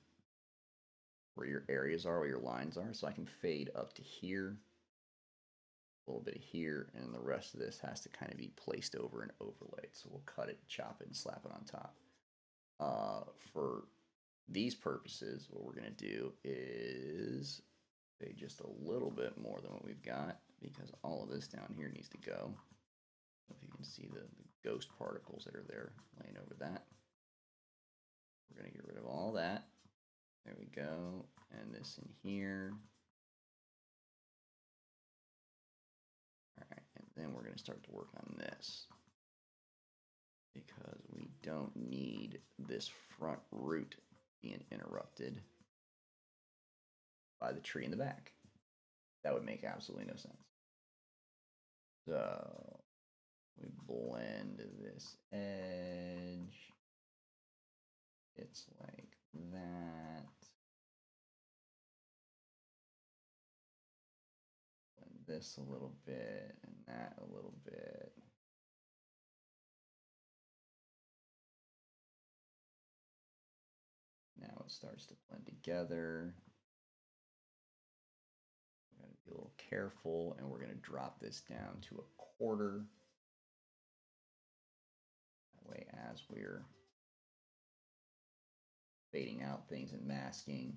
areas are, where your lines are. So I can fade up to here, a little bit here, and the rest of this has to kind of be placed over and overlaid. So we'll cut it, chop it, and slap it on top. For these purposes, what we're going to do is fade just a little bit more than what we've got, because all of this down here needs to go. If you can see the ghost particles that are there laying over that. We're going to get rid of all that. There we go. And this in here. All right, and then we're going to start to work on this, because we don't need this front root being interrupted by the tree in the back. That would make absolutely no sense. So we blend this edge. It's like that. Blend this a little bit and that a little bit. Now it starts to blend together. We're going to be a little careful, and we're going to drop this down to 1/4. That way, as we're fading out things and masking.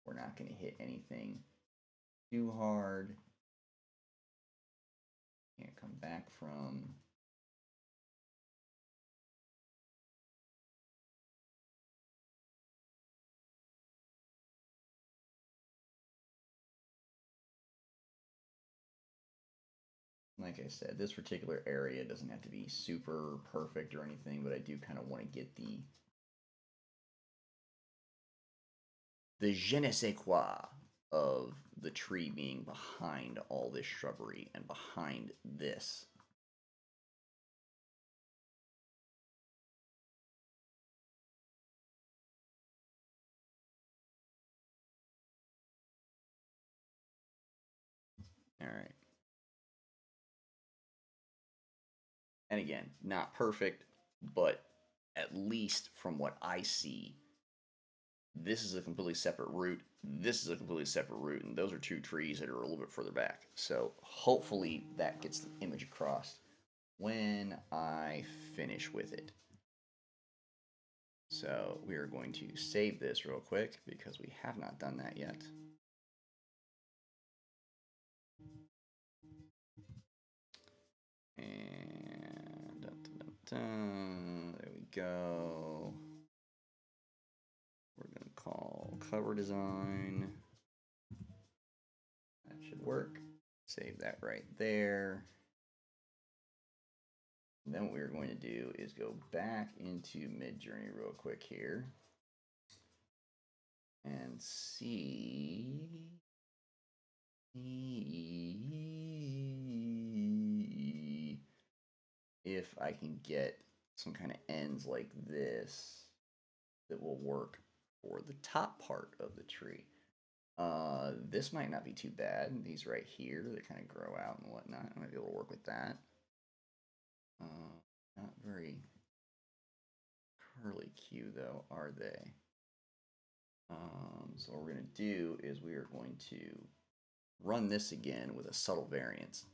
We're not going to hit anything too hard. Can't come back from. Like I said, this particular area doesn't have to be super perfect or anything, but I do kind of want to get the je ne sais quoi of the tree being behind all this shrubbery and behind this. All right. And again, not perfect, but at least from what I see, this is a completely separate route. This is a completely separate route, and those are two trees that are a little bit further back. So hopefully that gets the image across when I finish with it. So we are going to save this real quick because we have not done that yet. And dun, dun, dun, dun. There we go. We're going to call cover design. That should work. Save that right there. And then what we're going to do is go back into Midjourney real quick here and see if I can get some kind of ends like this that will work for the top part of the tree. This might not be too bad. These right here, they kind of grow out and whatnot. I might be able to work with that. Not very curly Q though, are they? So what we're going to do is we are going to run this again with a subtle variance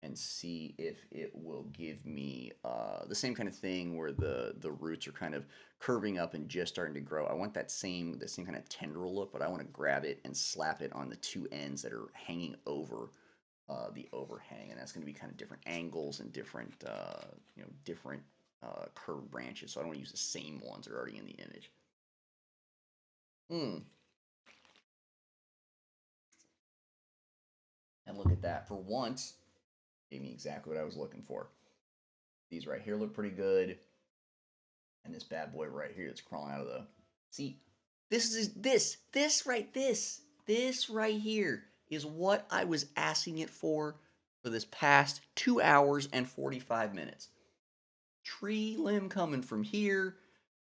and see if it will give me the same kind of thing where the roots are kind of curving up and just starting to grow. I want the same kind of tendril look, but I want to grab it and slap it on the two ends that are hanging over the overhang, and that's going to be kind of different angles and different different curved branches. So I don't want to use the same ones that are already in the image. And look at that. For once, gave me exactly what I was looking for. These right here look pretty good. And this bad boy right here that's crawling out of the... See, this right here is what I was asking it for this past 2 hours and 45 minutes. Tree limb coming from here,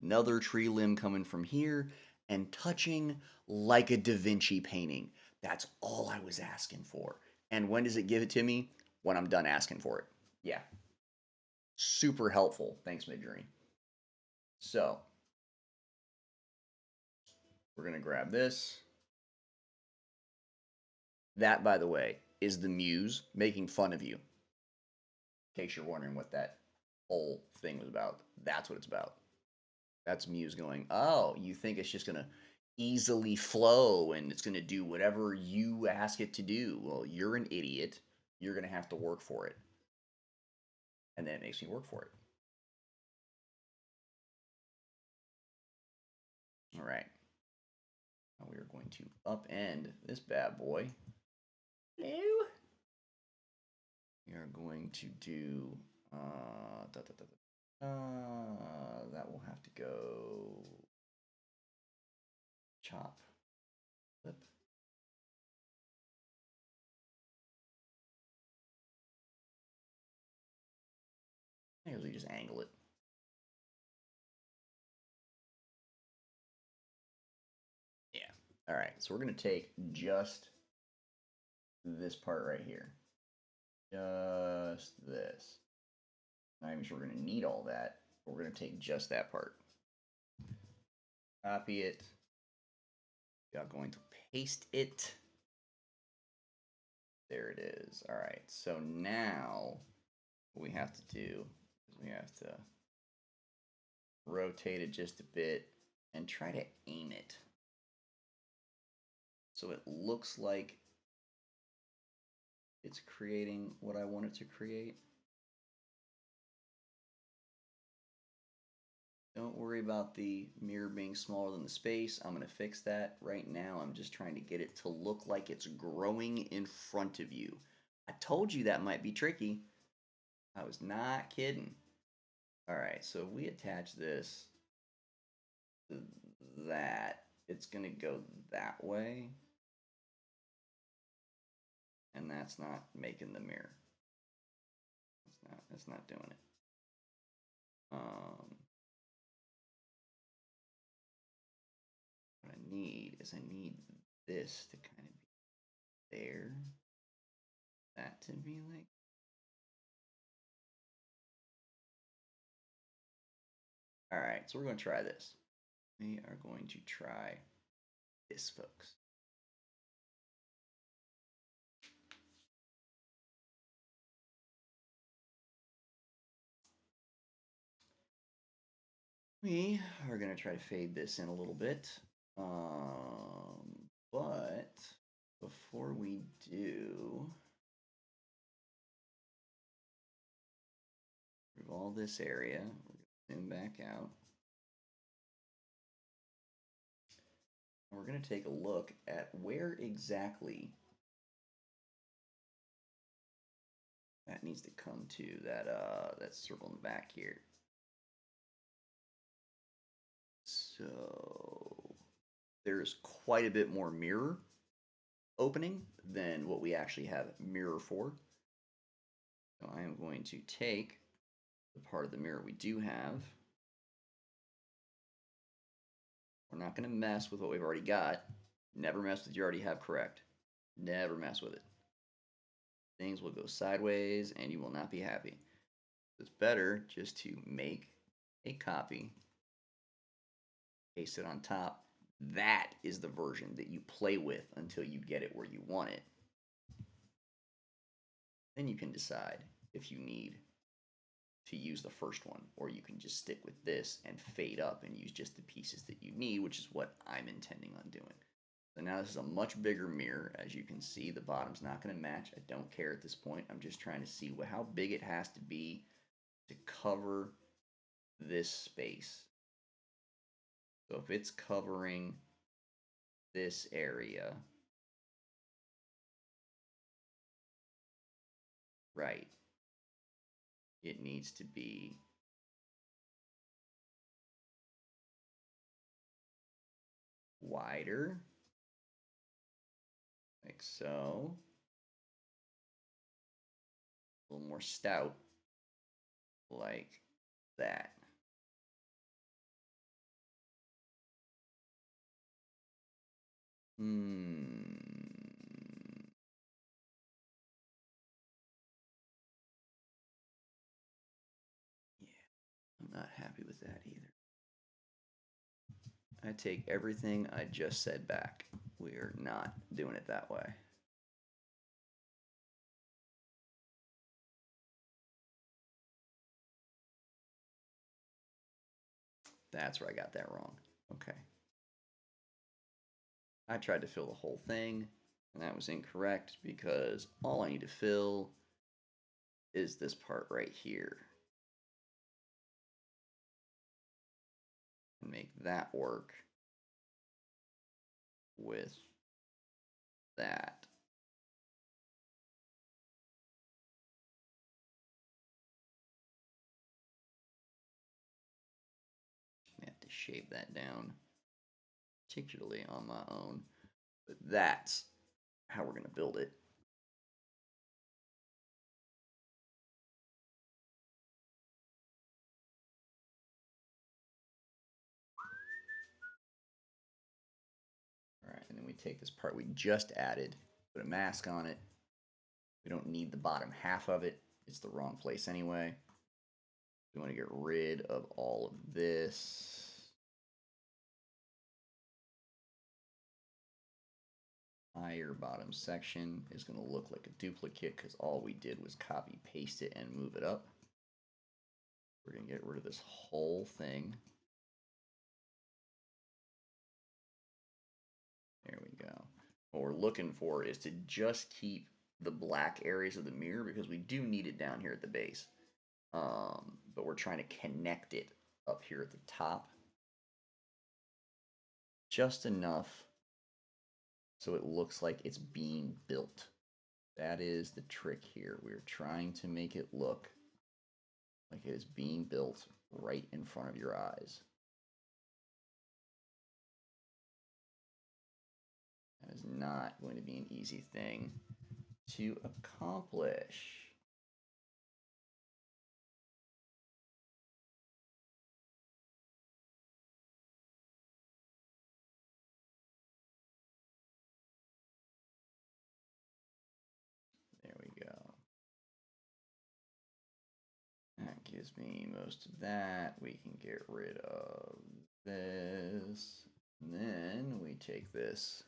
another tree limb coming from here, and touching like a Da Vinci painting. That's all I was asking for. And when does it give it to me? When I'm done asking for it. Yeah. Super helpful. Thanks, Midjourney. So, we're going to grab this. That, by the way, is the muse making fun of you. In case you're wondering what that whole thing was about. That's what it's about. That's Muse going, oh, you think it's just going to easily flow and it's going to do whatever you ask it to do. Well, you're an idiot. You're going to have to work for it. And then it makes me work for it. All right. Now we are going to upend this bad boy. Hello. We are going to do that will have to go chop, flip. I usually just angle it. Yeah. All right. So we're going to take just this part right here. Just this. Not even sure we're going to need all that, but we're going to take just that part. Copy it. We are going to paste it. There it is. All right. So now what we have to do is we have to rotate it just a bit and try to aim it so it looks like it's creating what I want it to create. Don't worry about the mirror being smaller than the space. I'm going to fix that. Right now, I'm just trying to get it to look like it's growing in front of you. I told you that might be tricky. I was not kidding. All right, so if we attach this to that, it's going to go that way. And that's not making the mirror. That's not doing it. What I need is this to kind of be there. That to be like. All right, so we're going to try this. We are going to try this, folks. We are going to try to fade this in a little bit. But before we do, move all this area. We're going to zoom back out. And we're going to take a look at where exactly that needs to come to, that circle in the back here. So there's quite a bit more mirror opening than what we actually have mirror for. So I am going to take the part of the mirror we do have. We're not going to mess with what we've already got. Never mess with what you already have correct. Never mess with it. Things will go sideways and you will not be happy. It's better just to make a copy, paste it on top. That is the version that you play with until you get it where you want it. Then you can decide if you need to use the first one, or you can just stick with this and fade up and use just the pieces that you need, which is what I'm intending on doing. So now this is a much bigger mirror. As you can see, the bottom's not going to match. I don't care at this point. I'm just trying to see how big it has to be to cover this space. So if it's covering this area, right, it needs to be wider, like so. A little more stout, like that. Yeah, I'm not happy with that either. I take everything I just said back. We are not doing it that way. That's where I got that wrong. Okay. I tried to fill the whole thing, and that was incorrect because all I need to fill is this part right here. And make that work with that. I have to shape that down, particularly on my own. But that's how we're going to build it. All right, and then we take this part we just added, put a mask on it. We don't need the bottom half of it. It's the wrong place anyway. We want to get rid of all of this. Higher bottom section is going to look like a duplicate because all we did was copy paste it and move it up. We're going to get rid of this whole thing. what we're looking for is to just keep the black areas of the mirror because we do need it down here at the base. But we're trying to connect it up here at the top. Just enough so it looks like it's being built. That is the trick here. We're trying to make it look like it is being built right in front of your eyes. That is not going to be an easy thing to accomplish. There we go. That gives me most of that. We can get rid of this. And then we take this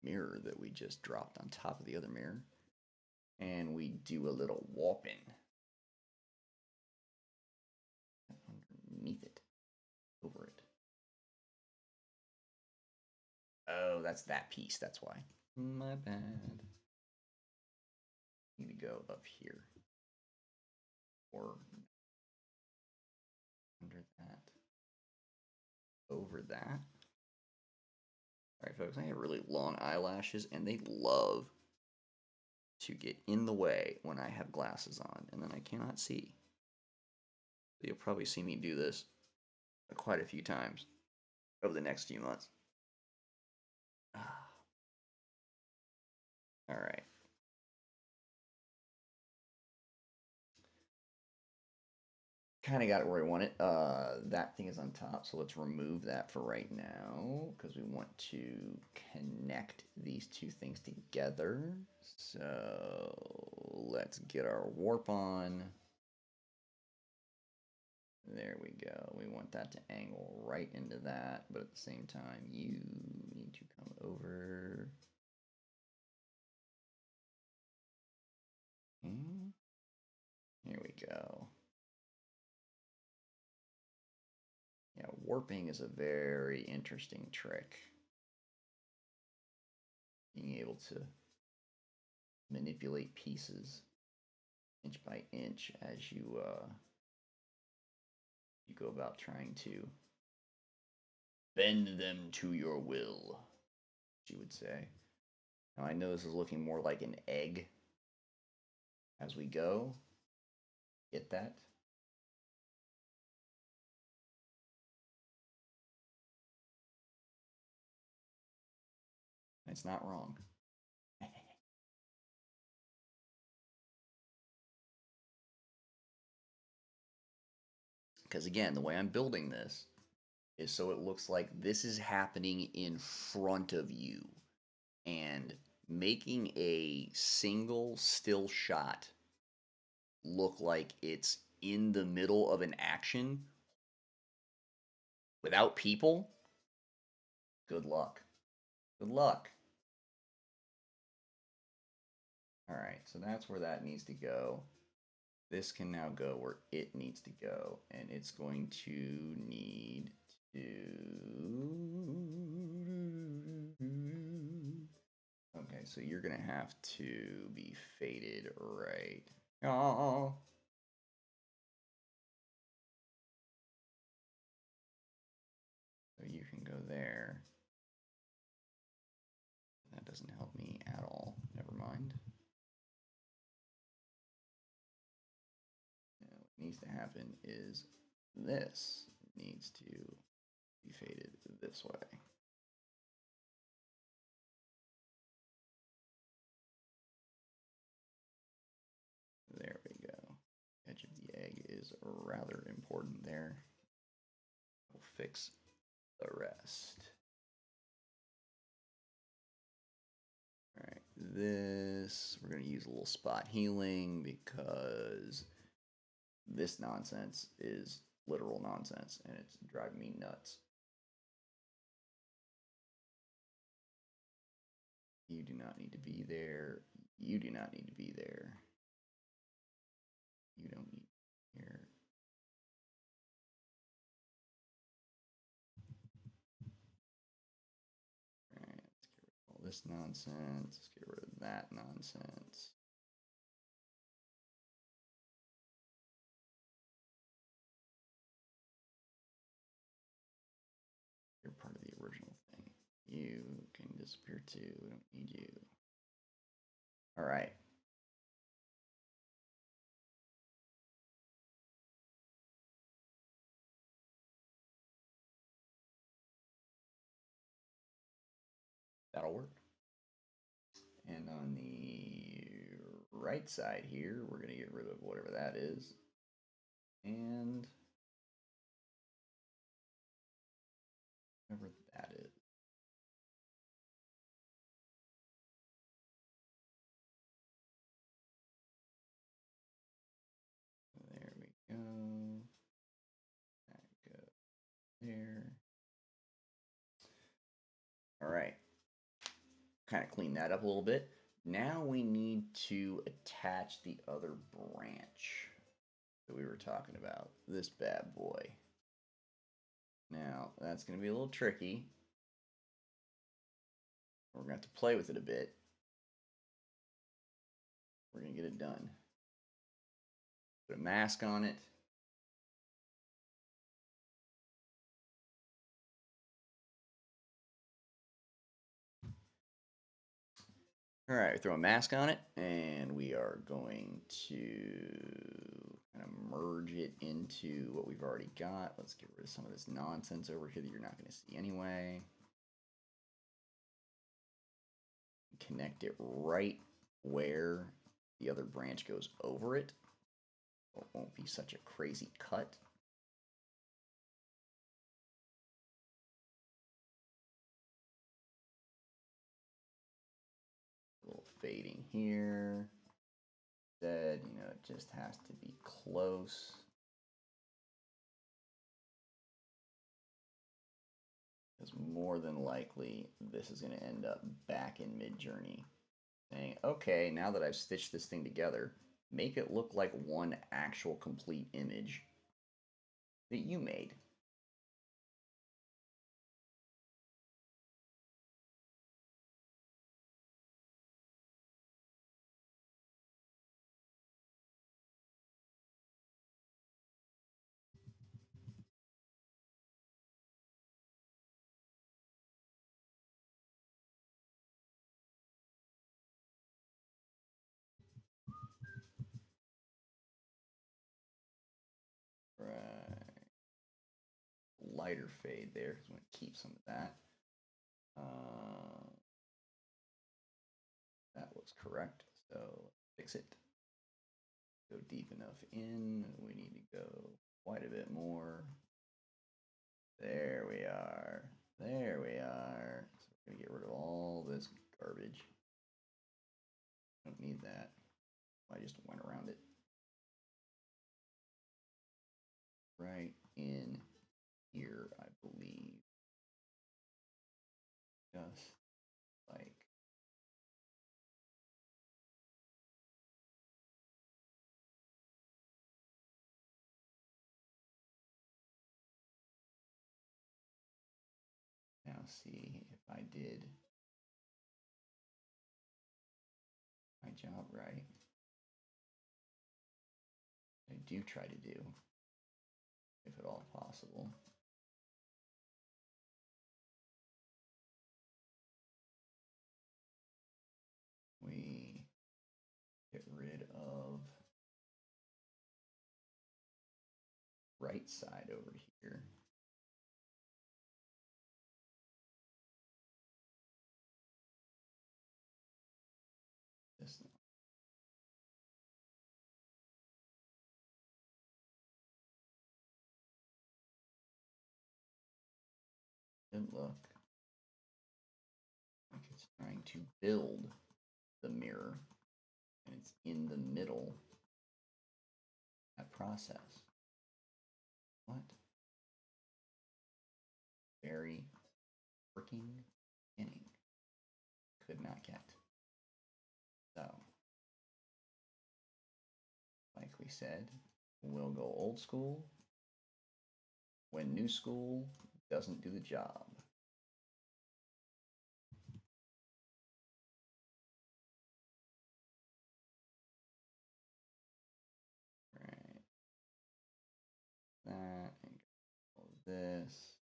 mirror that we just dropped on top of the other mirror and we do a little warping underneath it, over it. Oh, that's that piece, that's why. My bad. Need to go up here. Or under that. Over that. Alright, folks, I have really long eyelashes, and they love to get in the way when I have glasses on, and then I cannot see. You'll probably see me do this quite a few times over the next few months. Alright. Kind of got it where I want it. That thing is on top, so let's remove that for right now because we want to connect these two things together. So let's get our warp on. There we go. We want that to angle right into that, but at the same time, you need to come over. Here we go. Yeah, warping is a very interesting trick. Being able to manipulate pieces inch by inch as you go about trying to bend them to your will, you would say. Now I know this is looking more like an egg as we go. Get that? It's not wrong. Because again, the way I'm building this is so it looks like this is happening in front of you. And making a single still shot look like it's in the middle of an action without people, good luck. Good luck. All right, so that's where that needs to go. This can now go where it needs to go, and it's going to need to... Okay, so you're going to have to be faded right. Oh. So you can go there. That doesn't help me at all. Never mind. Now, what needs to happen is this needs to be faded this way. There we go. Edge of the egg is rather important there. We'll fix the rest. All right, this, we're going to use a little spot healing because this nonsense is literal nonsense and it's driving me nuts. You do not need to be there. You do not need to be there. You don't need here. All right, let's get rid of all this nonsense. Let's get rid of that nonsense. You're part of the original thing. You can disappear too. We don't need you. All right. That'll work. And on the right side here, we're going to get rid of whatever that is. And whatever that is. There we go. That goes there. All right. Kind of clean that up a little bit. Now we need to attach the other branch that we were talking about. This bad boy. Now, that's going to be a little tricky. We're going to have to play with it a bit. We're going to get it done. Put a mask on it. All right, throw a mask on it, and we are going to kind of merge it into what we've already got. Let's get rid of some of this nonsense over here that you're not going to see anyway. Connect it right where the other branch goes over it. So it won't be such a crazy cut. A little fading here. Instead, you know, it just has to be close. Because more than likely, this is going to end up back in mid-journey. Saying, okay, now that I've stitched this thing together, make it look like one actual complete image that you made. Right. Lighter fade there, because we want to keep some of that. That looks correct, so fix it. Go deep enough in. We need to go quite a bit more. There we are. There we are. So we're going to get rid of all this garbage. Don't need that. I just went around it. Right in here, I believe. Just like now see if I did my job right. I do try to do, if at all possible. We get rid of right side over here. This one. Good look. Like it's trying to build the mirror, and it's in the middle. That process. What? Very freaking beginning. Could not get. So, like we said, we'll go old school when new school doesn't do the job. this.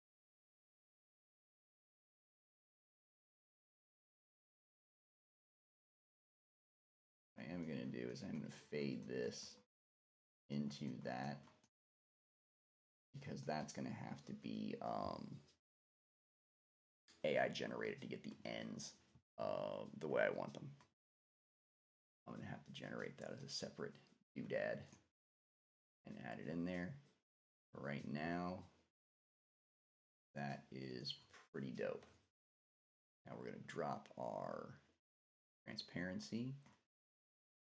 What I am going to do is I'm going to fade this into that, because that's going to have to be AI generated to get the ends the way I want them. I'm going to have to generate that as a separate doodad and add it in there. For right now, that is pretty dope. Now we're going to drop our transparency,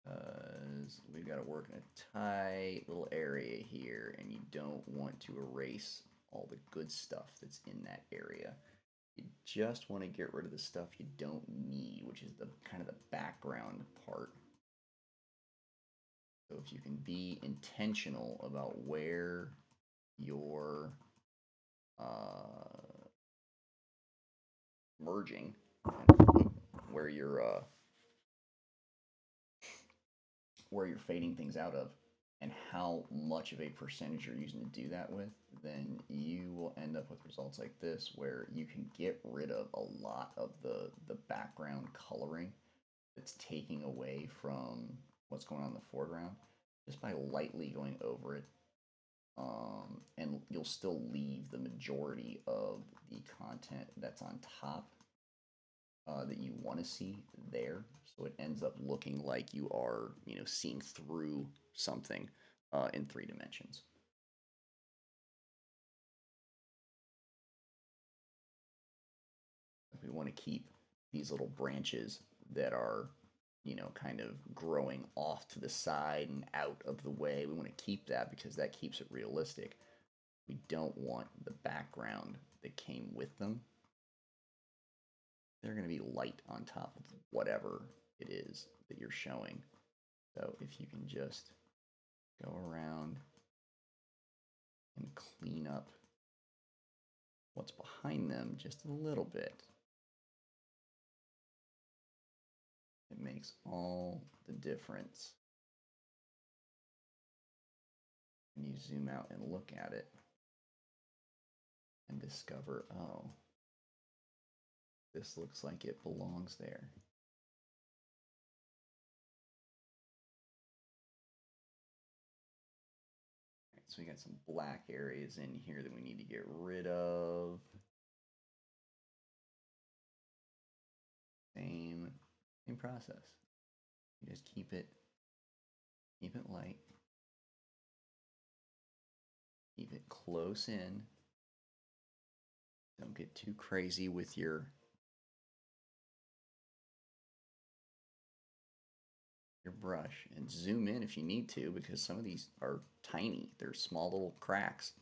because we've got to work in a tight little area here, and you don't want to erase all the good stuff that's in that area. You just want to get rid of the stuff you don't need, which is the kind of the background part. So if you can be intentional about where you're merging, where you're fading things out of, and how much of a percentage you're using to do that with, then you will end up with results like this, where you can get rid of a lot of the background coloring that's taking away from what's going on in the foreground, just by lightly going over it. And you'll still leave the majority of the content that's on top that you want to see there, so it ends up looking like you are, seeing through something in 3 dimensions. We want to keep these little branches that are, kind of growing off to the side and out of the way. We want to keep that because that keeps it realistic. We don't want the background that came with them. They're going to be light on top of whatever it is that you're showing. So if you can just go around and clean up what's behind them just a little bit, it makes all the difference. And you zoom out and look at it and discover, oh, this looks like it belongs there. Right, so we got some black areas in here that we need to get rid of. Same process. You just keep it light. Keep it close in. Don't get too crazy with your brush, and zoom in if you need to, because some of these are tiny. They're small little cracks,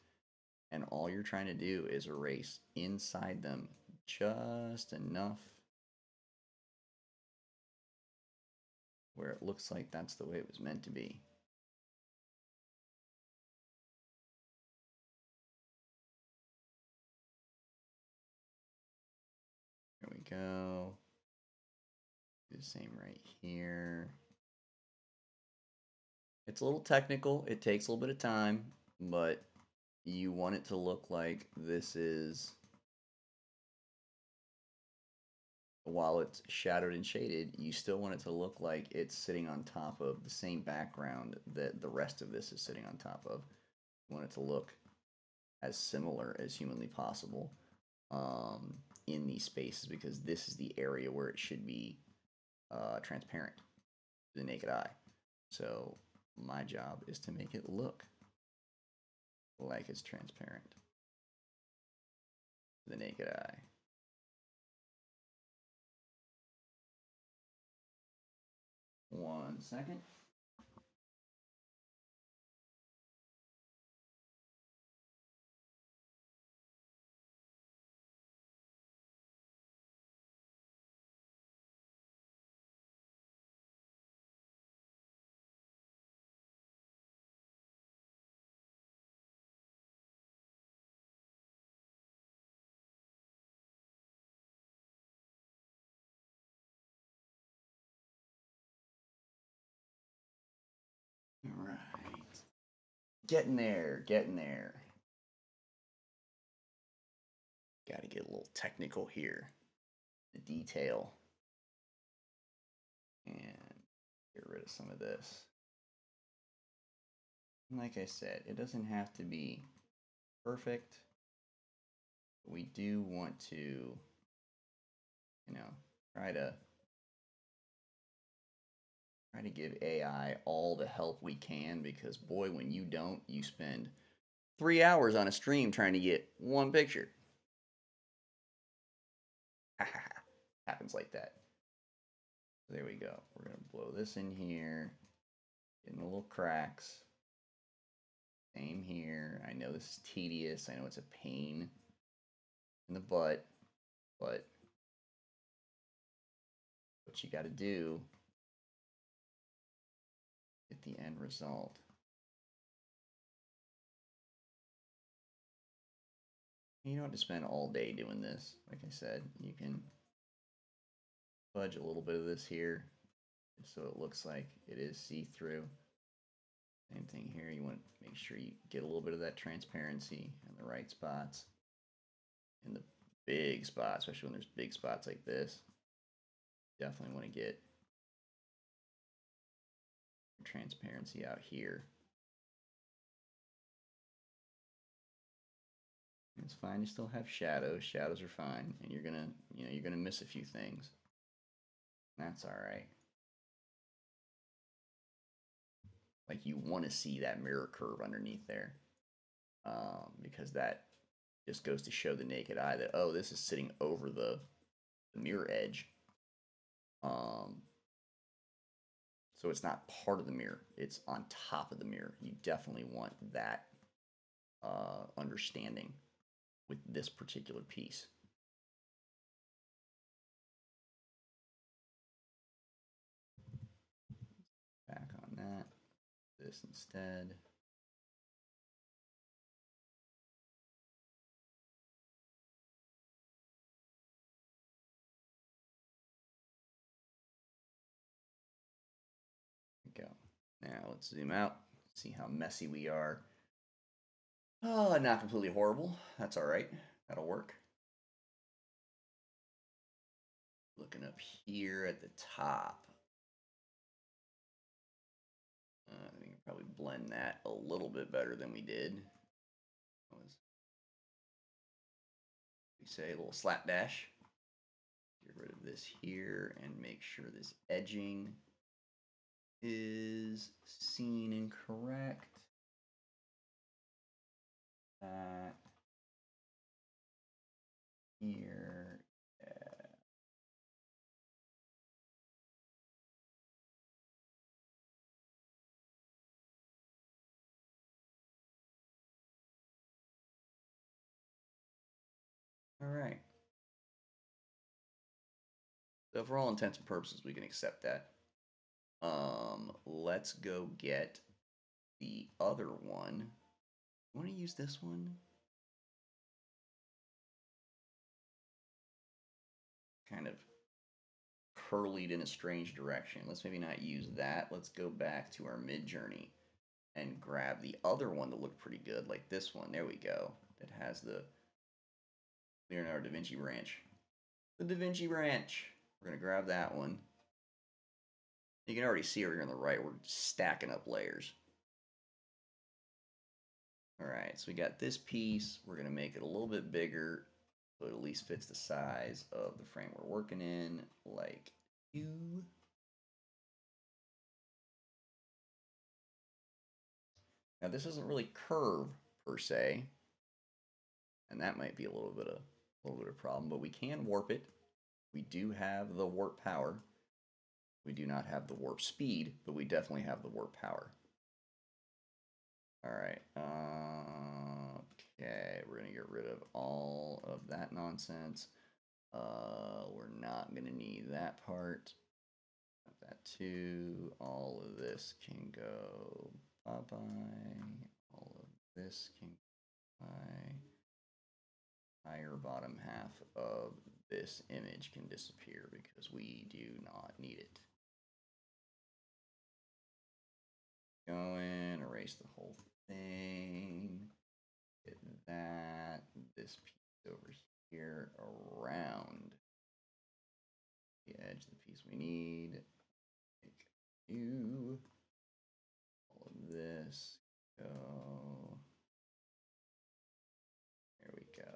and all you're trying to do is erase inside them just enough where it looks like that's the way it was meant to be. There we go. Do the same right here. It's a little technical. It takes a little bit of time, but you want it to look like this is, while it's shadowed and shaded, you still want it to look like it's sitting on top of the same background that the rest of this is sitting on top of. You want it to look as similar as humanly possible in these spaces, because this is the area where it should be transparent to the naked eye. So my job is to make it look like it's transparent to the naked eye. One second. All right. Getting there. Got to get a little technical here. The detail. And get rid of some of this. And like I said, it doesn't have to be perfect. We do want to, you know, try to give AI all the help we can, because boy, when you don't, you spend 3 hours on a stream trying to get one picture. Happens like that. There we go. We're going to blow this in here. Getting the little cracks. Same here. I know this is tedious. I know it's a pain in the butt, but what you got to do, get the end result. You don't have to spend all day doing this. Like I said, you can fudge a little bit of this here so it looks like it is see-through. Same thing here. You want to make sure you get a little bit of that transparency in the right spots. In the big spots, especially when there's big spots like this. Definitely want to get transparency out here. It's fine to still have shadows. Shadows are fine, and you're gonna miss a few things. That's all right. Like, you want to see that mirror curve underneath there, because that just goes to show the naked eye that, oh, this is sitting over the mirror edge. So it's not part of the mirror; it's on top of the mirror. You definitely want that understanding with this particular piece. Back on that. This instead. There we go. Now let's zoom out, see how messy we are. Oh, not completely horrible. That's all right. That'll work. Looking up here at the top. We can probably blend that a little bit better than we did. We say a little slapdash. Get rid of this here and make sure this edging is seen and correct. That here. Yeah. All right. So for all intents and purposes, we can accept that. Let's go get the other one. You want to use this one? Kind of curlied in a strange direction. Let's maybe not use that. Let's go back to our mid journey and grab the other one that looked pretty good, like this one. There we go. That has the Leonardo da Vinci branch. The Da Vinci branch. We're going to grab that one. You can already see over here on the right, we're stacking up layers. All right, so we got this piece. We're going to make it a little bit bigger so it at least fits the size of the frame we're working in, like you. Now this doesn't really curve per se, and that might be a little bit of problem, but we can warp it. We do have the warp power. We do not have the warp speed, but we definitely have the warp power. All right. Okay, we're gonna get rid of all of that nonsense. We're not gonna need that part. That too. All of this can go bye-bye. All of this can go bye. Entire bottom half of this image can disappear because we do not need it. Go in, erase the whole thing. Get that. This piece over here around the edge of the piece we need. Make you all of this go. There we go.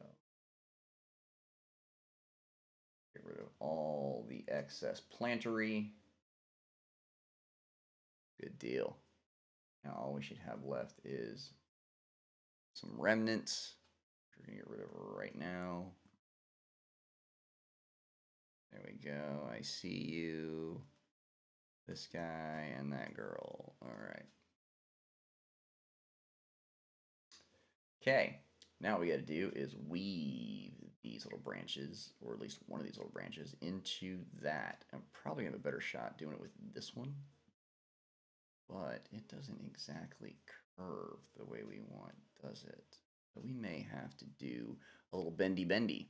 Get rid of all the excess plantery. Good deal. Now all we should have left is some remnants. We're gonna get rid of right now. There we go. I see you. This guy and that girl. All right. Okay. Now what we got to do is weave these little branches, or at least one of these little branches, into that. I'm probably going to have a better shot doing it with this one, but it doesn't exactly curve the way we want, does it? So we may have to do a little bendy bendy.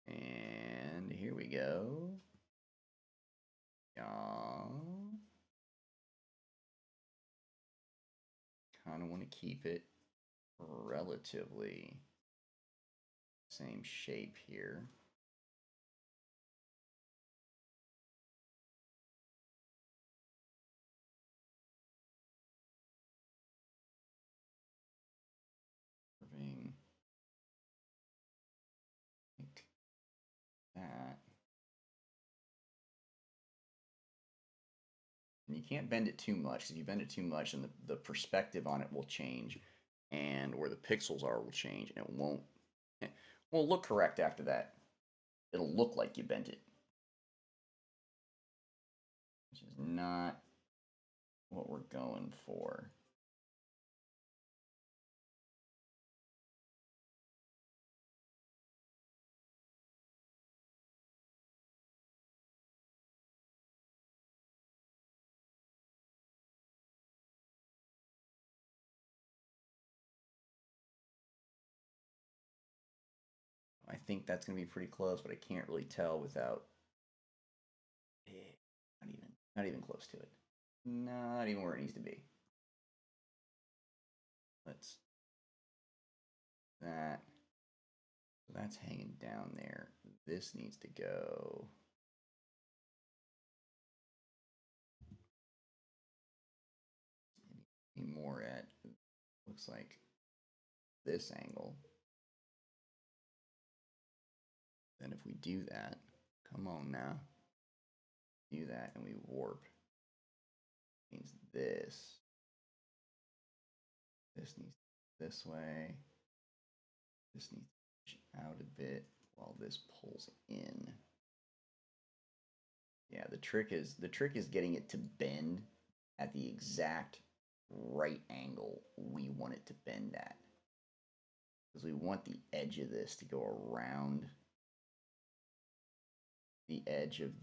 And here we go. Yeah. Kind of want to keep it relatively same shape here. Curving like that. And you can't bend it too much, because if you bend it too much, then the perspective on it will change, and where the pixels are will change, and it won't look correct after that. It'll look like you bent it, which is not what we're going for. I think that's going to be pretty close, but I can't really tell without. Not even close to it. Not even where it needs to be. Let's. That's hanging down there. This needs to go. More at, looks like, this angle. Then if we do that, come on now, do that, and we warp, means this needs this way, this needs to push out a bit while this pulls in. Yeah, the trick is getting it to bend at the exact right angle we want it to bend at, because we want the edge of this to go around the edge of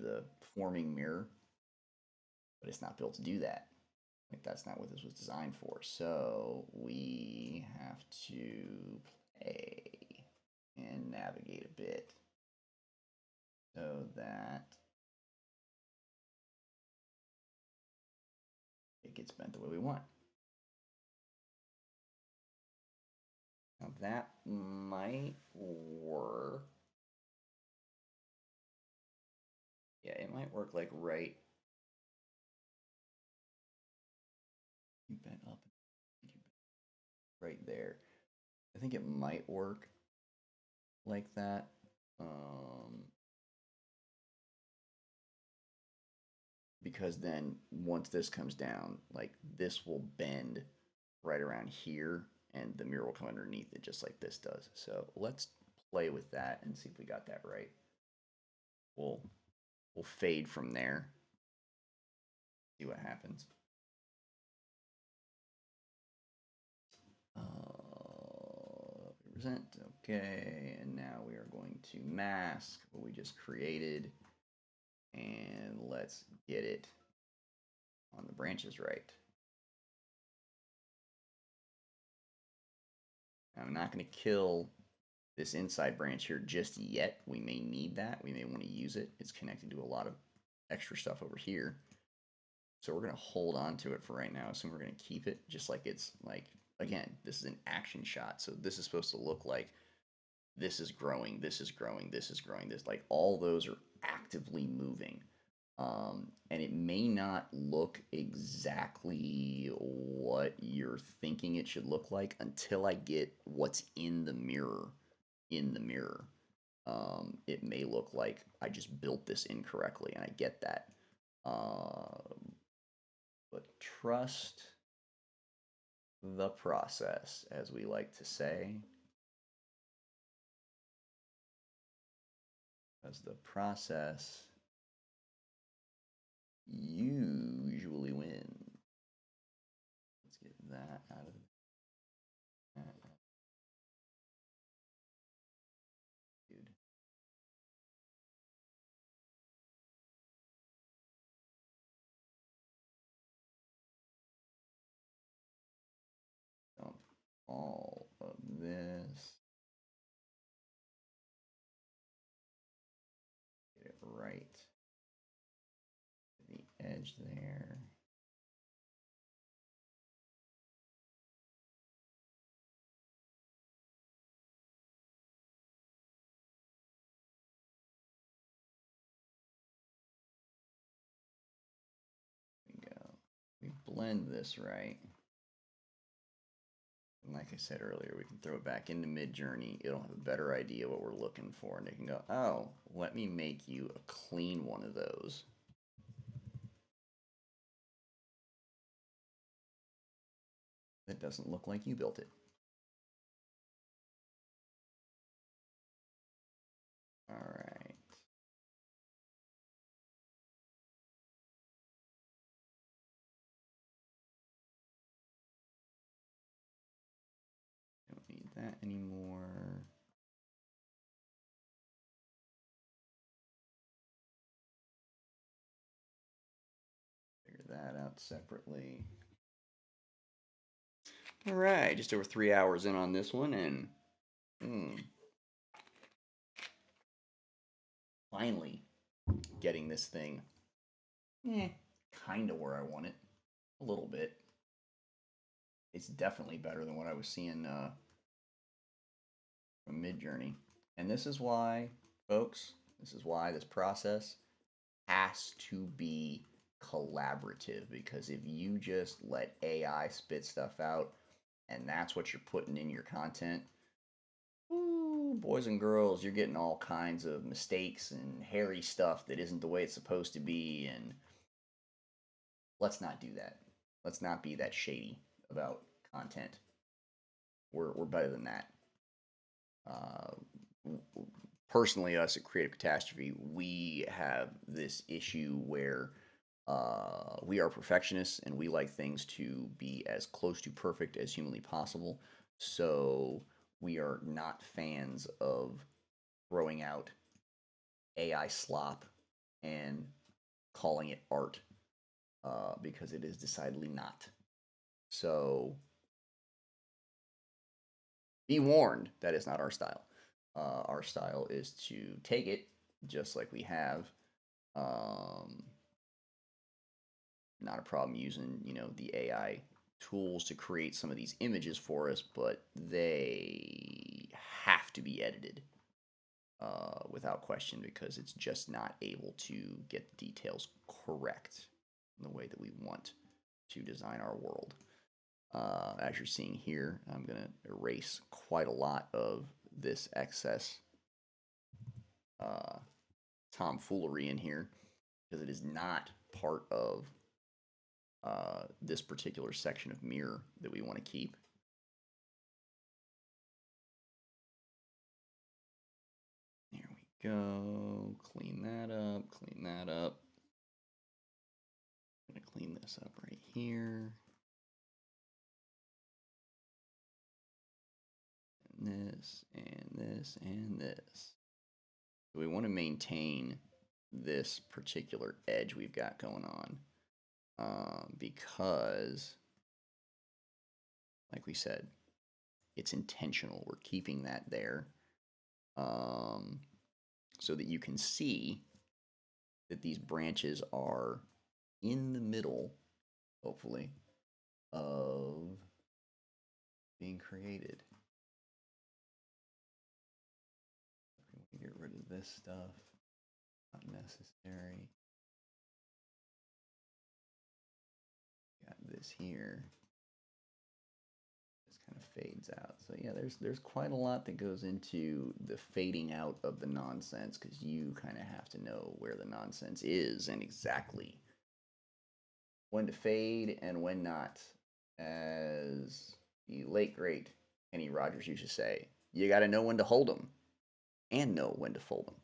the forming mirror, but it's not built to do that. Like, that's not what this was designed for. So we have to play and navigate a bit so that it gets bent the way we want. Now that might work. Yeah, it might work like right. You bent up right there. I think it might work like that. Because then once this comes down, like, this will bend right around here, and the mirror will come underneath it just like this does. So let's play with that and see if we got that right. We'll fade from there. See what happens. Present. Okay, and now we are going to mask what we just created, and let's get it on the branches right. I'm not going to kill this inside branch here just yet. We may need that. We may want to use it. It's connected to a lot of extra stuff over here. So we're going to hold on to it for right now. So we're going to keep it just like it's like, again, this is an action shot. So this is supposed to look like this is growing, this is growing, this is growing, this, like all those are actively moving. And it may not look exactly what you're thinking it should look like until I get what's in the mirror in the mirror. It may look like I just built this incorrectly, and I get that. But trust the process, as we like to say, as the process usually wins. Let's get that out of that. Dude. Dump all of this. Get it right to the edge there. There we go. We blend this right. And like I said earlier, we can throw it back into Midjourney. It'll have a better idea what we're looking for, and it can go, oh, let me make you a clean one of those. That doesn't look like you built it. All right. Don't need that anymore. Figure that out separately. All right, just over 3 hours in on this one, and finally getting this thing kind of where I want it. A little bit. It's definitely better than what I was seeing from Midjourney. And this is why, folks, this is why this process has to be collaborative, because if you just let AI spit stuff out and that's what you're putting in your content, ooh, boys and girls, you're getting all kinds of mistakes and hairy stuff that isn't the way it's supposed to be. And let's not do that. Let's not be that shady about content. We're better than that. Personally, us at Creative Catastrophe, we have this issue where we are perfectionists and we like things to be as close to perfect as humanly possible. So we are not fans of throwing out AI slop and calling it art, because it is decidedly not. So be warned, that is not our style. Our style is to take it just like we have. Not a problem using, the AI tools to create some of these images for us, but they have to be edited without question, because it's just not able to get the details correct in the way that we want to design our world. As you're seeing here, I'm going to erase quite a lot of this excess tomfoolery in here, because it is not part of this particular section of mirror that we want to keep. There we go. Clean that up. Clean that up. I'm going to clean this up right here. And this, and this, and this. So we want to maintain this particular edge we've got going on. Because, like we said, it's intentional. We're keeping that there so that you can see that these branches are in the middle, hopefully, of being created. We get rid of this stuff, not necessary. Got this here. This kind of fades out. So yeah, there's quite a lot that goes into the fading out of the nonsense, because you kind of have to know where the nonsense is and exactly when to fade and when not. As the late great Kenny Rogers used to say, you got to know when to hold them and know when to fold them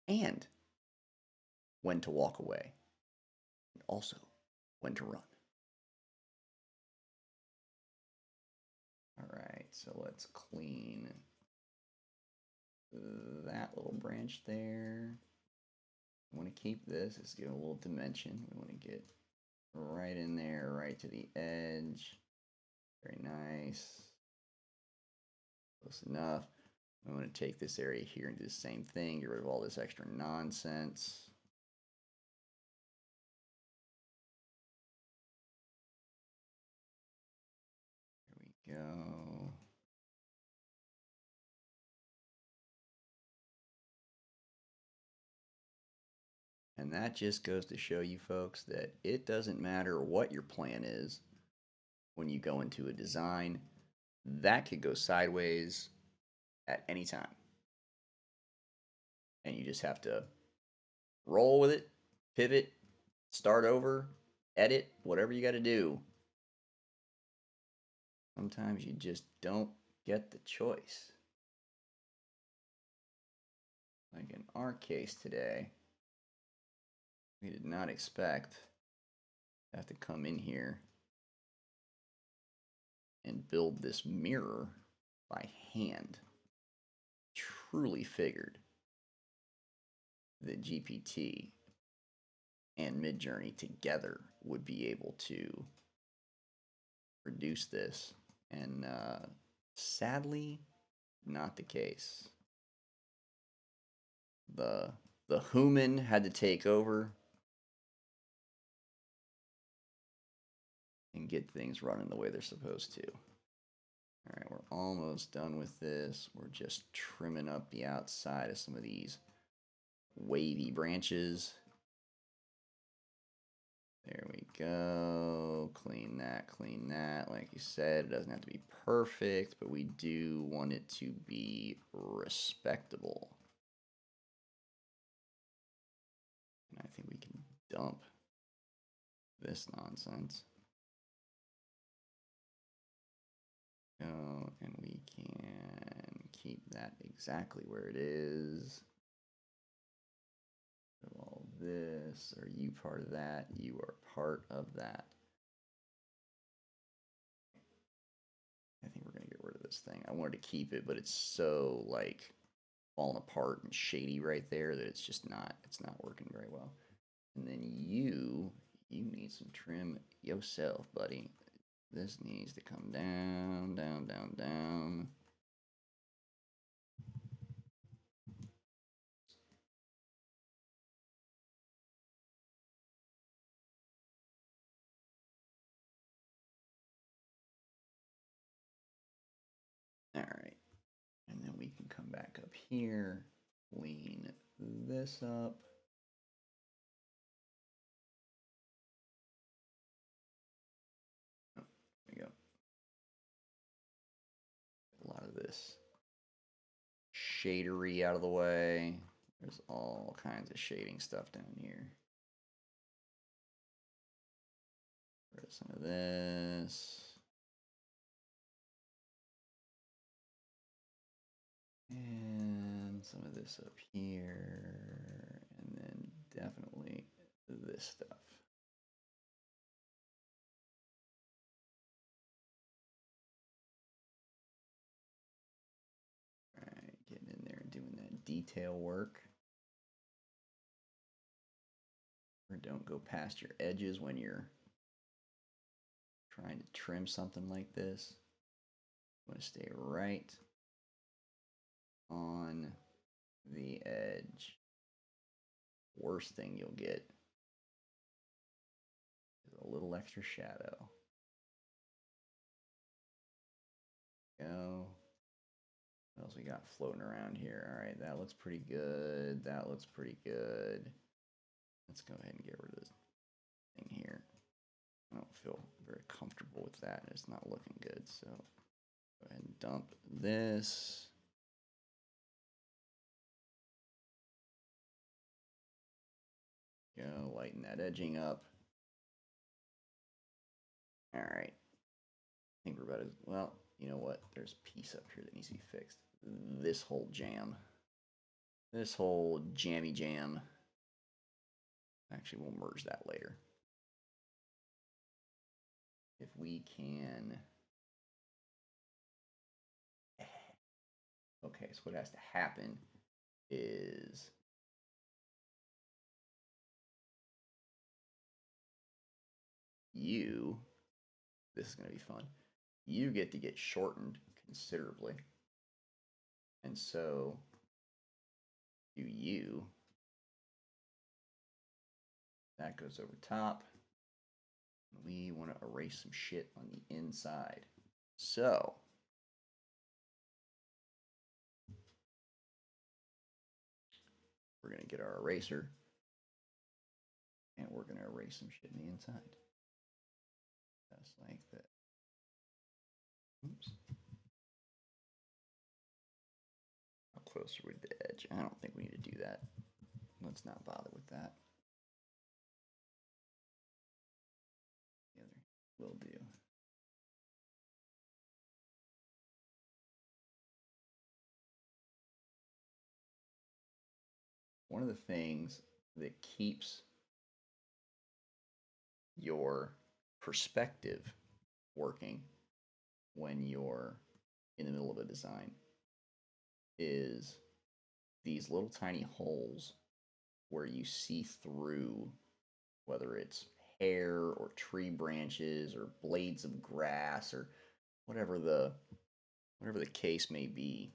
and when to walk away and also when to run. All right, so let's clean that little branch there. We want to keep this. Let's give it a little dimension. We want to get right in there, right to the edge. Very nice. Close enough. We want to take this area here and do the same thing. Get rid of all this extra nonsense. There we go. And that just goes to show you folks that it doesn't matter what your plan is when you go into a design. That could go sideways at any time. And you just have to roll with it, pivot, start over, edit, whatever you got to do. Sometimes you just don't get the choice. Like in our case today, we did not expect to have to come in here and build this mirror by hand. Truly figured that GPT and Midjourney together would be able to produce this, and sadly, not the case. The human had to take over and get things running the way they're supposed to. All right, we're almost done with this. We're just trimming up the outside of some of these wavy branches. There we go. Clean that, clean that. Like you said, it doesn't have to be perfect, but we do want it to be respectable. And I think we can dump this nonsense. Go, and we can keep that exactly where it is. All this, are you part of that? You are part of that. I think we're gonna get rid of this thing. I wanted to keep it, but it's so like falling apart and shady right there that it's not working very well. And then you need some trim yourself, buddy. This needs to come down, down, down, down. All right. And then we can come back up here, clean this up. Oh, there we go. A lot of this shadery out of the way. There's all kinds of shading stuff down here. Rid of some of this. And some of this up here. And then definitely this stuff. Alright, getting in there and doing that detail work. Or don't go past your edges when you're trying to trim something like this. You want to stay right on the edge. Worst thing you'll get little extra shadow. Go. What else we got floating around here? All right, that looks pretty good. That looks pretty good. Let's go ahead and get rid of this thing here. I don't feel very comfortable with that. It's not looking good, so go ahead and dump this. Go, lighten that edging up. All right. I think we're about as well. You know what? There's a piece up here that needs to be fixed. This whole jam. This whole jammy jam. Actually, we'll merge that later. If we can. Okay, so what has to happen is you, this is going to be fun, you get to get shortened considerably. And so do you. That goes over top. We want to erase some shit on the inside. So we're going to get our eraser and we're going to erase some shit on the inside. Just like that. Oops. How close are we to the edge? I don't think we need to do that. Let's not bother with that. The other will do. One of the things that keeps your perspective working when you're in the middle of a design is these little tiny holes where you see through, whether it's hair or tree branches or blades of grass or whatever the case may be.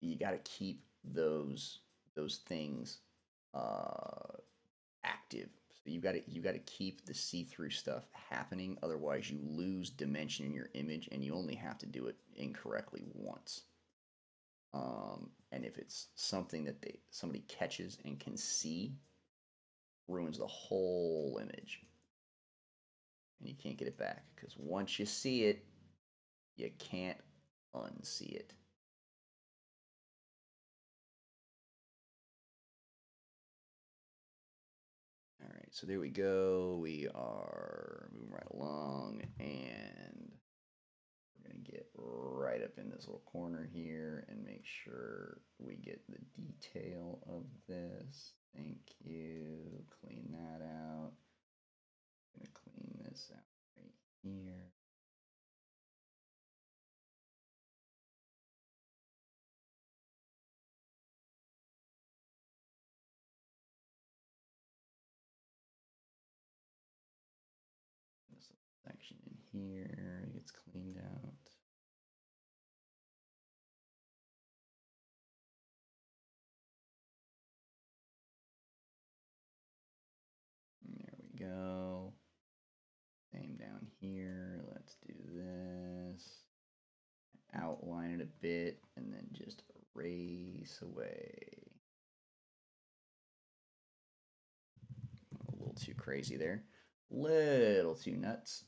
You got to keep those things active. So you got to keep the see-through stuff happening. Otherwise, you lose dimension in your image, and you only have to do it incorrectly once. And if it's something that somebody catches and can see, ruins the whole image, and you can't get it back because once you see it, you can't unsee it. All right, so there we go. We are moving right along, and we're going to get right up in this little corner here and make sure we get the detail of this. Thank you. Clean that out. I'm going to clean this out right here. This little section in here gets cleaned out. There we go. Same down here. Let's do this. Outline it a bit and then just erase away. A little too crazy there. Little too nuts.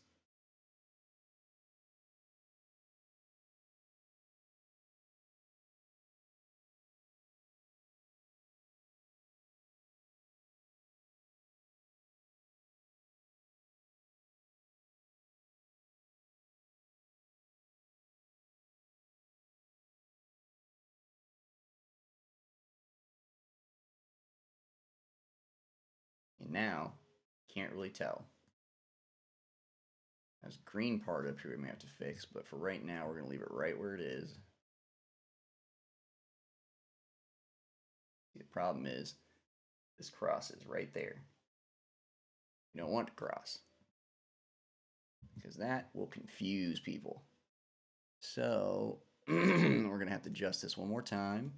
And now, can't really tell. There's a green part up here we may have to fix, but for right now, we're going to leave it right where it is. The problem is, this cross is right there. You don't want to cross, because that will confuse people. So, we're going to have to adjust this one more time.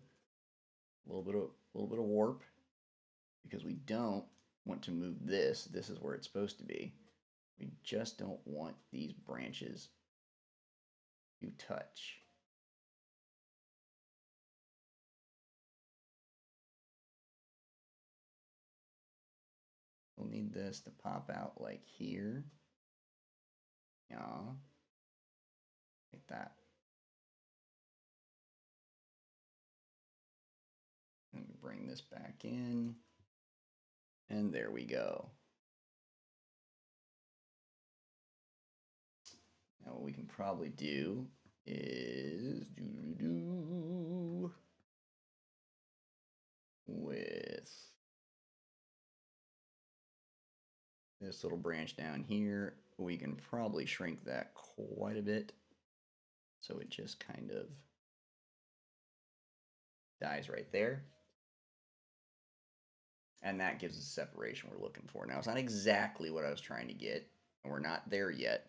A little bit of warp, because we don't want to move this, this is where it's supposed to be. We just don't want these branches to touch. We'll need this to pop out like here. Yeah. Like that. Let me bring this back in. And there we go. Now what we can probably do is with this little branch down here, we can probably shrink that quite a bit. So it just kind of dies right there. And that gives us the separation we're looking for. Now, it's not exactly what I was trying to get, and we're not there yet,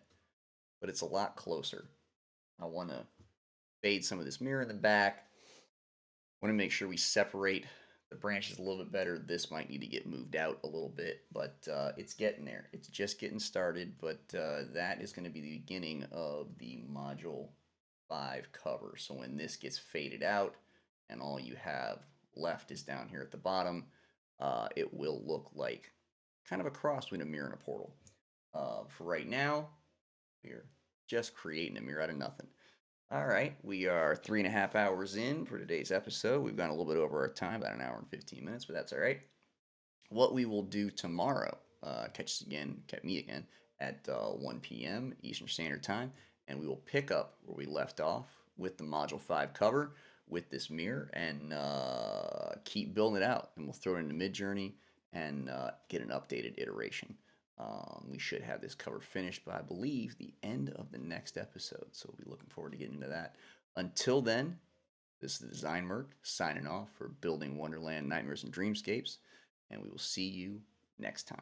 but it's a lot closer. I want to fade some of this mirror in the back. I want to make sure we separate the branches a little bit better. This might need to get moved out a little bit, but it's getting there. It's just getting started, but that is going to be the beginning of the Module 5 cover. So when this gets faded out and all you have left is down here at the bottom, it will look like kind of a cross between a mirror and a portal. For right now, we're just creating a mirror out of nothing. All right, we are 3.5 hours in for today's episode. We've gone a little bit over our time, about an hour and 15 minutes, but that's all right. What we will do tomorrow, catch me again at 1 p.m. Eastern Standard Time, and we will pick up where we left off with the Module 5 cover with this mirror and keep building it out. And we'll throw it into Midjourney and get an updated iteration. We should have this cover finished by, I believe, the end of the next episode. So we'll be looking forward to getting into that. Until then, this is the Design Merc signing off for Building Wonderland, Nightmares and Dreamscapes, and we will see you next time.